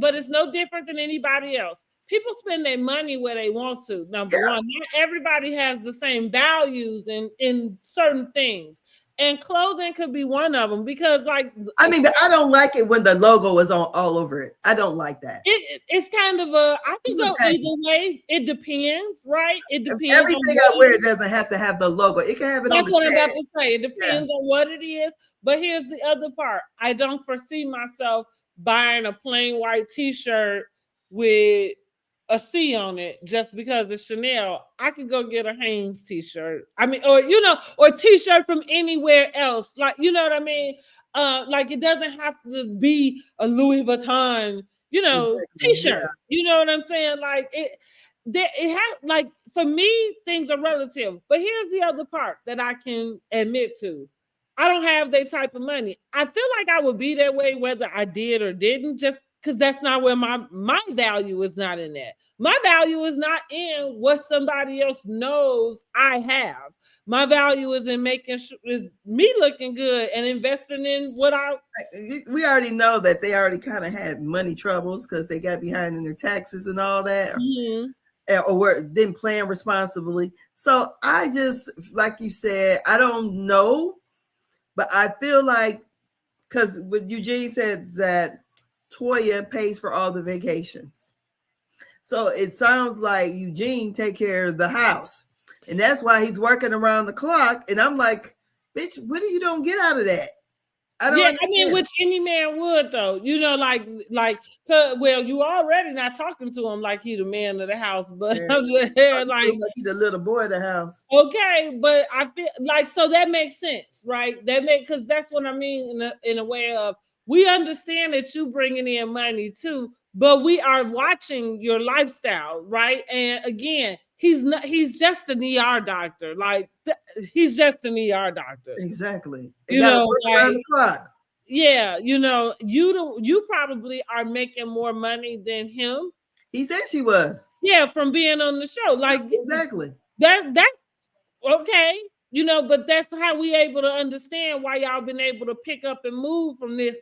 [SPEAKER 1] but it's no different than anybody else. People spend their money where they want to. Number one, not everybody has the same values in certain things. And clothing could be one of them because, like,
[SPEAKER 2] I mean, but I don't like it when the logo is on all over it. I don't like that.
[SPEAKER 1] It's kind of I can go either way. It depends, right? It depends.
[SPEAKER 2] Everything I wear doesn't have to have the logo. It can have it on the tag.
[SPEAKER 1] That's what I'm about to say. It depends on what it is. But here's the other part. I don't foresee myself buying a plain white T-shirt with a C on it just because it's Chanel. I could go get a Hanes T-shirt. I mean, or a T-shirt from anywhere else. Like, you know what I mean? Like it doesn't have to be a Louis Vuitton, T-shirt. You know what I'm saying? Like it has, like, for me, things are relative. But here's the other part that I can admit to. I don't have that type of money. I feel like I would be that way whether I did or didn't, just because that's not where my value is not in that. My value is not in what somebody else knows I have. My value is in is me looking good and investing in what
[SPEAKER 2] we already know that they already kind of had money troubles because they got behind in their taxes and all that. Or didn't plan responsibly. So I just, like you said, I don't know, but I feel like, because what Eugene said that Toya pays for all the vacations. So it sounds like Eugene take care of the house. And that's why he's working around the clock. And I'm like, bitch, what do you don't get out of that?
[SPEAKER 1] I mean, which any man would, though. Well, you already not talking to him like he the man of the house, but I'm just like
[SPEAKER 2] he the little boy of the house.
[SPEAKER 1] Okay, but I feel like, so that makes sense, right? Because that's what I mean in a way of, we understand that you bringing in money too, but we are watching your lifestyle, right? And again, he's just an ER doctor. Like, he's just an ER doctor.
[SPEAKER 2] Exactly.
[SPEAKER 1] Around the clock. Yeah, you probably are making more money than him.
[SPEAKER 2] He said she was.
[SPEAKER 1] Yeah, from being on the show. Like,
[SPEAKER 2] exactly.
[SPEAKER 1] That's okay. you know, but that's how we able to understand why y'all been able to pick up and move from this,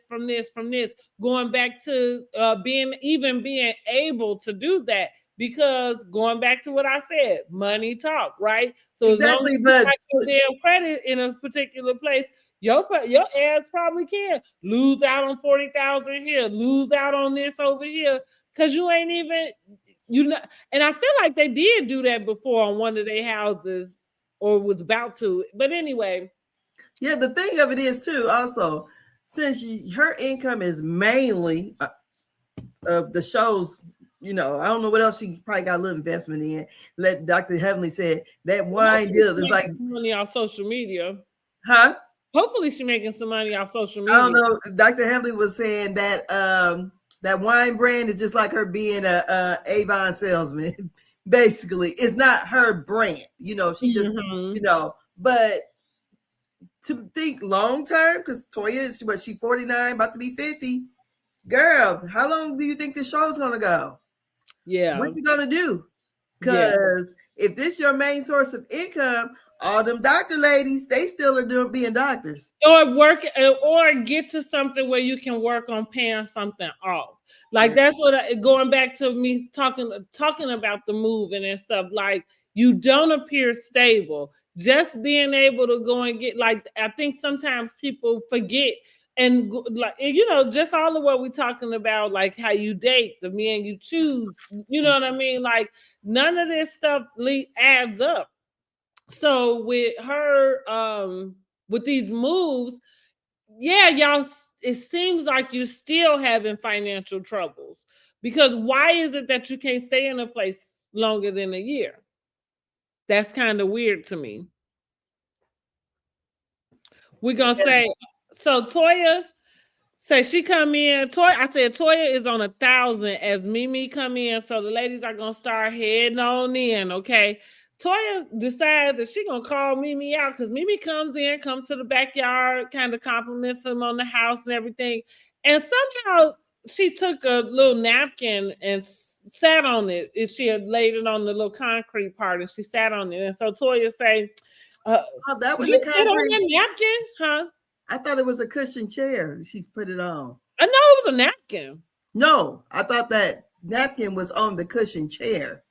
[SPEAKER 1] going back to being able to do that. Because going back to what I said, money talk, right? So as long as
[SPEAKER 2] Exactly,
[SPEAKER 1] you
[SPEAKER 2] but
[SPEAKER 1] got your damn credit in a particular place, your ads probably can lose out on 40,000 here, lose out on this over here, because you ain't even, you know. And I feel like they did do that before on one of their houses, or was about to. But anyway,
[SPEAKER 2] yeah, the thing of it is too. Also, since her income is mainly of the shows, you know, I don't know what else she probably got a little investment in. Let Dr. Heavenly said that wine deal is like
[SPEAKER 1] money off social media.
[SPEAKER 2] Huh?
[SPEAKER 1] Hopefully she making some money off social media.
[SPEAKER 2] I don't know. Dr. Heavenly was saying that that wine brand is just like her being a Avon salesman. Basically, it's not her brand. You know, she just you know, but to think long term, because Toya is what, she 49, about to be 50. Girl, how long do you think the show's gonna go?
[SPEAKER 1] Yeah.
[SPEAKER 2] What you gonna do? Because if this your main source of income, all them doctor ladies, they still are being doctors.
[SPEAKER 1] Or work, or get to something where you can work on paying something off. Like that's what going back to me talking about the moving and stuff. Like, you don't appear stable. Just being able to go and get, like, I think sometimes people forget, and like, you know, just all of what we're talking about, like how you date, the man you choose, you know what I mean? Like, none of this stuff adds up. So with her, with these moves, yeah, y'all, it seems like you're still having financial troubles. Because why is it that you can't stay in a place longer than a year? That's kind of weird to me. We're gonna say, so Toya say she come in. I said Toya is on 1,000 as Mimi come in. So the ladies are gonna start heading on in. Okay. Toya decides that she gonna call Mimi out, because Mimi comes to the backyard, kind of compliments him on the house and everything. And somehow she took a little napkin and sat on it. She had laid it on the little concrete part, and she sat on it. And so Toya say,
[SPEAKER 2] oh, that was
[SPEAKER 1] you
[SPEAKER 2] the
[SPEAKER 1] sit on that napkin, huh?
[SPEAKER 2] I thought it was a cushion chair she's put it on.
[SPEAKER 1] I know it was a napkin.
[SPEAKER 2] No, I thought that napkin was on the cushion chair.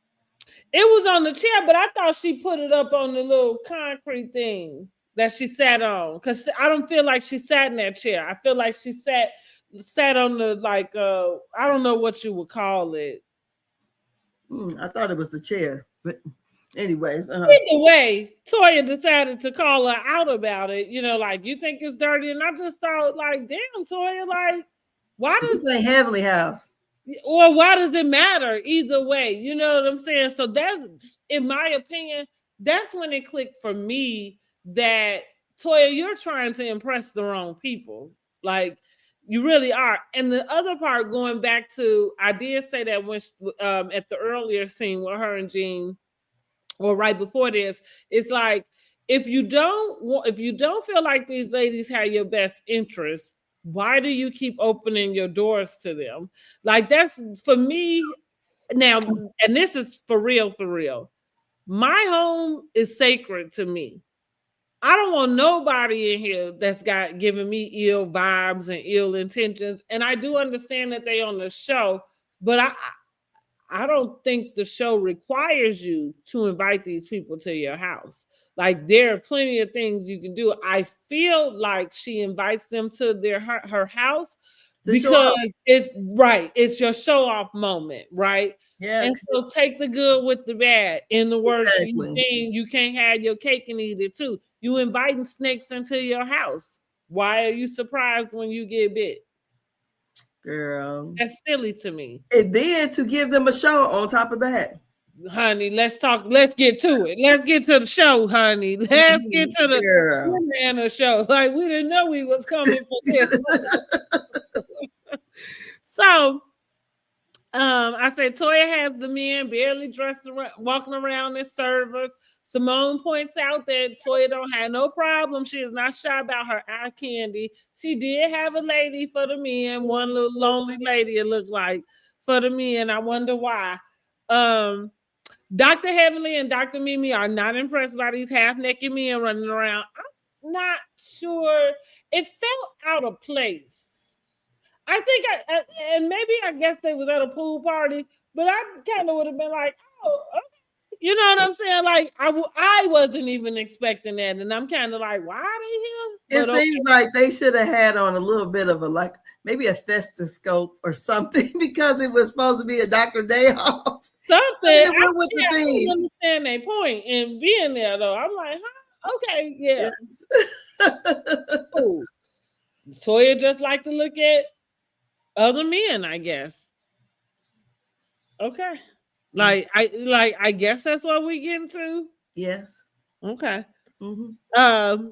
[SPEAKER 1] It was on the chair, but I thought she put it up on the little concrete thing that she sat on. Because I don't feel like she sat in that chair. I feel like she sat on the, like, I don't know what you would call it.
[SPEAKER 2] I thought it was the chair, but anyways.
[SPEAKER 1] Either way, Toya decided to call her out about it. You know, like, you think it's dirty, and I just thought, like, damn, Toya, like, why does
[SPEAKER 2] this ain't Heavenly House?
[SPEAKER 1] Or why does it matter? Either way, you know what I'm saying? So that's, in my opinion, that's when it clicked for me that, Toya, you're trying to impress the wrong people. Like, you really are. And the other part, going back to, I did say that when at the earlier scene with her and Gene, or right before this, it's like, if you don't feel like these ladies have your best interest, why do you keep opening your doors to them? Like, that's, for me now, and this is for real, for real. My home is sacred to me. I don't want nobody in here that's got giving me ill vibes and ill intentions. And I do understand that they on the show, but I don't think the show requires you to invite these people to your house. Like, there are plenty of things you can do. I feel like she invites them to her house because it's right. It's your show off moment, right?
[SPEAKER 2] Yeah.
[SPEAKER 1] And so take the good with the bad. In the words of Eugene, you can't have your cake and eat it too. You inviting snakes into your house. Why are you surprised when you get bit?
[SPEAKER 2] Girl,
[SPEAKER 1] that's silly to me.
[SPEAKER 2] And then to give them a show on top of that.
[SPEAKER 1] Honey, let's talk. Let's get to it. Let's get to the show, honey. Let's get to the Anna show. Like, we didn't know we was coming for this. So, I said Toya has the men barely dressed around, walking around as servers. Simone points out that Toya don't have no problem. She is not shy about her eye candy. She did have a lady for the men, one little lonely lady, it looked like, for the men. I wonder why. Dr. Heavenly and Dr. Mimi are not impressed by these half-naked men running around. I'm not sure. It felt out of place. I think and maybe I guess they was at a pool party, but I kind of would have been like, oh, okay. You know what I'm saying? Like I wasn't even expecting that, and I'm kind of like, why are they
[SPEAKER 2] It
[SPEAKER 1] here? But
[SPEAKER 2] seems like they should have had on a little bit of a like maybe a stethoscope or something because it was supposed to be a Dr. Day off.
[SPEAKER 1] Something.
[SPEAKER 2] I went with the
[SPEAKER 1] I
[SPEAKER 2] theme.
[SPEAKER 1] don't understand their point in being there though. I'm like, huh? Okay, yeah.
[SPEAKER 2] Yes.
[SPEAKER 1] Cool. Toya just like to look at other men, I guess. Okay. I guess that's what we get into.
[SPEAKER 2] Yes.
[SPEAKER 1] Okay.
[SPEAKER 2] Mm-hmm.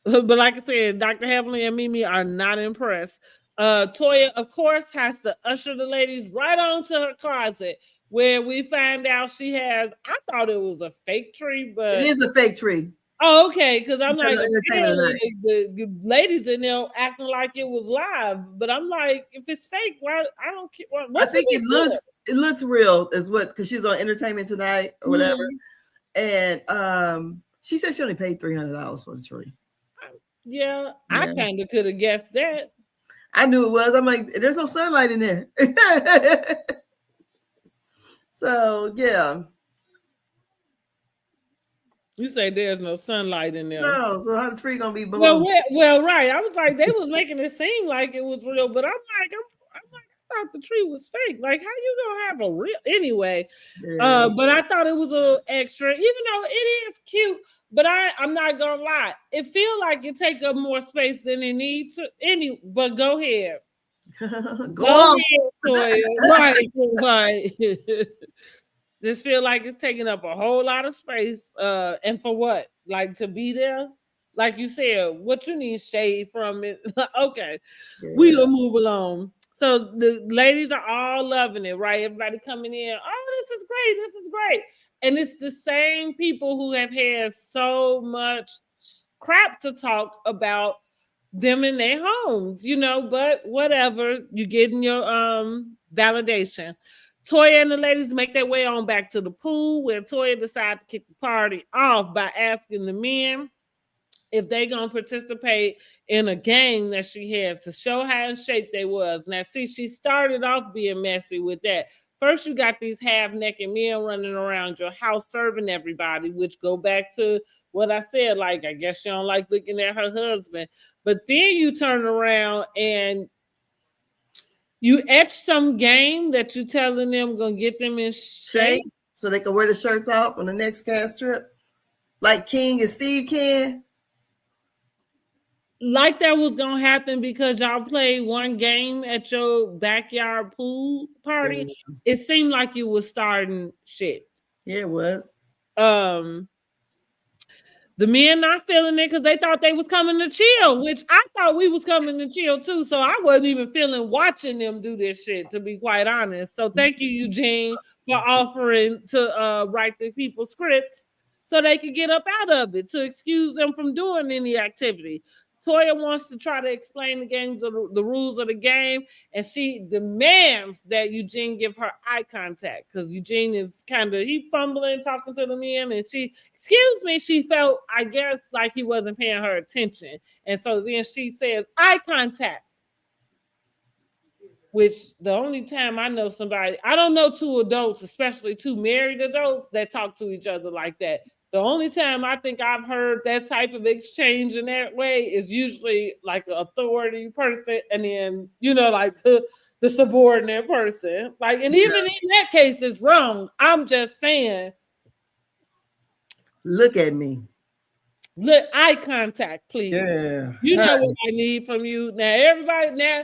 [SPEAKER 1] But like I said, Dr. Heavenly and Mimi are not impressed. Toya, of course, has to usher the ladies right on to her closet where we find out she has, I thought it was a fake tree, but
[SPEAKER 2] it is a fake tree.
[SPEAKER 1] Oh, okay, because I'm like,
[SPEAKER 2] apparently
[SPEAKER 1] the ladies in there acting like it was live, but I'm like, if it's fake, why? I don't care.
[SPEAKER 2] I think it looks real, is what, because she's on Entertainment Tonight or whatever, and she said she only paid $300 for the tree.
[SPEAKER 1] Yeah, I kind of could have guessed that.
[SPEAKER 2] I knew it was. I'm like, there's no sunlight in there. So yeah.
[SPEAKER 1] You say there's no sunlight in there.
[SPEAKER 2] No, so how the tree gonna be below?
[SPEAKER 1] Well, right. I was like, they was making it seem like it was real, but I'm like, I thought the tree was fake. Like, how you gonna have a real anyway? Yeah. But I thought it was a extra, even though it is cute. But I'm not gonna lie, it feel like it take up more space than it needs to. But go ahead. Go ahead, Toya. Right. Just feel like it's taking up a whole lot of space. And for what? Like to be there? Like you said, what you need shade from it. Okay. Yeah. We will move along. So the ladies are all loving it, right? Everybody coming in. Oh, this is great. This is great. And it's the same people who have had so much crap to talk about them in their homes, but whatever. You're getting your validation. Toya and the ladies make their way on back to the pool where Toya decided to kick the party off by asking the men if they gonna participate in a game that she had to show how in shape they was. Now, see, she started off being messy with that. First, you got these half-naked men running around your house serving everybody, which go back to what I said. Like, I guess she don't like looking at her husband. But then you turn around and you etch some game that you telling them gonna get them in shape,
[SPEAKER 2] so they can wear the shirts off on the next cast trip, like King and Steve can.
[SPEAKER 1] Like that was gonna happen because y'all played one game at your backyard pool party. Yeah. It seemed like you was starting shit.
[SPEAKER 2] Yeah, it was.
[SPEAKER 1] The men not feeling it because they thought they was coming to chill, which I thought we was coming to chill too. So I wasn't even feeling watching them do this shit, to be quite honest. So thank you, Eugene, for offering to write the people's scripts so they could get up out of it, to excuse them from doing any activity. Toya wants to try to explain the rules of the game, and she demands that Eugene give her eye contact because Eugene is he fumbling, talking to the men, and she felt, I guess, like he wasn't paying her attention. And so then she says, eye contact. Which the only time I know somebody, I don't know two adults, especially two married adults, that talk to each other like that. The only time I think I've heard that type of exchange in that way is usually like an authority person and then, like the subordinate person. Like, and even in that case, it's wrong. I'm just saying.
[SPEAKER 2] Look at me.
[SPEAKER 1] Look, eye contact, please.
[SPEAKER 2] Yeah.
[SPEAKER 1] You know what I need from you. Now,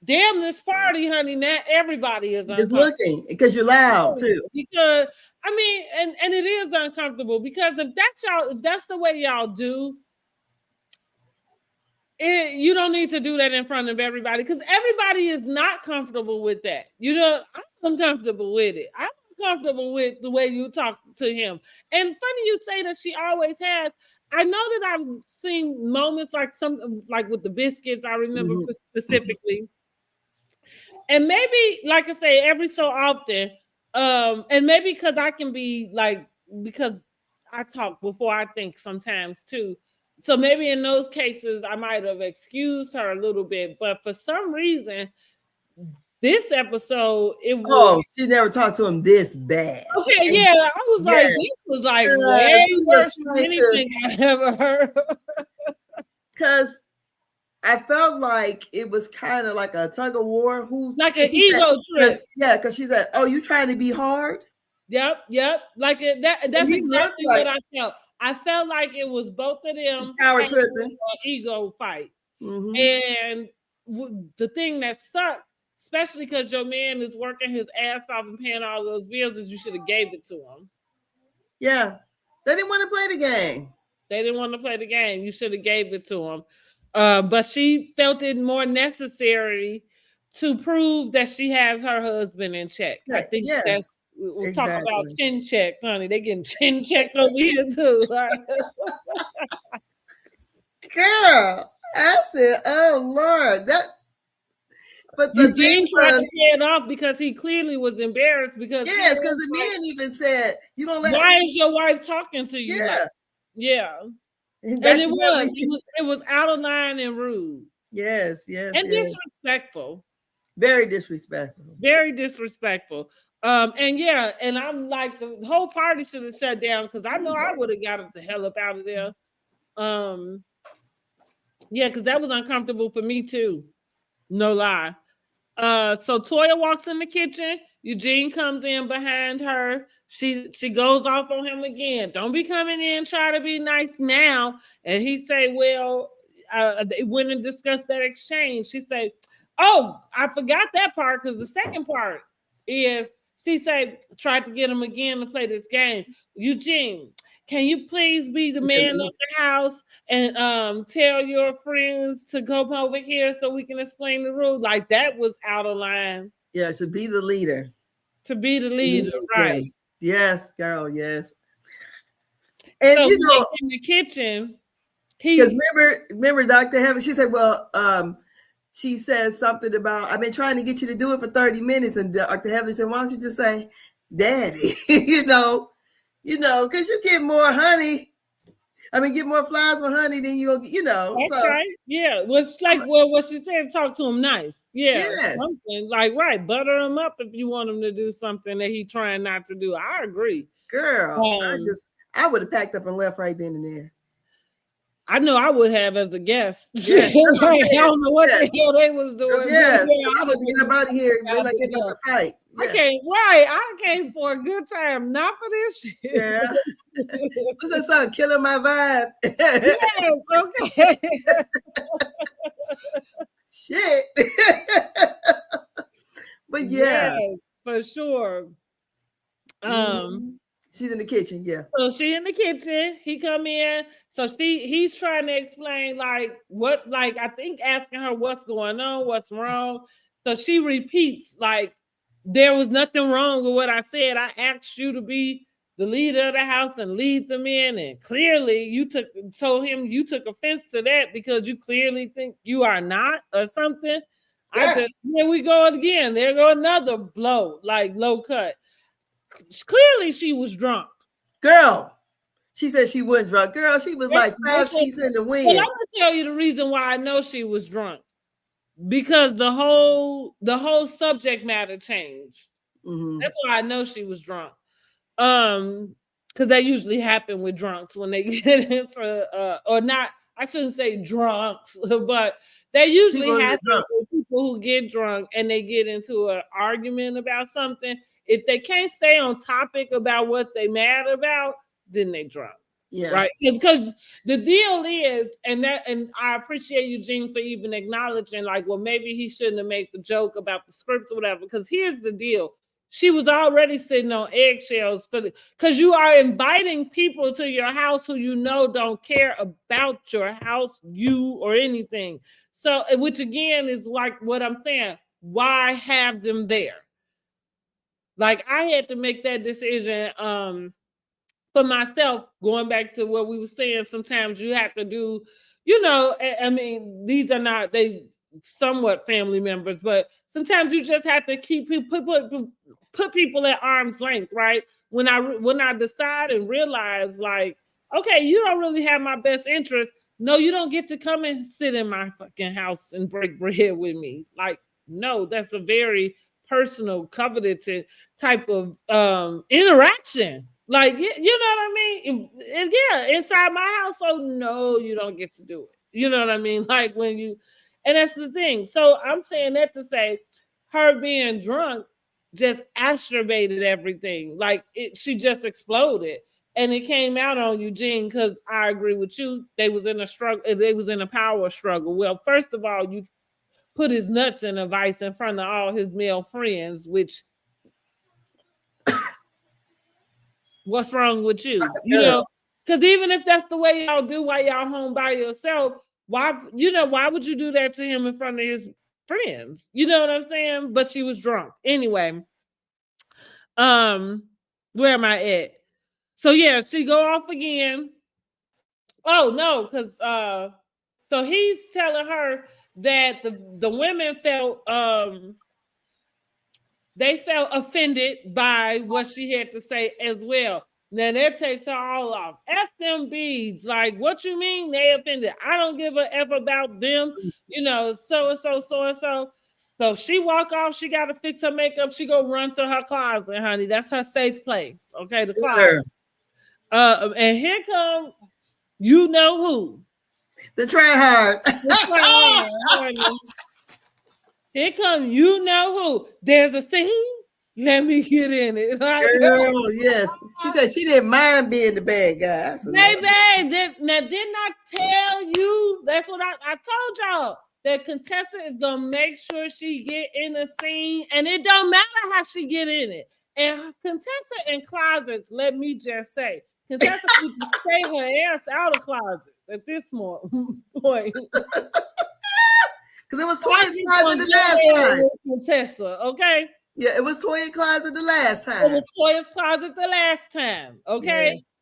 [SPEAKER 1] damn this party, honey. Now everybody is
[SPEAKER 2] just looking because you're loud too.
[SPEAKER 1] Because I mean, and it is uncomfortable because if that's the way y'all do it, you don't need to do that in front of everybody because everybody is not comfortable with that. I'm uncomfortable with it. I'm uncomfortable with the way you talk to him. And funny you say that she always has. I know that I've seen moments like with the biscuits. I remember specifically. And maybe, like I say, every so often, And maybe because I can be like, because I talk before I think sometimes too. So maybe in those cases I might have excused her a little bit, but for some reason this episode it was
[SPEAKER 2] she never talked to him this bad.
[SPEAKER 1] okay. Yeah, I was like, this was like way worse than anything I ever heard.
[SPEAKER 2] Because I felt like it was kind of like a tug of war. Who's
[SPEAKER 1] like an ego trip?
[SPEAKER 2] Yeah, because she said, "Oh, you trying to be hard?"
[SPEAKER 1] Yep. Like that's exactly what I felt. I felt like it was both of them
[SPEAKER 2] power tripping,
[SPEAKER 1] an ego fight. And the thing that sucks, especially because your man is working his ass off and paying all those bills, is you should have gave it to him.
[SPEAKER 2] Yeah, they didn't want to play the game.
[SPEAKER 1] They didn't want to play the game. You should have gave it to him. But she felt it more necessary to prove that she has her husband in check. Yeah, I think that's we'll talk about chin check, honey. They getting chin checked over here too.
[SPEAKER 2] Girl, I said, "Oh Lord, that."
[SPEAKER 1] But the Eugene tried to pay it off because he clearly was embarrassed. Because
[SPEAKER 2] because the man even said, "You gonna let?"
[SPEAKER 1] Why is your wife talking to you? Yeah. And it was out of line and rude.
[SPEAKER 2] Yes.
[SPEAKER 1] And disrespectful.
[SPEAKER 2] Very disrespectful.
[SPEAKER 1] Very disrespectful. And I'm like, the whole party should have shut down because I know I would have got the hell up out of there. Because that was uncomfortable for me too. No lie. So Toya walks in the kitchen. Eugene comes in behind her. She goes off on him again. Don't be coming in try to be nice now. And he say, well, they went and discussed that exchange. She say, oh, I forgot that part because the second part is she said, tried to get him again to play this game. Eugene, can you please be the man of the house and tell your friends to come over here so we can explain the rules? Like that was out of line.
[SPEAKER 2] Yeah, to be the leader.
[SPEAKER 1] To be the leader, right?
[SPEAKER 2] Yes, girl. Yes. And so
[SPEAKER 1] in the kitchen,
[SPEAKER 2] because remember, Dr. Heaven, she said, well, she said something about I've been trying to get you to do it for 30 minutes, and Dr. Heaven said, why don't you just say, Daddy? Because you get more honey. I mean, get more flies with honey than you'll get,
[SPEAKER 1] That's right. Yeah. What's like, what she said, talk to him nice. Yeah. Yes. Something like, right. Butter him up if you want him to do something that he's trying not to do. I agree.
[SPEAKER 2] Girl, I would have packed up and left right then and there.
[SPEAKER 1] I know I would have as a guest. Yes, I don't know what the hell they was doing.
[SPEAKER 2] Yes, I was get about here. They're like they're about to fight.
[SPEAKER 1] Yeah. I came for a good time, not for this shit.
[SPEAKER 2] Yeah. What's that song? Killing my vibe.
[SPEAKER 1] Yes, okay.
[SPEAKER 2] Shit. But yes,
[SPEAKER 1] for sure.
[SPEAKER 2] She's in the kitchen, yeah.
[SPEAKER 1] So she in the kitchen. He come in. So he's trying to explain I think asking her what's going on, what's wrong. So she repeats like there was nothing wrong with what I said. I asked you to be the leader of the house and lead them in, and clearly you told him you took offense to that because you clearly think you are not or something. Yeah. Here we go again. There go another blow, like low cut. Clearly she was drunk.
[SPEAKER 2] Girl, she said she wasn't drunk. Girl, she was like 5 sheets in the wind.
[SPEAKER 1] Well, I'm gonna tell you the reason why I know she was drunk. Because the whole subject matter changed. That's why I know she was drunk. Because that usually happen with drunks when they get into or not. I shouldn't say drunks, but that usually happen with people who get drunk and they get into an argument about something. If they can't stay on topic about what they mad about, then they drunk. Yeah. Right. Because the deal is, and I appreciate Eugene for even acknowledging, like, well, maybe he shouldn't have made the joke about the scripts or whatever. Because here's the deal. She was already sitting on eggshells because you are inviting people to your house who don't care about your house, you, or anything. So, which again is like what I'm saying. Why have them there? Like I had to make that decision for myself, going back to what we were saying. Sometimes you have to do, I mean, these are not somewhat family members, but sometimes you just have to keep put people at arm's length, right? When I decide and realize, like, okay, you don't really have my best interest. No, you don't get to come and sit in my fucking house and break bread with me. Like, no, that's a very personal, coveted type of interaction. Like, you know what I mean? And yeah, inside my household, no, you don't get to do it. You know what I mean? Like when you, and that's the thing. So I'm saying that to say her being drunk just exacerbated everything. Like she just exploded. And it came out on Eugene because I agree with you. They was in a struggle. They was in a power struggle. Well, first of all, you put his nuts in a vice in front of all his male friends, which what's wrong with you? You know, because even if that's the way y'all do while y'all home by yourself, why would you do that to him in front of his friends? You know what I'm saying? But she was drunk. Anyway, where am I at? So yeah, she go off again. Oh no, because so he's telling her that the women felt they felt offended by what she had to say as well. Now that takes her all off. F them beads. Like, what you mean they offended? I don't give a F about them. You know, so and so, so and so. So she walk off. She got to fix her makeup. She go run to her closet, honey. That's her safe place. Okay, the closet. And here come, you know who?
[SPEAKER 2] The try hard.
[SPEAKER 1] Here come, you know who? There's a scene. Let me get in it. Like,
[SPEAKER 2] girl, yes. She said she didn't mind being the bad guy.
[SPEAKER 1] Baby, didn't I tell you? That's what I told y'all. That Contessa is gonna make sure she get in the scene, and it don't matter how she get in it. And Contessa in closets, let me just say, Contessa needs to stay her ass out of closets at this point.
[SPEAKER 2] Because it was Toya's closet the last time.
[SPEAKER 1] Contessa, okay?
[SPEAKER 2] Yeah, it was Toya's closet the last time.
[SPEAKER 1] It was Toya's closet the last time, okay? Yes.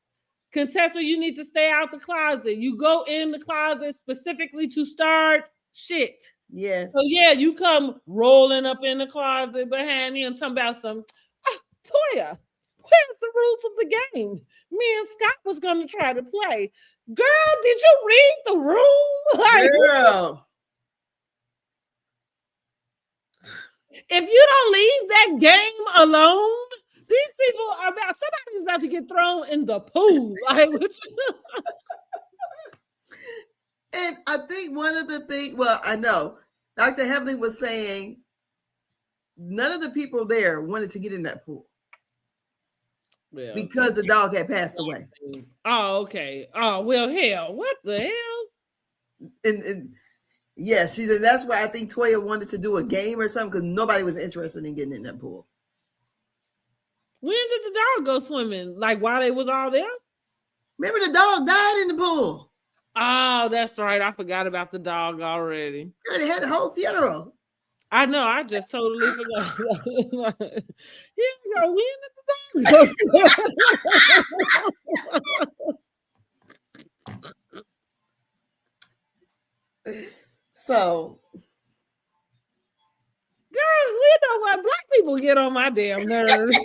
[SPEAKER 1] Contessa, you need to stay out the closet. You go in the closet specifically to start shit.
[SPEAKER 2] Yes.
[SPEAKER 1] So yeah, you come rolling up in the closet behind me and talking about some, Toya, where's the rules of the game? Me and Scott was going to try to play. Girl, did you read the room? Like,
[SPEAKER 2] girl.
[SPEAKER 1] If you don't leave that game alone, these people are somebody's about to get thrown in the pool. Like,
[SPEAKER 2] and I think one of the things, well, I know Dr. Heavenly was saying none of the people there wanted to get in that pool. Well, because the dog had passed away.
[SPEAKER 1] Oh, okay. Oh, well, hell, what the hell?
[SPEAKER 2] And yes, she said that's why I think Toya wanted to do a game or something because nobody was interested in getting in that pool.
[SPEAKER 1] When did the dog go swimming? Like while they was all there?
[SPEAKER 2] Remember the dog died in the pool.
[SPEAKER 1] Oh, that's right. I forgot about the dog already.
[SPEAKER 2] Girl, they had a whole funeral.
[SPEAKER 1] I know. I just totally forgot. Here we go. When did the dog
[SPEAKER 2] go? So,
[SPEAKER 1] girl, we know what black people get on my damn nerves.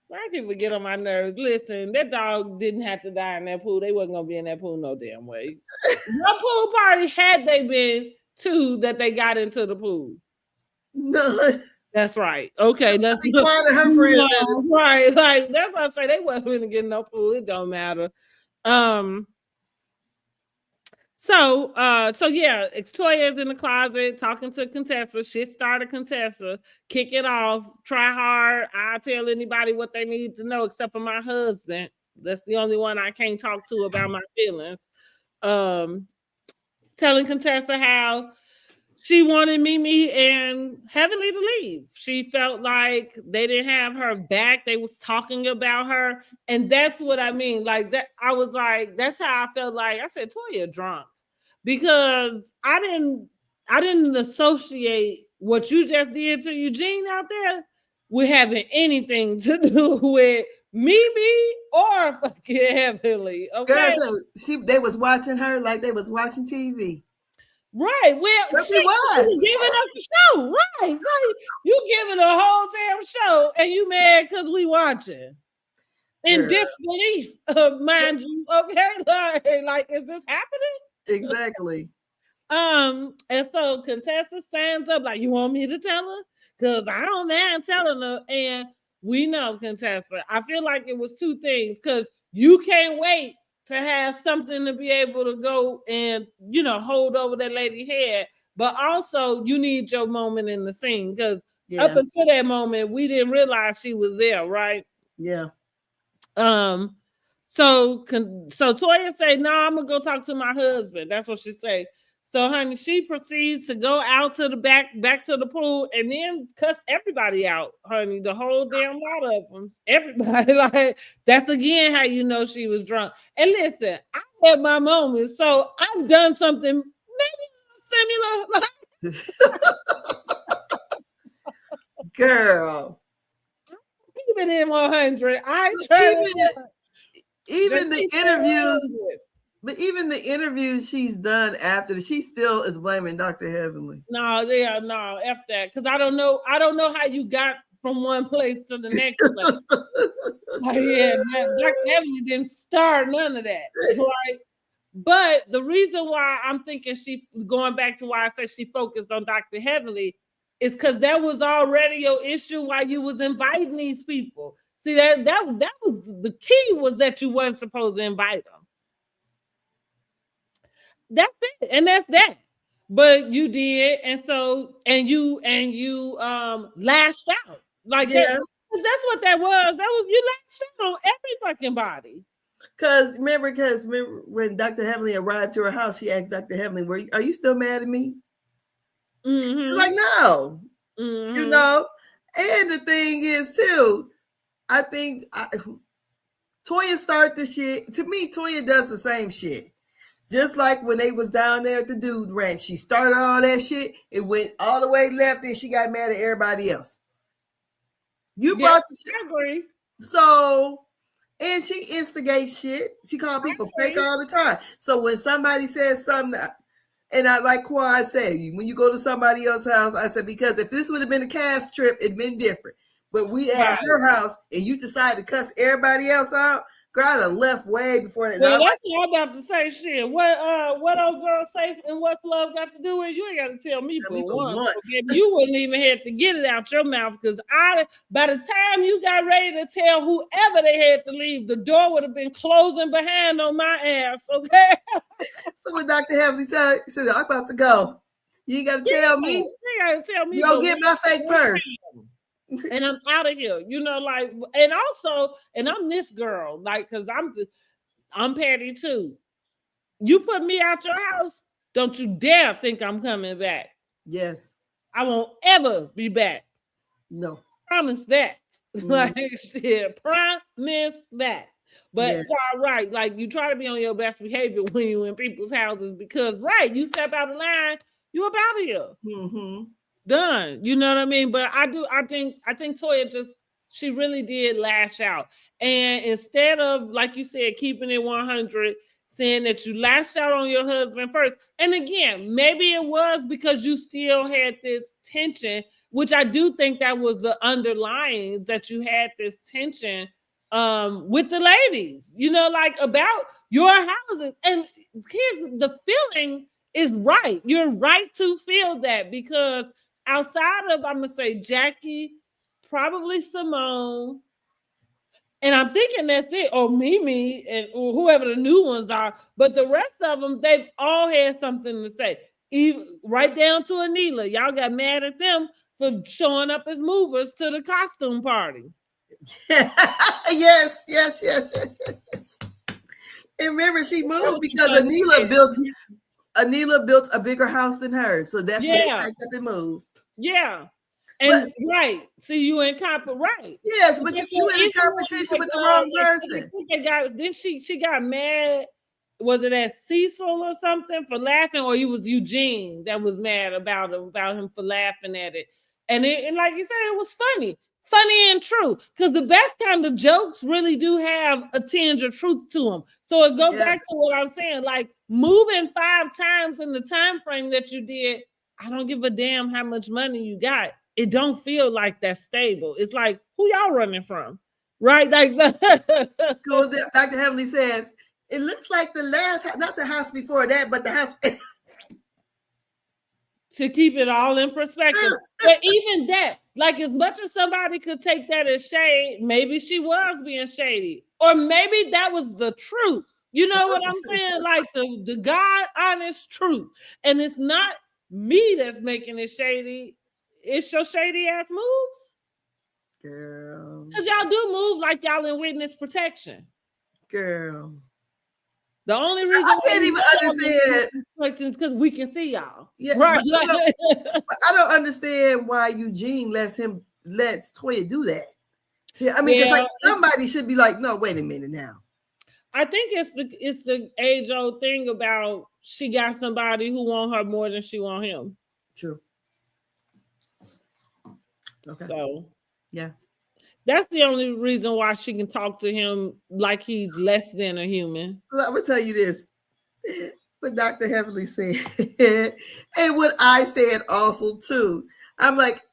[SPEAKER 1] Black people get on my nerves. Listen, that dog didn't have to die in that pool. They wasn't gonna be in that pool no damn way. No pool party had they been two that they got into the pool.
[SPEAKER 2] No. That's
[SPEAKER 1] right. Okay, that's
[SPEAKER 2] her friend.
[SPEAKER 1] Right. Like that's why I say they wasn't gonna get in no pool. It don't matter. So yeah, Toya's in the closet talking to Contessa. Shit started Contessa. Kick it off. Try hard. I'll tell anybody what they need to know except for my husband. That's the only one I can't talk to about my feelings. Telling Contessa how she wanted Mimi and Heavenly to leave. She felt like they didn't have her back. They was talking about her. And that's what I mean. Like that, I was like, that's how I felt like. I said, Toya drunk. Because I didn't associate what you just did to Eugene out there with having anything to do with Mimi or fucking Heavenly. Okay.
[SPEAKER 2] Girl, so they was watching her like they was watching TV.
[SPEAKER 1] Right. Well,
[SPEAKER 2] But
[SPEAKER 1] shit, you giving us a show. Right. Like, you giving a whole damn show and you mad because we watching. In disbelief, mind you. Okay. Like, is this happening?
[SPEAKER 2] Exactly.
[SPEAKER 1] And so Contessa stands up like, you want me to tell her? Because I don't mind telling her. And we know, Contessa, I feel like it was two things. Because you can't wait to have something to be able to go and, hold over that lady's head. But also, you need your moment in the scene. Because up until that moment, we didn't realize she was there, right?
[SPEAKER 2] Yeah.
[SPEAKER 1] So Toya say, "No, I'm gonna go talk to my husband." That's what she say. So, honey, she proceeds to go out to the back to the pool, and then cuss everybody out, honey. The whole damn lot of them. Everybody, like, that's again how you know she was drunk. And listen, I had my moments, so I've done something maybe similar.
[SPEAKER 2] Girl,
[SPEAKER 1] Even in 100, I try
[SPEAKER 2] even the interviews. But even the interviews she's done after, she still is blaming Dr. Heavenly.
[SPEAKER 1] No, F that. Because I don't know how you got from one place to the next place. Dr. Heavenly didn't start none of that. Right? But the reason why I'm thinking she, going back to why I said she focused on Dr. Heavenly, is because that was already your issue while you was inviting these people. See, that was the key, was that you wasn't supposed to invite them. That's it, and that's that. But you did, and you lashed out like that. That's what that was. That was, you lashed out on every fucking body.
[SPEAKER 2] Because remember when Dr. Heavenly arrived to her house, she asked Dr. Heavenly, "Are you still mad at me?"
[SPEAKER 1] Mm-hmm.
[SPEAKER 2] She's like, "No." Mm-hmm. And the thing is too, I think Toya started the shit. To me, Toya does the same shit. Just like when they was down there at the dude ranch, she started all that shit. It went all the way left, and she got mad at everybody else. You brought the shit.
[SPEAKER 1] I agree.
[SPEAKER 2] So, and she instigates shit. She called people fake all the time. So when somebody says something, and I like Quad said, when you go to somebody else's house, I said, because if this would have been a cast trip, it'd been different. But we at her house, and you decide to cuss everybody else out. Girl, I'd have left way before that.
[SPEAKER 1] Well, that's what I'm about to say. Shit, what old girl say and what's love got to do with it? You ain't got to tell me for once. You wouldn't even have to get it out your mouth, because by the time you got ready to tell whoever they had to leave, the door would have been closing behind on my ass. Okay.
[SPEAKER 2] So when Dr. Heavenly said, "I'm about to go," you ain't got to tell me.
[SPEAKER 1] You ain't got to tell me.
[SPEAKER 2] You go get my fake purse.
[SPEAKER 1] And I'm out of here, like, and also, and I'm this girl, like, because I'm petty too. You put me out your house, don't you dare think I'm coming back.
[SPEAKER 2] Yes.
[SPEAKER 1] I won't ever be back.
[SPEAKER 2] No.
[SPEAKER 1] Promise that. Mm-hmm. Like, shit, promise that. But all right, like, you try to be on your best behavior when you in people's houses, because you step out of line, you up out of here. Mm-hmm. Done. You know what I mean? But I think Toya she really did lash out. And instead of, like you said, keeping it 100, saying that you lashed out on your husband first. And again, maybe it was because you still had this tension, which I do think that was the underlying, that you had this tension with the ladies, like, about your houses. And here's the feeling is right. You're right to feel that, because outside of, I'm going to say, Jackie, probably Simone, and I'm thinking that's it, or Mimi, and whoever the new ones are, but the rest of them, they've all had something to say. Even right down to Anila. Y'all got mad at them for showing up as movers to the costume party.
[SPEAKER 2] Yes. And remember, she moved because Anila built a bigger house than hers. So that's why they packed up and moved.
[SPEAKER 1] Yeah. And see, you in right.
[SPEAKER 2] Yes, but you in a competition with the wrong person.
[SPEAKER 1] Then she got mad. Was it at Cecil or something for laughing, or it was Eugene that was mad about him for laughing at it? And like you said, it was funny. funny and true, because the best kind of jokes really do have a tinge of truth to them. So it goes back to what I'm saying, like moving 5 times in the time frame that you did. I don't give a damn how much money you got. It don't feel like that's stable. It's like, who y'all running from? Right? Like
[SPEAKER 2] Dr. Heavenly says, it looks like the last, not the house before that, but the house.
[SPEAKER 1] To keep it all in perspective. But even that, like as much as somebody could take that as shade, maybe she was being shady. Or maybe that was the truth. You know what I'm saying? Like the God honest truth. And it's not me that's making it shady. It's your shady ass moves.
[SPEAKER 2] Girl.
[SPEAKER 1] Because y'all do move like y'all in witness protection.
[SPEAKER 2] Girl.
[SPEAKER 1] The only reason
[SPEAKER 2] I can't even understand
[SPEAKER 1] is because we can see y'all.
[SPEAKER 2] Yeah,
[SPEAKER 1] right.
[SPEAKER 2] I don't understand why Eugene lets Toya do that. See, I mean, because like somebody should be like, no, wait a minute now.
[SPEAKER 1] I think it's the age-old thing about she got somebody who want her more than she want him.
[SPEAKER 2] True. Okay.
[SPEAKER 1] So
[SPEAKER 2] yeah.
[SPEAKER 1] That's the only reason why she can talk to him like he's less than a human.
[SPEAKER 2] Well, I'm gonna tell you this. What Dr. Heavenly said, and what I said also too. I'm like,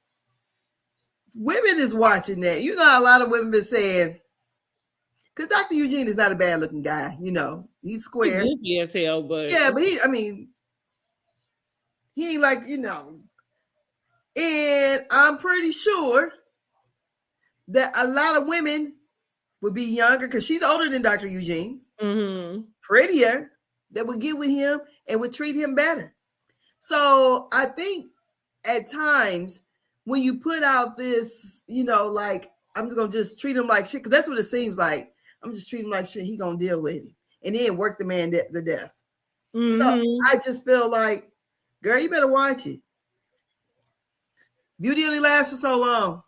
[SPEAKER 2] women is watching that. You know, a lot of women been saying, because Dr. Eugene is not a bad looking guy. You know, he's square.
[SPEAKER 1] He's goofy as hell, but
[SPEAKER 2] yeah, but he like, you know, and I'm pretty sure that a lot of women would be younger because she's older than Dr. Eugene, prettier, that would get with him and would treat him better. So I think at times when you put out this, you know, like, I'm just gonna just treat him like shit, because that's what it seems like. I'm just treating him like shit. He gonna deal with it, and then work the man to death. So I just feel like, girl, you better watch it. Beauty only lasts for so long.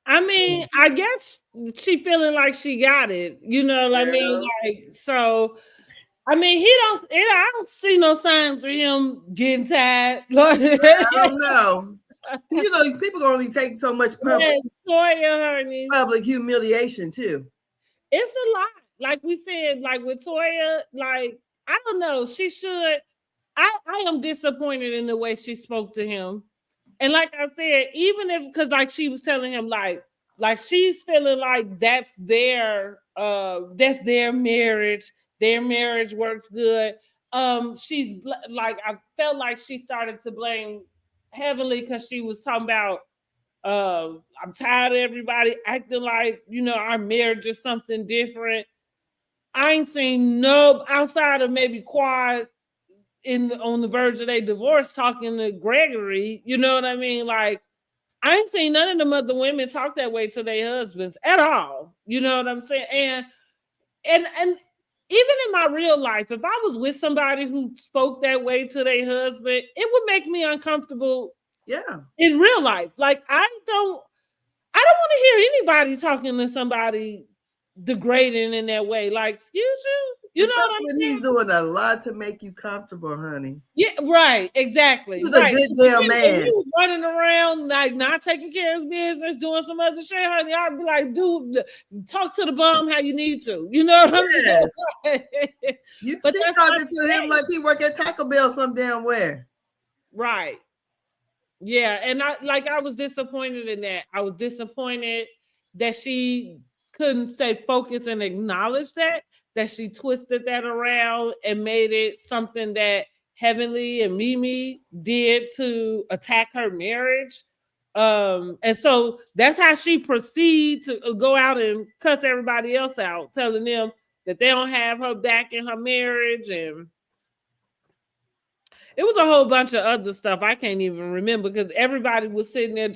[SPEAKER 1] I mean, I guess she feeling like she got it. You know what I mean? Like, so, I mean, I don't see no signs of him getting tired.
[SPEAKER 2] I don't know. You know, people gonna only take so much public humiliation too.
[SPEAKER 1] It's a lot. Like we said, like with Toya, like, I don't know. She should. I am disappointed in the way she spoke to him. And like I said, even if, because like she was telling him, like she's feeling like that's their marriage. Their marriage works good. She's like, I felt like she started to blame Heavenly because she was talking about, I'm tired of everybody acting like, you know, our marriage is something different. I ain't seen no, outside of maybe Quad on the verge of their divorce talking to Gregory, you know what I mean? Like, I ain't seen none of them other women talk that way to their husbands at all. You know what I'm saying? And even in my real life, if I was with somebody who spoke that way to their husband, it would make me uncomfortable.
[SPEAKER 2] Yeah.
[SPEAKER 1] In real life. Like, I don't want to hear anybody talking to somebody degrading in that way. Like, excuse you? You know what I'm saying?
[SPEAKER 2] He's doing a lot to make you comfortable, honey.
[SPEAKER 1] Yeah, right, exactly.
[SPEAKER 2] He's a good damn man.
[SPEAKER 1] He was running around, like, not taking care of his business, doing some other shit, honey. I'd be like, dude, talk to the bum how you need to. You know what I'm saying?
[SPEAKER 2] You keep talking to him like he work at Taco Bell some damn where.
[SPEAKER 1] Right. Yeah, and I was disappointed in that. I was disappointed that she couldn't stay focused and acknowledge that she twisted that around and made it something that Heavenly and Mimi did to attack her marriage. And so that's how she proceeded to go out and cuss everybody else out, telling them that they don't have her back in her marriage. And it was a whole bunch of other stuff I can't even remember because everybody was sitting there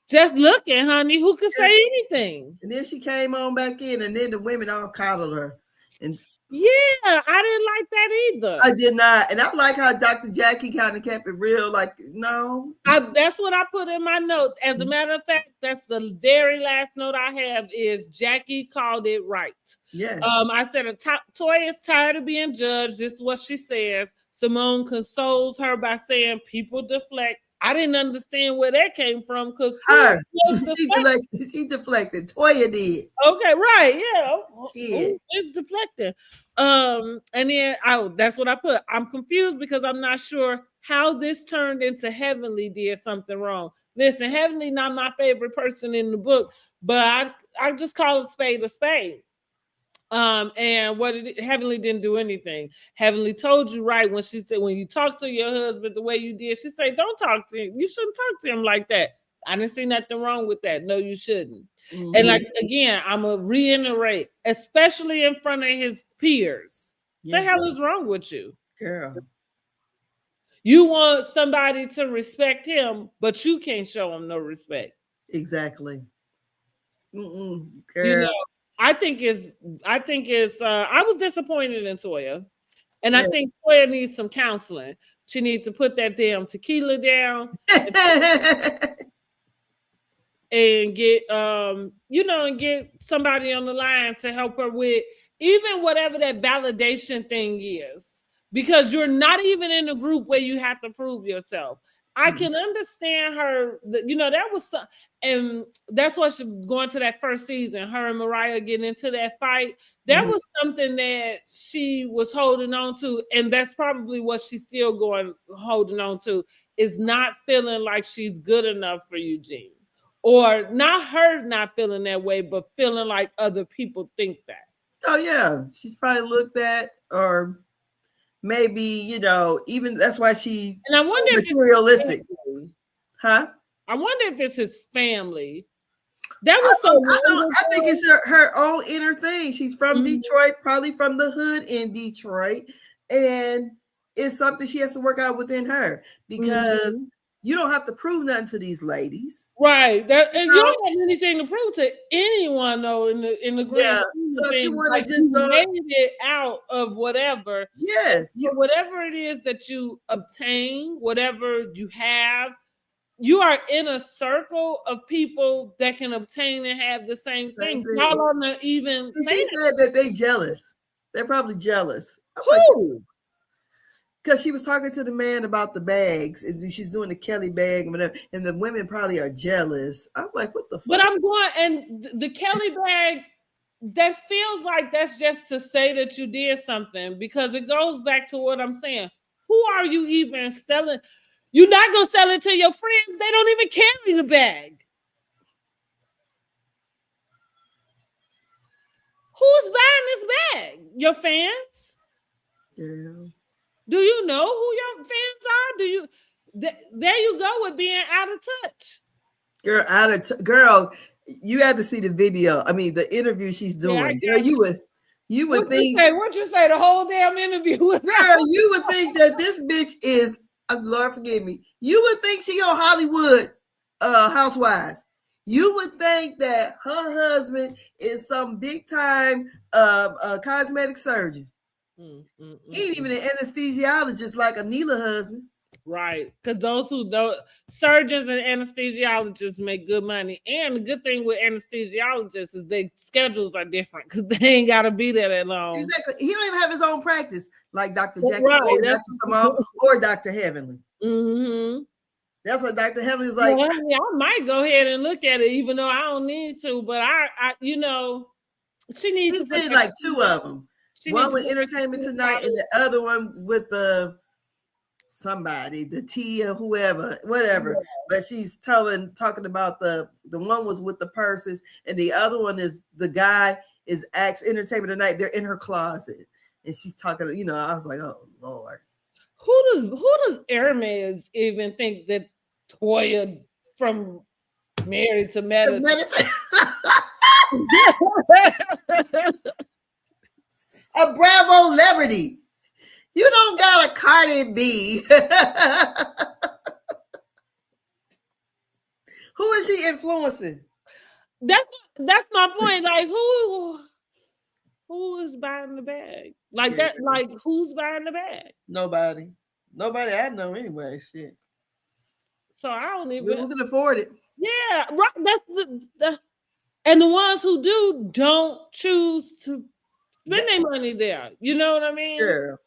[SPEAKER 1] just looking, honey. Who could say anything?
[SPEAKER 2] And then she came on back in, and then the women all coddled her. And
[SPEAKER 1] yeah, I didn't like that either.
[SPEAKER 2] I did not. And I like how Dr. Jackie kind of kept it real. Like, no.
[SPEAKER 1] That's what I put in my notes. As a matter of fact, that's the very last note I have is Jackie called it right.
[SPEAKER 2] Yes.
[SPEAKER 1] I said, Toya is tired of being judged. This is what she says. Simone consoles her by saying, people deflect. I didn't understand where that came from because
[SPEAKER 2] her. She deflected. Toya did.
[SPEAKER 1] Okay, right, yeah.
[SPEAKER 2] Shit.
[SPEAKER 1] It's deflecting. And then that's what I put. I'm confused because I'm not sure how this turned into Heavenly did something wrong. Listen, Heavenly not my favorite person in the book, but I just call it spade a spade. And Heavenly didn't do anything. Heavenly told you right when she said, when you talk to your husband the way you did, she said, don't talk to him. You shouldn't talk to him like that. I didn't see nothing wrong with that. No, you shouldn't. Mm-hmm. And like, again, I'm going to reiterate, especially in front of his peers. Yeah. The hell is wrong with you?
[SPEAKER 2] Girl.
[SPEAKER 1] You want somebody to respect him, but you can't show him no respect.
[SPEAKER 2] Exactly.
[SPEAKER 1] Girl. You know, I think I was disappointed in Toya. And I think Toya needs some counseling. She needs to put that damn tequila down and get and get somebody on the line to help her with even whatever that validation thing is. Because you're not even in a group where you have to prove yourself. I can understand her, that was and that's why she's going to that first season, her and Mariah getting into that fight. That was something that she was holding on to, and that's probably what she's still holding on to, is not feeling like she's good enough for Eugene. Or not her not feeling that way, but feeling like other people think that.
[SPEAKER 2] Oh yeah, she's probably looked at, or maybe, even that's why she
[SPEAKER 1] and I wonder
[SPEAKER 2] materialistic. Huh?
[SPEAKER 1] I wonder if it's his family. That was
[SPEAKER 2] I think it's her own inner thing. She's from Detroit, probably from the hood in Detroit, and it's something she has to work out within her, because you don't have to prove nothing to these ladies,
[SPEAKER 1] right? And you don't have anything to prove to anyone, though. In the group,
[SPEAKER 2] so if you want to just
[SPEAKER 1] made it out of whatever, whatever it is that you obtain, whatever you have. You are in a circle of people that can obtain and have the same thing. Y'all on the even.
[SPEAKER 2] She said that they jealous. They're probably jealous.
[SPEAKER 1] Who?
[SPEAKER 2] Because she was talking to the man about the bags, and she's doing the Kelly bag and whatever, and the women probably are jealous. I'm like, what the fuck?
[SPEAKER 1] But I'm going, and the Kelly bag, that feels like that's just to say that you did something, because it goes back to what I'm saying. Who are you even selling? You're not going to sell it to your friends. They don't even carry the bag. Who's buying this bag? Your fans?
[SPEAKER 2] Yeah.
[SPEAKER 1] Do you know who your fans are? There you go with being out of touch.
[SPEAKER 2] Girl, you had to see the video. I mean, the interview she's doing. Girl, you would think.
[SPEAKER 1] What'd you say? The whole damn interview.
[SPEAKER 2] Girl, you would think that this bitch is. Lord forgive me. You would think she on Hollywood Housewives. You would think that her husband is some big time cosmetic surgeon. He ain't even an anesthesiologist like Anila husband.
[SPEAKER 1] Right. Because those surgeons and anesthesiologists make good money. And the good thing with anesthesiologists is their schedules are different, because they ain't got to be there that long.
[SPEAKER 2] Exactly. He don't even have his own practice like Dr. Jackie or Dr. Simone or Dr. Heavenly. That's what Dr. Heavenly is like.
[SPEAKER 1] Well, I might go ahead and look at it, even though I don't need to. But she needs
[SPEAKER 2] to. He's did like two of them. One with Entertainment Tonight, and the other one with somebody, the Tia, whoever, whatever. But she's talking about the one was with the purses, and the other one is the guy is Entertainment Tonight. They're in her closet, and she's talking. I was like, oh Lord.
[SPEAKER 1] Who does Hermes even think that Toya from Married to Medicine?
[SPEAKER 2] A Bravo celebrity. You don't got a Cardi B. Who is she influencing?
[SPEAKER 1] That's my point. Like, who is buying the bag? Like that. Like, who's buying the bag?
[SPEAKER 2] Nobody I know anyway. Shit.
[SPEAKER 1] So I don't even.
[SPEAKER 2] Who can afford it?
[SPEAKER 1] Yeah, right. That's and the ones who do don't choose to spend their money there. You know what I mean?
[SPEAKER 2] Yeah.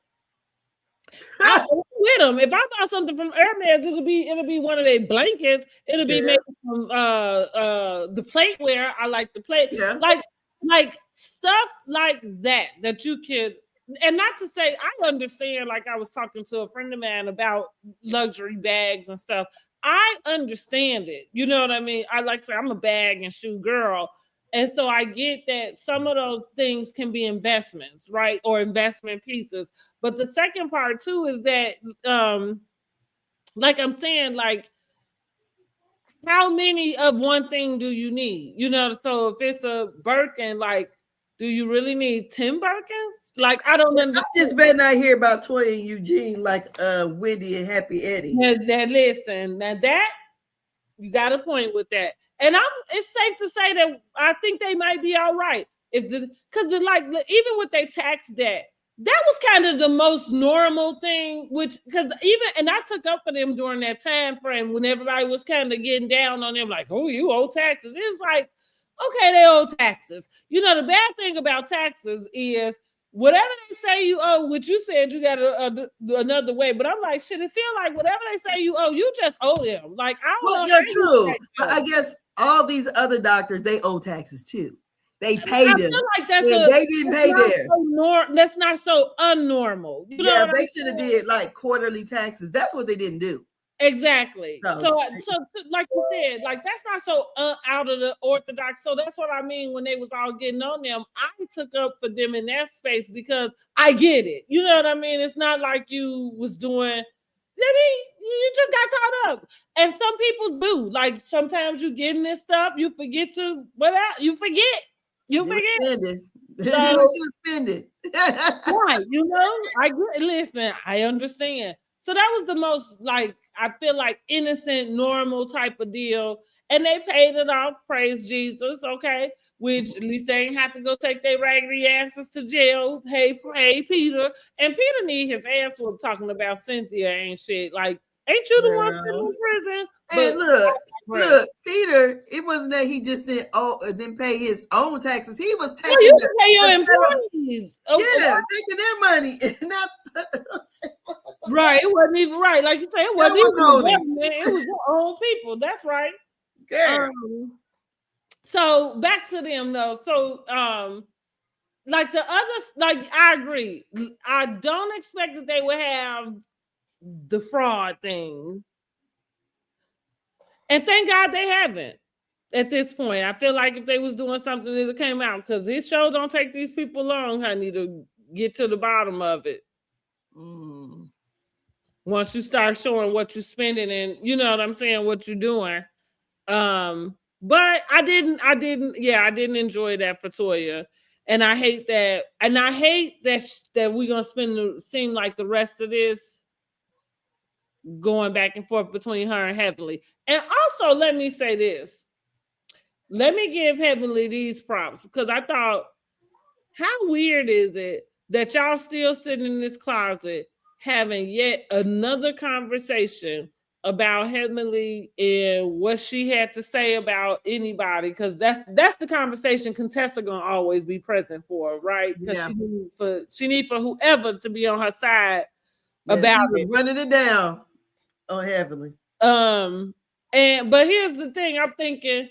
[SPEAKER 1] with them. If I buy something from Hermes, it'll be one of their blankets. It'll be made from the plateware. I like the plate.
[SPEAKER 2] Yeah.
[SPEAKER 1] Like stuff like that you could, and not to say I understand, like I was talking to a friend of mine about luxury bags and stuff. I understand it. You know what I mean? I like to say I'm a bag and shoe girl. And so I get that some of those things can be investments, right? Or investment pieces. But the second part too is that like I'm saying, like how many of one thing do you need? You know, so if it's a Birkin, like, do you really need 10 Birkins? Like, I don't understand.
[SPEAKER 2] I just better not hear about Toya and Eugene like Wendy and Happy Eddie.
[SPEAKER 1] Now listen, now that you got a point with that. And it's safe to say that I think they might be all right. Because like even with their tax debt, that was kind of the most normal thing, which because and I took up for them during that time frame when everybody was kind of getting down on them, like, oh, you owe taxes. It's like, okay, they owe taxes. You know, the bad thing about taxes is whatever they say you owe, which you said you got another way, but I'm like, shit, it feel like whatever they say you owe, you just owe them. Like, I don't know.
[SPEAKER 2] Well, you're true. I guess all these other doctors, they owe taxes too. They pay them.
[SPEAKER 1] Like
[SPEAKER 2] they didn't pay theirs.
[SPEAKER 1] That's not so unnormal. You know
[SPEAKER 2] they should have did like quarterly taxes. That's what they didn't do.
[SPEAKER 1] Exactly. So like you said, like that's not so out of the orthodox. So that's what I mean when they was all getting on them. I took up for them in that space because I get it. You know what I mean? It's not like you was doing. I mean, you just got caught up, and some people do. Like sometimes you get in this stuff, you forget to you forget. You forget.
[SPEAKER 2] He was spending.
[SPEAKER 1] Right, you know. Listen, I understand. So that was the most, like, I feel like innocent, normal type of deal. And they paid it off, praise Jesus, okay? Which at least they ain't have to go take their raggedy asses to jail. Hey, Peter. And Peter need his ass whooped talking about Cynthia and shit. Like, ain't you the one sitting in prison?
[SPEAKER 2] And look, Peter, it wasn't that he just didn't pay his own taxes. He was taking
[SPEAKER 1] you can pay your employees.
[SPEAKER 2] Yeah, taking their money. Not
[SPEAKER 1] right. It wasn't even right. Like you say, it wasn't even government. It was their own people. That's right. So back to them though. So like the others, like I agree. I don't expect that they would have the fraud thing. And thank God they haven't at this point. I feel like if they was doing something that came out, because this show don't take these people long, honey, to get to the bottom of it. Once you start showing what you're spending and you know what I'm saying, what you're doing. But I didn't enjoy that for Toya. And I hate that. And I hate that we're gonna seem like the rest of this going back and forth between her and Heavenly. And also, let me say this. Let me give Heavenly these props because I thought, how weird is it that y'all still sitting in this closet having yet another conversation about Heavenly and what she had to say about anybody? Because that's the conversation Contessa gonna always be present for, right? Because she need for whoever to be on her side about it.
[SPEAKER 2] Running it down on Heavenly.
[SPEAKER 1] But here's the thing, I'm thinking,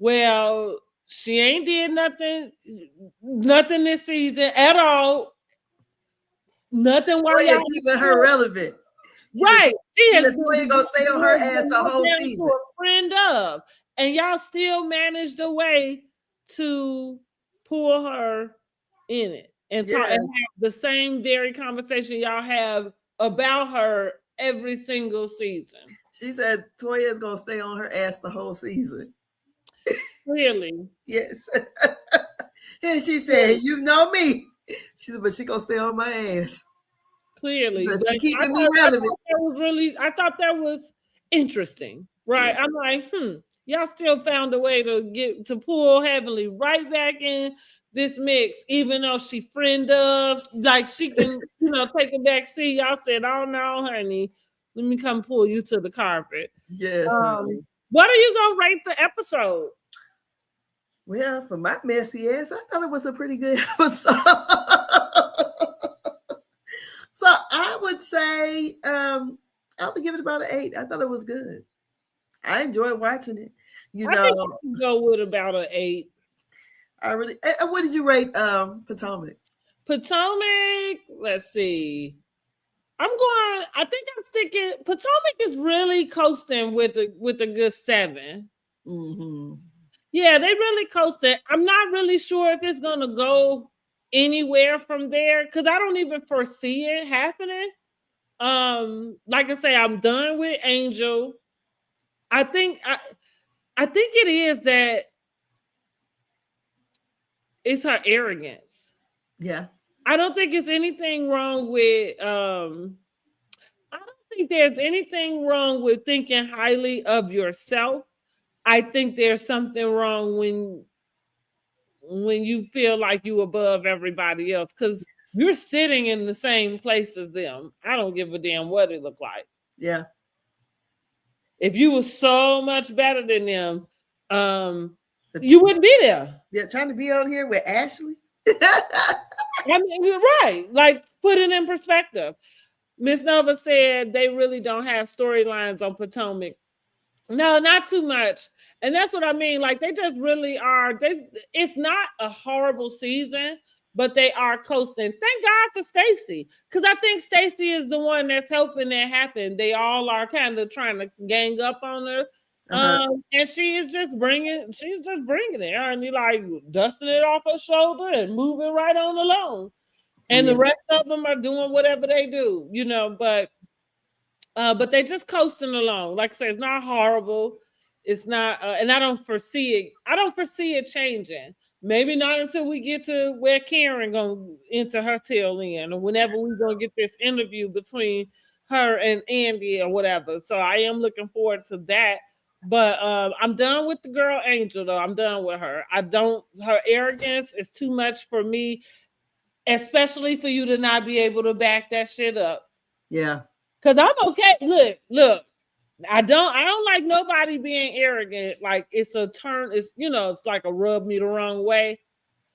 [SPEAKER 1] well, she ain't did nothing this season at all. Nothing while y'all
[SPEAKER 2] keeping her relevant.
[SPEAKER 1] Right. She has
[SPEAKER 2] Toya gonna stay on her ass the whole season.
[SPEAKER 1] A friend of, and y'all still managed a way to pull her in it and talk and have the same very conversation y'all have about her every single season.
[SPEAKER 2] She said Toya is gonna stay on her ass the whole season.
[SPEAKER 1] Really?
[SPEAKER 2] Yes. And she said, "You know me." She said, "But she gonna stay on my ass."
[SPEAKER 1] Clearly,
[SPEAKER 2] so she keeping me relevant.
[SPEAKER 1] I thought that was interesting, right? Yeah. I'm like, y'all still found a way to pull Heavenly right back in this mix, even though she friend of, like she can, take a back seat. Y'all said, "Oh no, honey, let me come pull you to the carpet."
[SPEAKER 2] Yes.
[SPEAKER 1] What are you gonna rate the episode?
[SPEAKER 2] Well, for my messy ass, I thought it was a pretty good episode. So I would say I would give it about an 8. I thought it was good. I enjoyed watching it. You
[SPEAKER 1] I think
[SPEAKER 2] know,
[SPEAKER 1] I can go with about an 8.
[SPEAKER 2] I really. And what did you rate Potomac?
[SPEAKER 1] Potomac, let's see. I think I'm sticking. Potomac is really coasting with a good 7.
[SPEAKER 2] Mm-hmm.
[SPEAKER 1] Yeah, they really coasted. I'm not really sure if it's gonna go anywhere from there because I don't even foresee it happening. Like I say, I'm done with Angel. I think I think it is that it's her arrogance.
[SPEAKER 2] Yeah.
[SPEAKER 1] I don't think it's anything wrong with I don't think there's anything wrong with thinking highly of yourself. I think there's something wrong when you feel like you above everybody else because you're sitting in the same place as them. I don't give a damn what it look like.
[SPEAKER 2] Yeah.
[SPEAKER 1] If you were so much better than them, you wouldn't be there.
[SPEAKER 2] Yeah, trying to be on here with Ashley.
[SPEAKER 1] I mean, you're right. Like, put it in perspective. Miss Nova said they really don't have storylines on Potomac. No, not too much. And that's what I mean. Like they just really are. It's not a horrible season, but they are coasting. Thank God for Stacey. Because I think Stacey is the one that's helping that happen. They all are kind of trying to gang up on her. And she's just bringing it. And you like dusting it off her shoulder and moving right on along. And the rest of them are doing whatever they do, but they just coasting along. Like I said, it's not horrible. It's not, and I don't foresee it. I don't foresee it changing. Maybe not until we get to where Karen gonna enter her tail end, or whenever we're gonna get this interview between her and Andy or whatever. So I am looking forward to that. But I'm done with the girl Angel though. I'm done with her. Her arrogance is too much for me, especially for you to not be able to back that shit up.
[SPEAKER 2] Yeah.
[SPEAKER 1] Cause I'm okay. Look. I don't like nobody being arrogant. Like it's a turn. It's it's like a rub me the wrong way.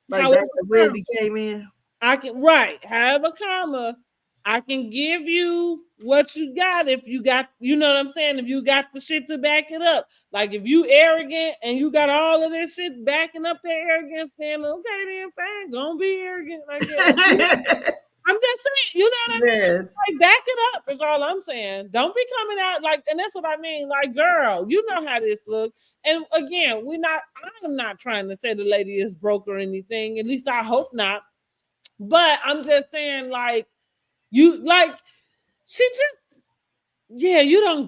[SPEAKER 2] Like however, that's the Wendy came in.
[SPEAKER 1] I can however comma. I can give you what you got if you got, you know what I'm saying? If you got the shit to back it up. Like if you arrogant and you got all of this shit backing up that arrogance, then okay, then fine, gonna be arrogant. Like that. I'm just saying, you know what I mean?
[SPEAKER 2] Yes.
[SPEAKER 1] Like back it up is all I'm saying. Don't be coming out like, and that's what I mean. Like, girl, you know how this look. And again, I'm not trying to say the lady is broke or anything. At least I hope not. But I'm just saying, like, you don't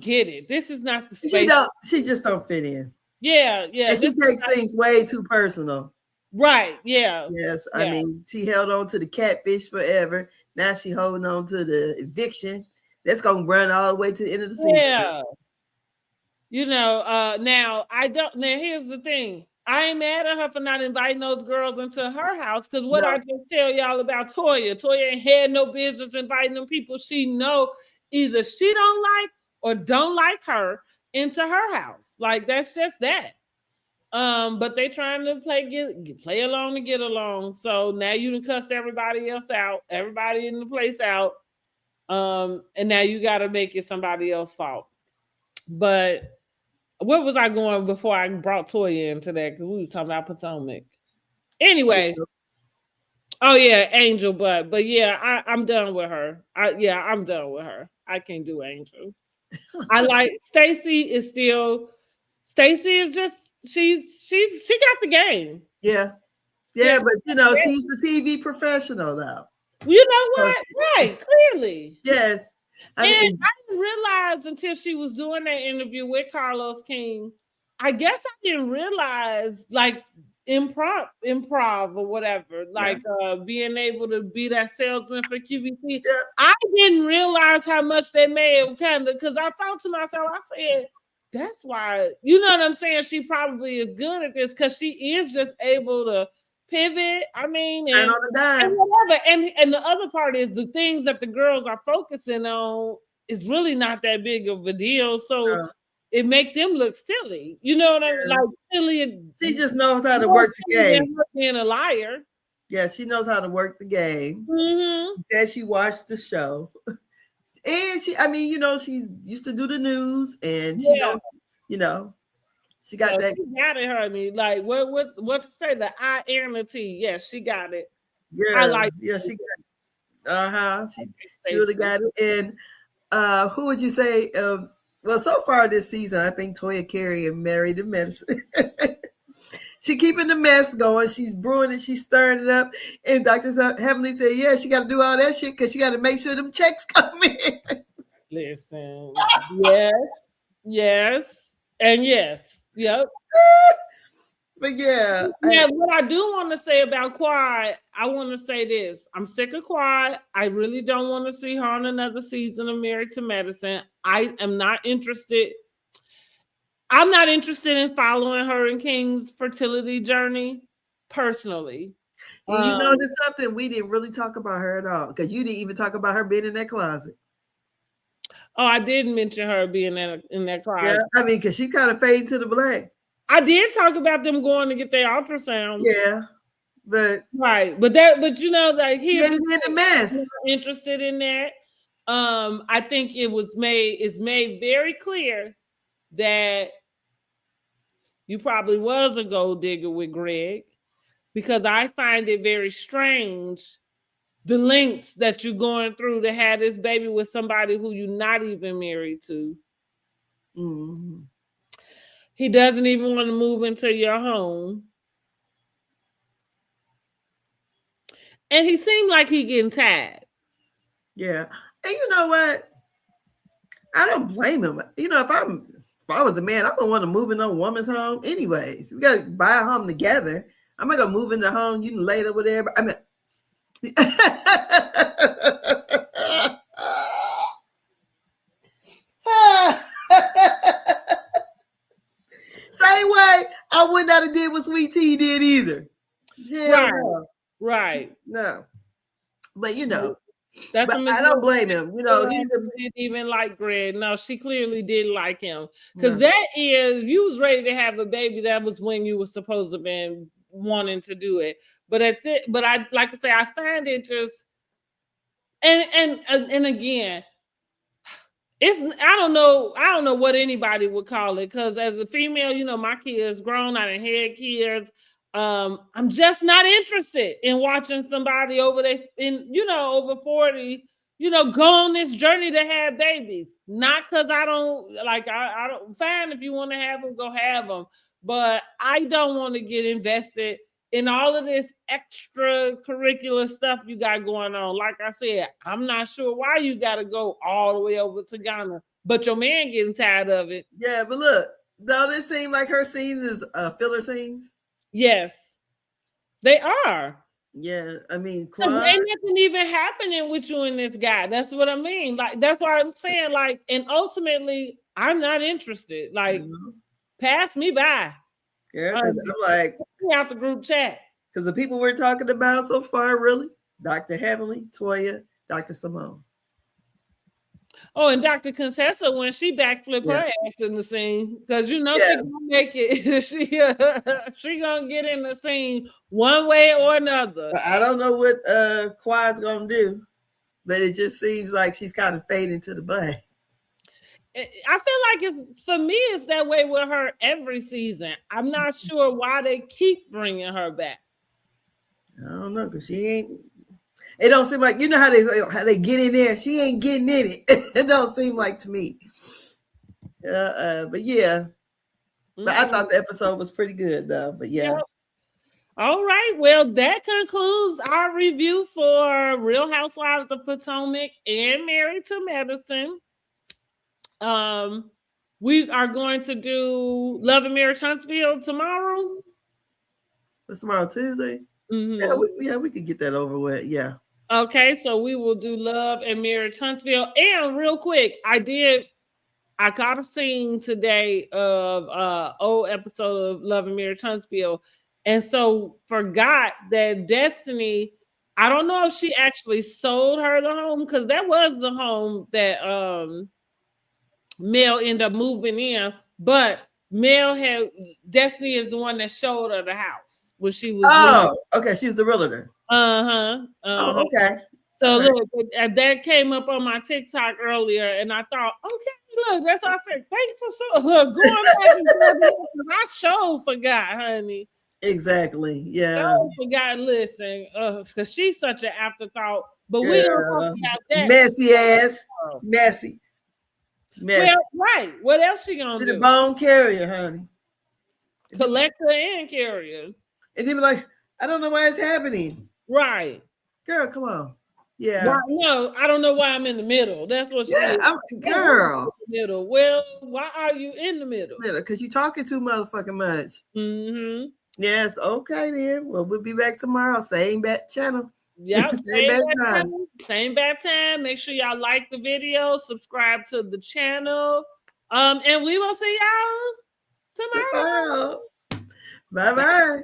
[SPEAKER 1] get it. This is not the space.
[SPEAKER 2] She just don't fit in.
[SPEAKER 1] Yeah.
[SPEAKER 2] And she takes things way too personal.
[SPEAKER 1] Right, yeah.
[SPEAKER 2] Yes, I mean, she held on to the catfish forever. Now she holding on to the eviction. That's gonna run all the way to the end of the season.
[SPEAKER 1] Yeah. Now here's the thing. I ain't mad at her for not inviting those girls into her house because I just tell y'all about Toya ain't had no business inviting them people she know either she don't like or don't like her into her house. Like that's just that. But they trying to play along to get along. So now you done cussed everybody else out, everybody in the place out. And now you got to make it somebody else's fault. But where was I going before I brought Toya into that? Because we was talking about Potomac. Anyway. Angel. Oh yeah, Angel, but yeah, I'm done with her. I'm done with her. I can't do Angel. I like Stacey is just she got the game.
[SPEAKER 2] Yeah, but she's the TV professional though.
[SPEAKER 1] You know what? Right, clearly.
[SPEAKER 2] Yes.
[SPEAKER 1] I didn't realize until she was doing that interview with Carlos King. I guess I didn't realize like improv or whatever, like being able to be that salesman for QVC. Yeah. I didn't realize how much they may have because I thought to myself, I said, that's why, you know what I'm saying? She probably is good at this because she is just able to pivot. I mean, and on the dime. And the other part is the things that the girls are focusing on is really not that big of a deal. So it make them look silly. You know what I mean? Like silly.
[SPEAKER 2] She just knows how to work the game.
[SPEAKER 1] Being a liar.
[SPEAKER 2] Yeah, she knows how to work the game.
[SPEAKER 1] Mm-hmm.
[SPEAKER 2] She said she watched the show. And she, I mean, she used to do the news, and she
[SPEAKER 1] Yeah.
[SPEAKER 2] knows, you know, she
[SPEAKER 1] Yeah,
[SPEAKER 2] got that.
[SPEAKER 1] she got it, honey. Like what to say? The I and the T. Yes, she got it. I
[SPEAKER 2] Yeah,
[SPEAKER 1] like
[SPEAKER 2] yeah, she got. She really
[SPEAKER 1] Stacey.
[SPEAKER 2] got it. And who would you say? Well, so far this season, I think Toya Carey and Married to Medicine. She keeping the mess going. She's brewing it. She's stirring it up. And Dr. Heavenly said, yeah, she got to do all that shit because she got to make sure them checks come in.
[SPEAKER 1] Listen, yes, yes, and yes. Yep.
[SPEAKER 2] But yeah.
[SPEAKER 1] Yeah, what I do want to say about Quad, I want to say this. I'm sick of Quad. I really don't want to see her on another season of Married to Medicine. I am not interested. I'm not interested in following her and King's fertility journey personally.
[SPEAKER 2] And you know, there's something we didn't really talk about her at all because you didn't even talk about her being in that closet.
[SPEAKER 1] Oh, I did mention her being in that closet.
[SPEAKER 2] Yeah, I mean, because she kind of faded to the black.
[SPEAKER 1] I did talk about them going to get their ultrasound.
[SPEAKER 2] Yeah, but
[SPEAKER 1] right, but you know, like here's
[SPEAKER 2] the mess.
[SPEAKER 1] I'm interested in that. I think it's made very clear that you probably was a gold digger with Greg, because I find it very strange the lengths that you're going through to have this baby with somebody who you're not even married to.
[SPEAKER 2] Mm-hmm.
[SPEAKER 1] He doesn't even want to move into your home. And he seemed like he getting tired.
[SPEAKER 2] Yeah. And you know what? I don't blame him. You know, if I was a man, I wouldn't want to move in no woman's home anyways. We got to buy a home together. I'm not going to move in the home. You can lay there with everybody. I mean, same way I would not have did what Sweet Tea did either.
[SPEAKER 1] Hell no. Right.
[SPEAKER 2] No. But you know,
[SPEAKER 1] that's
[SPEAKER 2] but I don't blame him. You know,
[SPEAKER 1] he didn't even like Greg. No, she clearly didn't like him. Because that is, you was ready to have a baby. That was when you were supposed to have been wanting to do it. But but I like I say, I find it just and again, I don't know what anybody would call it, because as a female, you know, my kids grown, I done had kids. I'm just not interested in watching somebody over over 40, go on this journey to have babies. Not because I don't like, I don't, fine, if you want to have them, go have them. But I don't want to get invested in all of this extracurricular stuff you got going on. Like I said, I'm not sure why you got to go all the way over to Ghana, but your man getting tired of it.
[SPEAKER 2] Yeah, but look, don't it seem like her scenes is filler scenes?
[SPEAKER 1] Yes, they are.
[SPEAKER 2] Yeah, I mean,
[SPEAKER 1] ain't nothing even happening with you and this guy. That's what I mean. Like, that's why I'm saying, like, and ultimately, I'm not interested. Like, pass me by.
[SPEAKER 2] Yeah, because I'm like,
[SPEAKER 1] out the group chat.
[SPEAKER 2] Because the people we're talking about so far, really, Dr. Heavenly, Toya, Dr. Simone.
[SPEAKER 1] Oh, and Dr. Contessa, when she backflip her ass in the scene, because she gonna make it. she gonna get in the scene one way or another.
[SPEAKER 2] I don't know what Quad's gonna do, but it just seems like she's kind of fading to the black.
[SPEAKER 1] I feel like it's that way with her every season. I'm not sure why they keep bringing her back.
[SPEAKER 2] I don't know, because she ain't. It don't seem like, you know how they get in there. She ain't getting in it. It don't seem like to me. But yeah. But I thought the episode was pretty good though. But yeah.
[SPEAKER 1] Yep. All right. Well, that concludes our review for Real Housewives of Potomac and Married to Medicine. We are going to do Love and Marriage Huntsville tomorrow.
[SPEAKER 2] What's tomorrow, Tuesday?
[SPEAKER 1] Mm-hmm.
[SPEAKER 2] Yeah, we could get that over with. Yeah.
[SPEAKER 1] Okay, so we will do Love and Marriage Huntsville. And real quick, I got a scene today of old episode of Love and Marriage Huntsville, and so forgot that Destiny, I don't know if she actually sold her the home, because that was the home that Mel ended up moving in, but Destiny is the one that showed her the house when she was.
[SPEAKER 2] Okay, she was the realtor.
[SPEAKER 1] Oh,
[SPEAKER 2] okay.
[SPEAKER 1] So look, that came up on my TikTok earlier, and I thought, okay, look, that's what I said. Thanks for going back and forth. I sure forgot, honey.
[SPEAKER 2] Exactly. Yeah.
[SPEAKER 1] Sure forgot. Listen, because she's such an afterthought. But we don't talk about that.
[SPEAKER 2] Messy ass. Messy.
[SPEAKER 1] Well, right. What else she gonna do?
[SPEAKER 2] The bone carrier, honey.
[SPEAKER 1] Collector and carrier.
[SPEAKER 2] And then be like, I don't know why it's happening.
[SPEAKER 1] Right.
[SPEAKER 2] Girl, come on. Yeah.
[SPEAKER 1] Why, no, I don't know why I'm in the middle. That's what she is.
[SPEAKER 2] Girl.
[SPEAKER 1] In the middle. Well, why are you in the middle?
[SPEAKER 2] Because you're talking too motherfucking much.
[SPEAKER 1] Mm-hmm.
[SPEAKER 2] Yes, okay then. Well, we'll be back tomorrow. Same bat channel.
[SPEAKER 1] Yep.
[SPEAKER 2] Same bat time.
[SPEAKER 1] Same bat time. Make sure y'all like the video, subscribe to the channel. And we will see y'all tomorrow.
[SPEAKER 2] Bye-bye.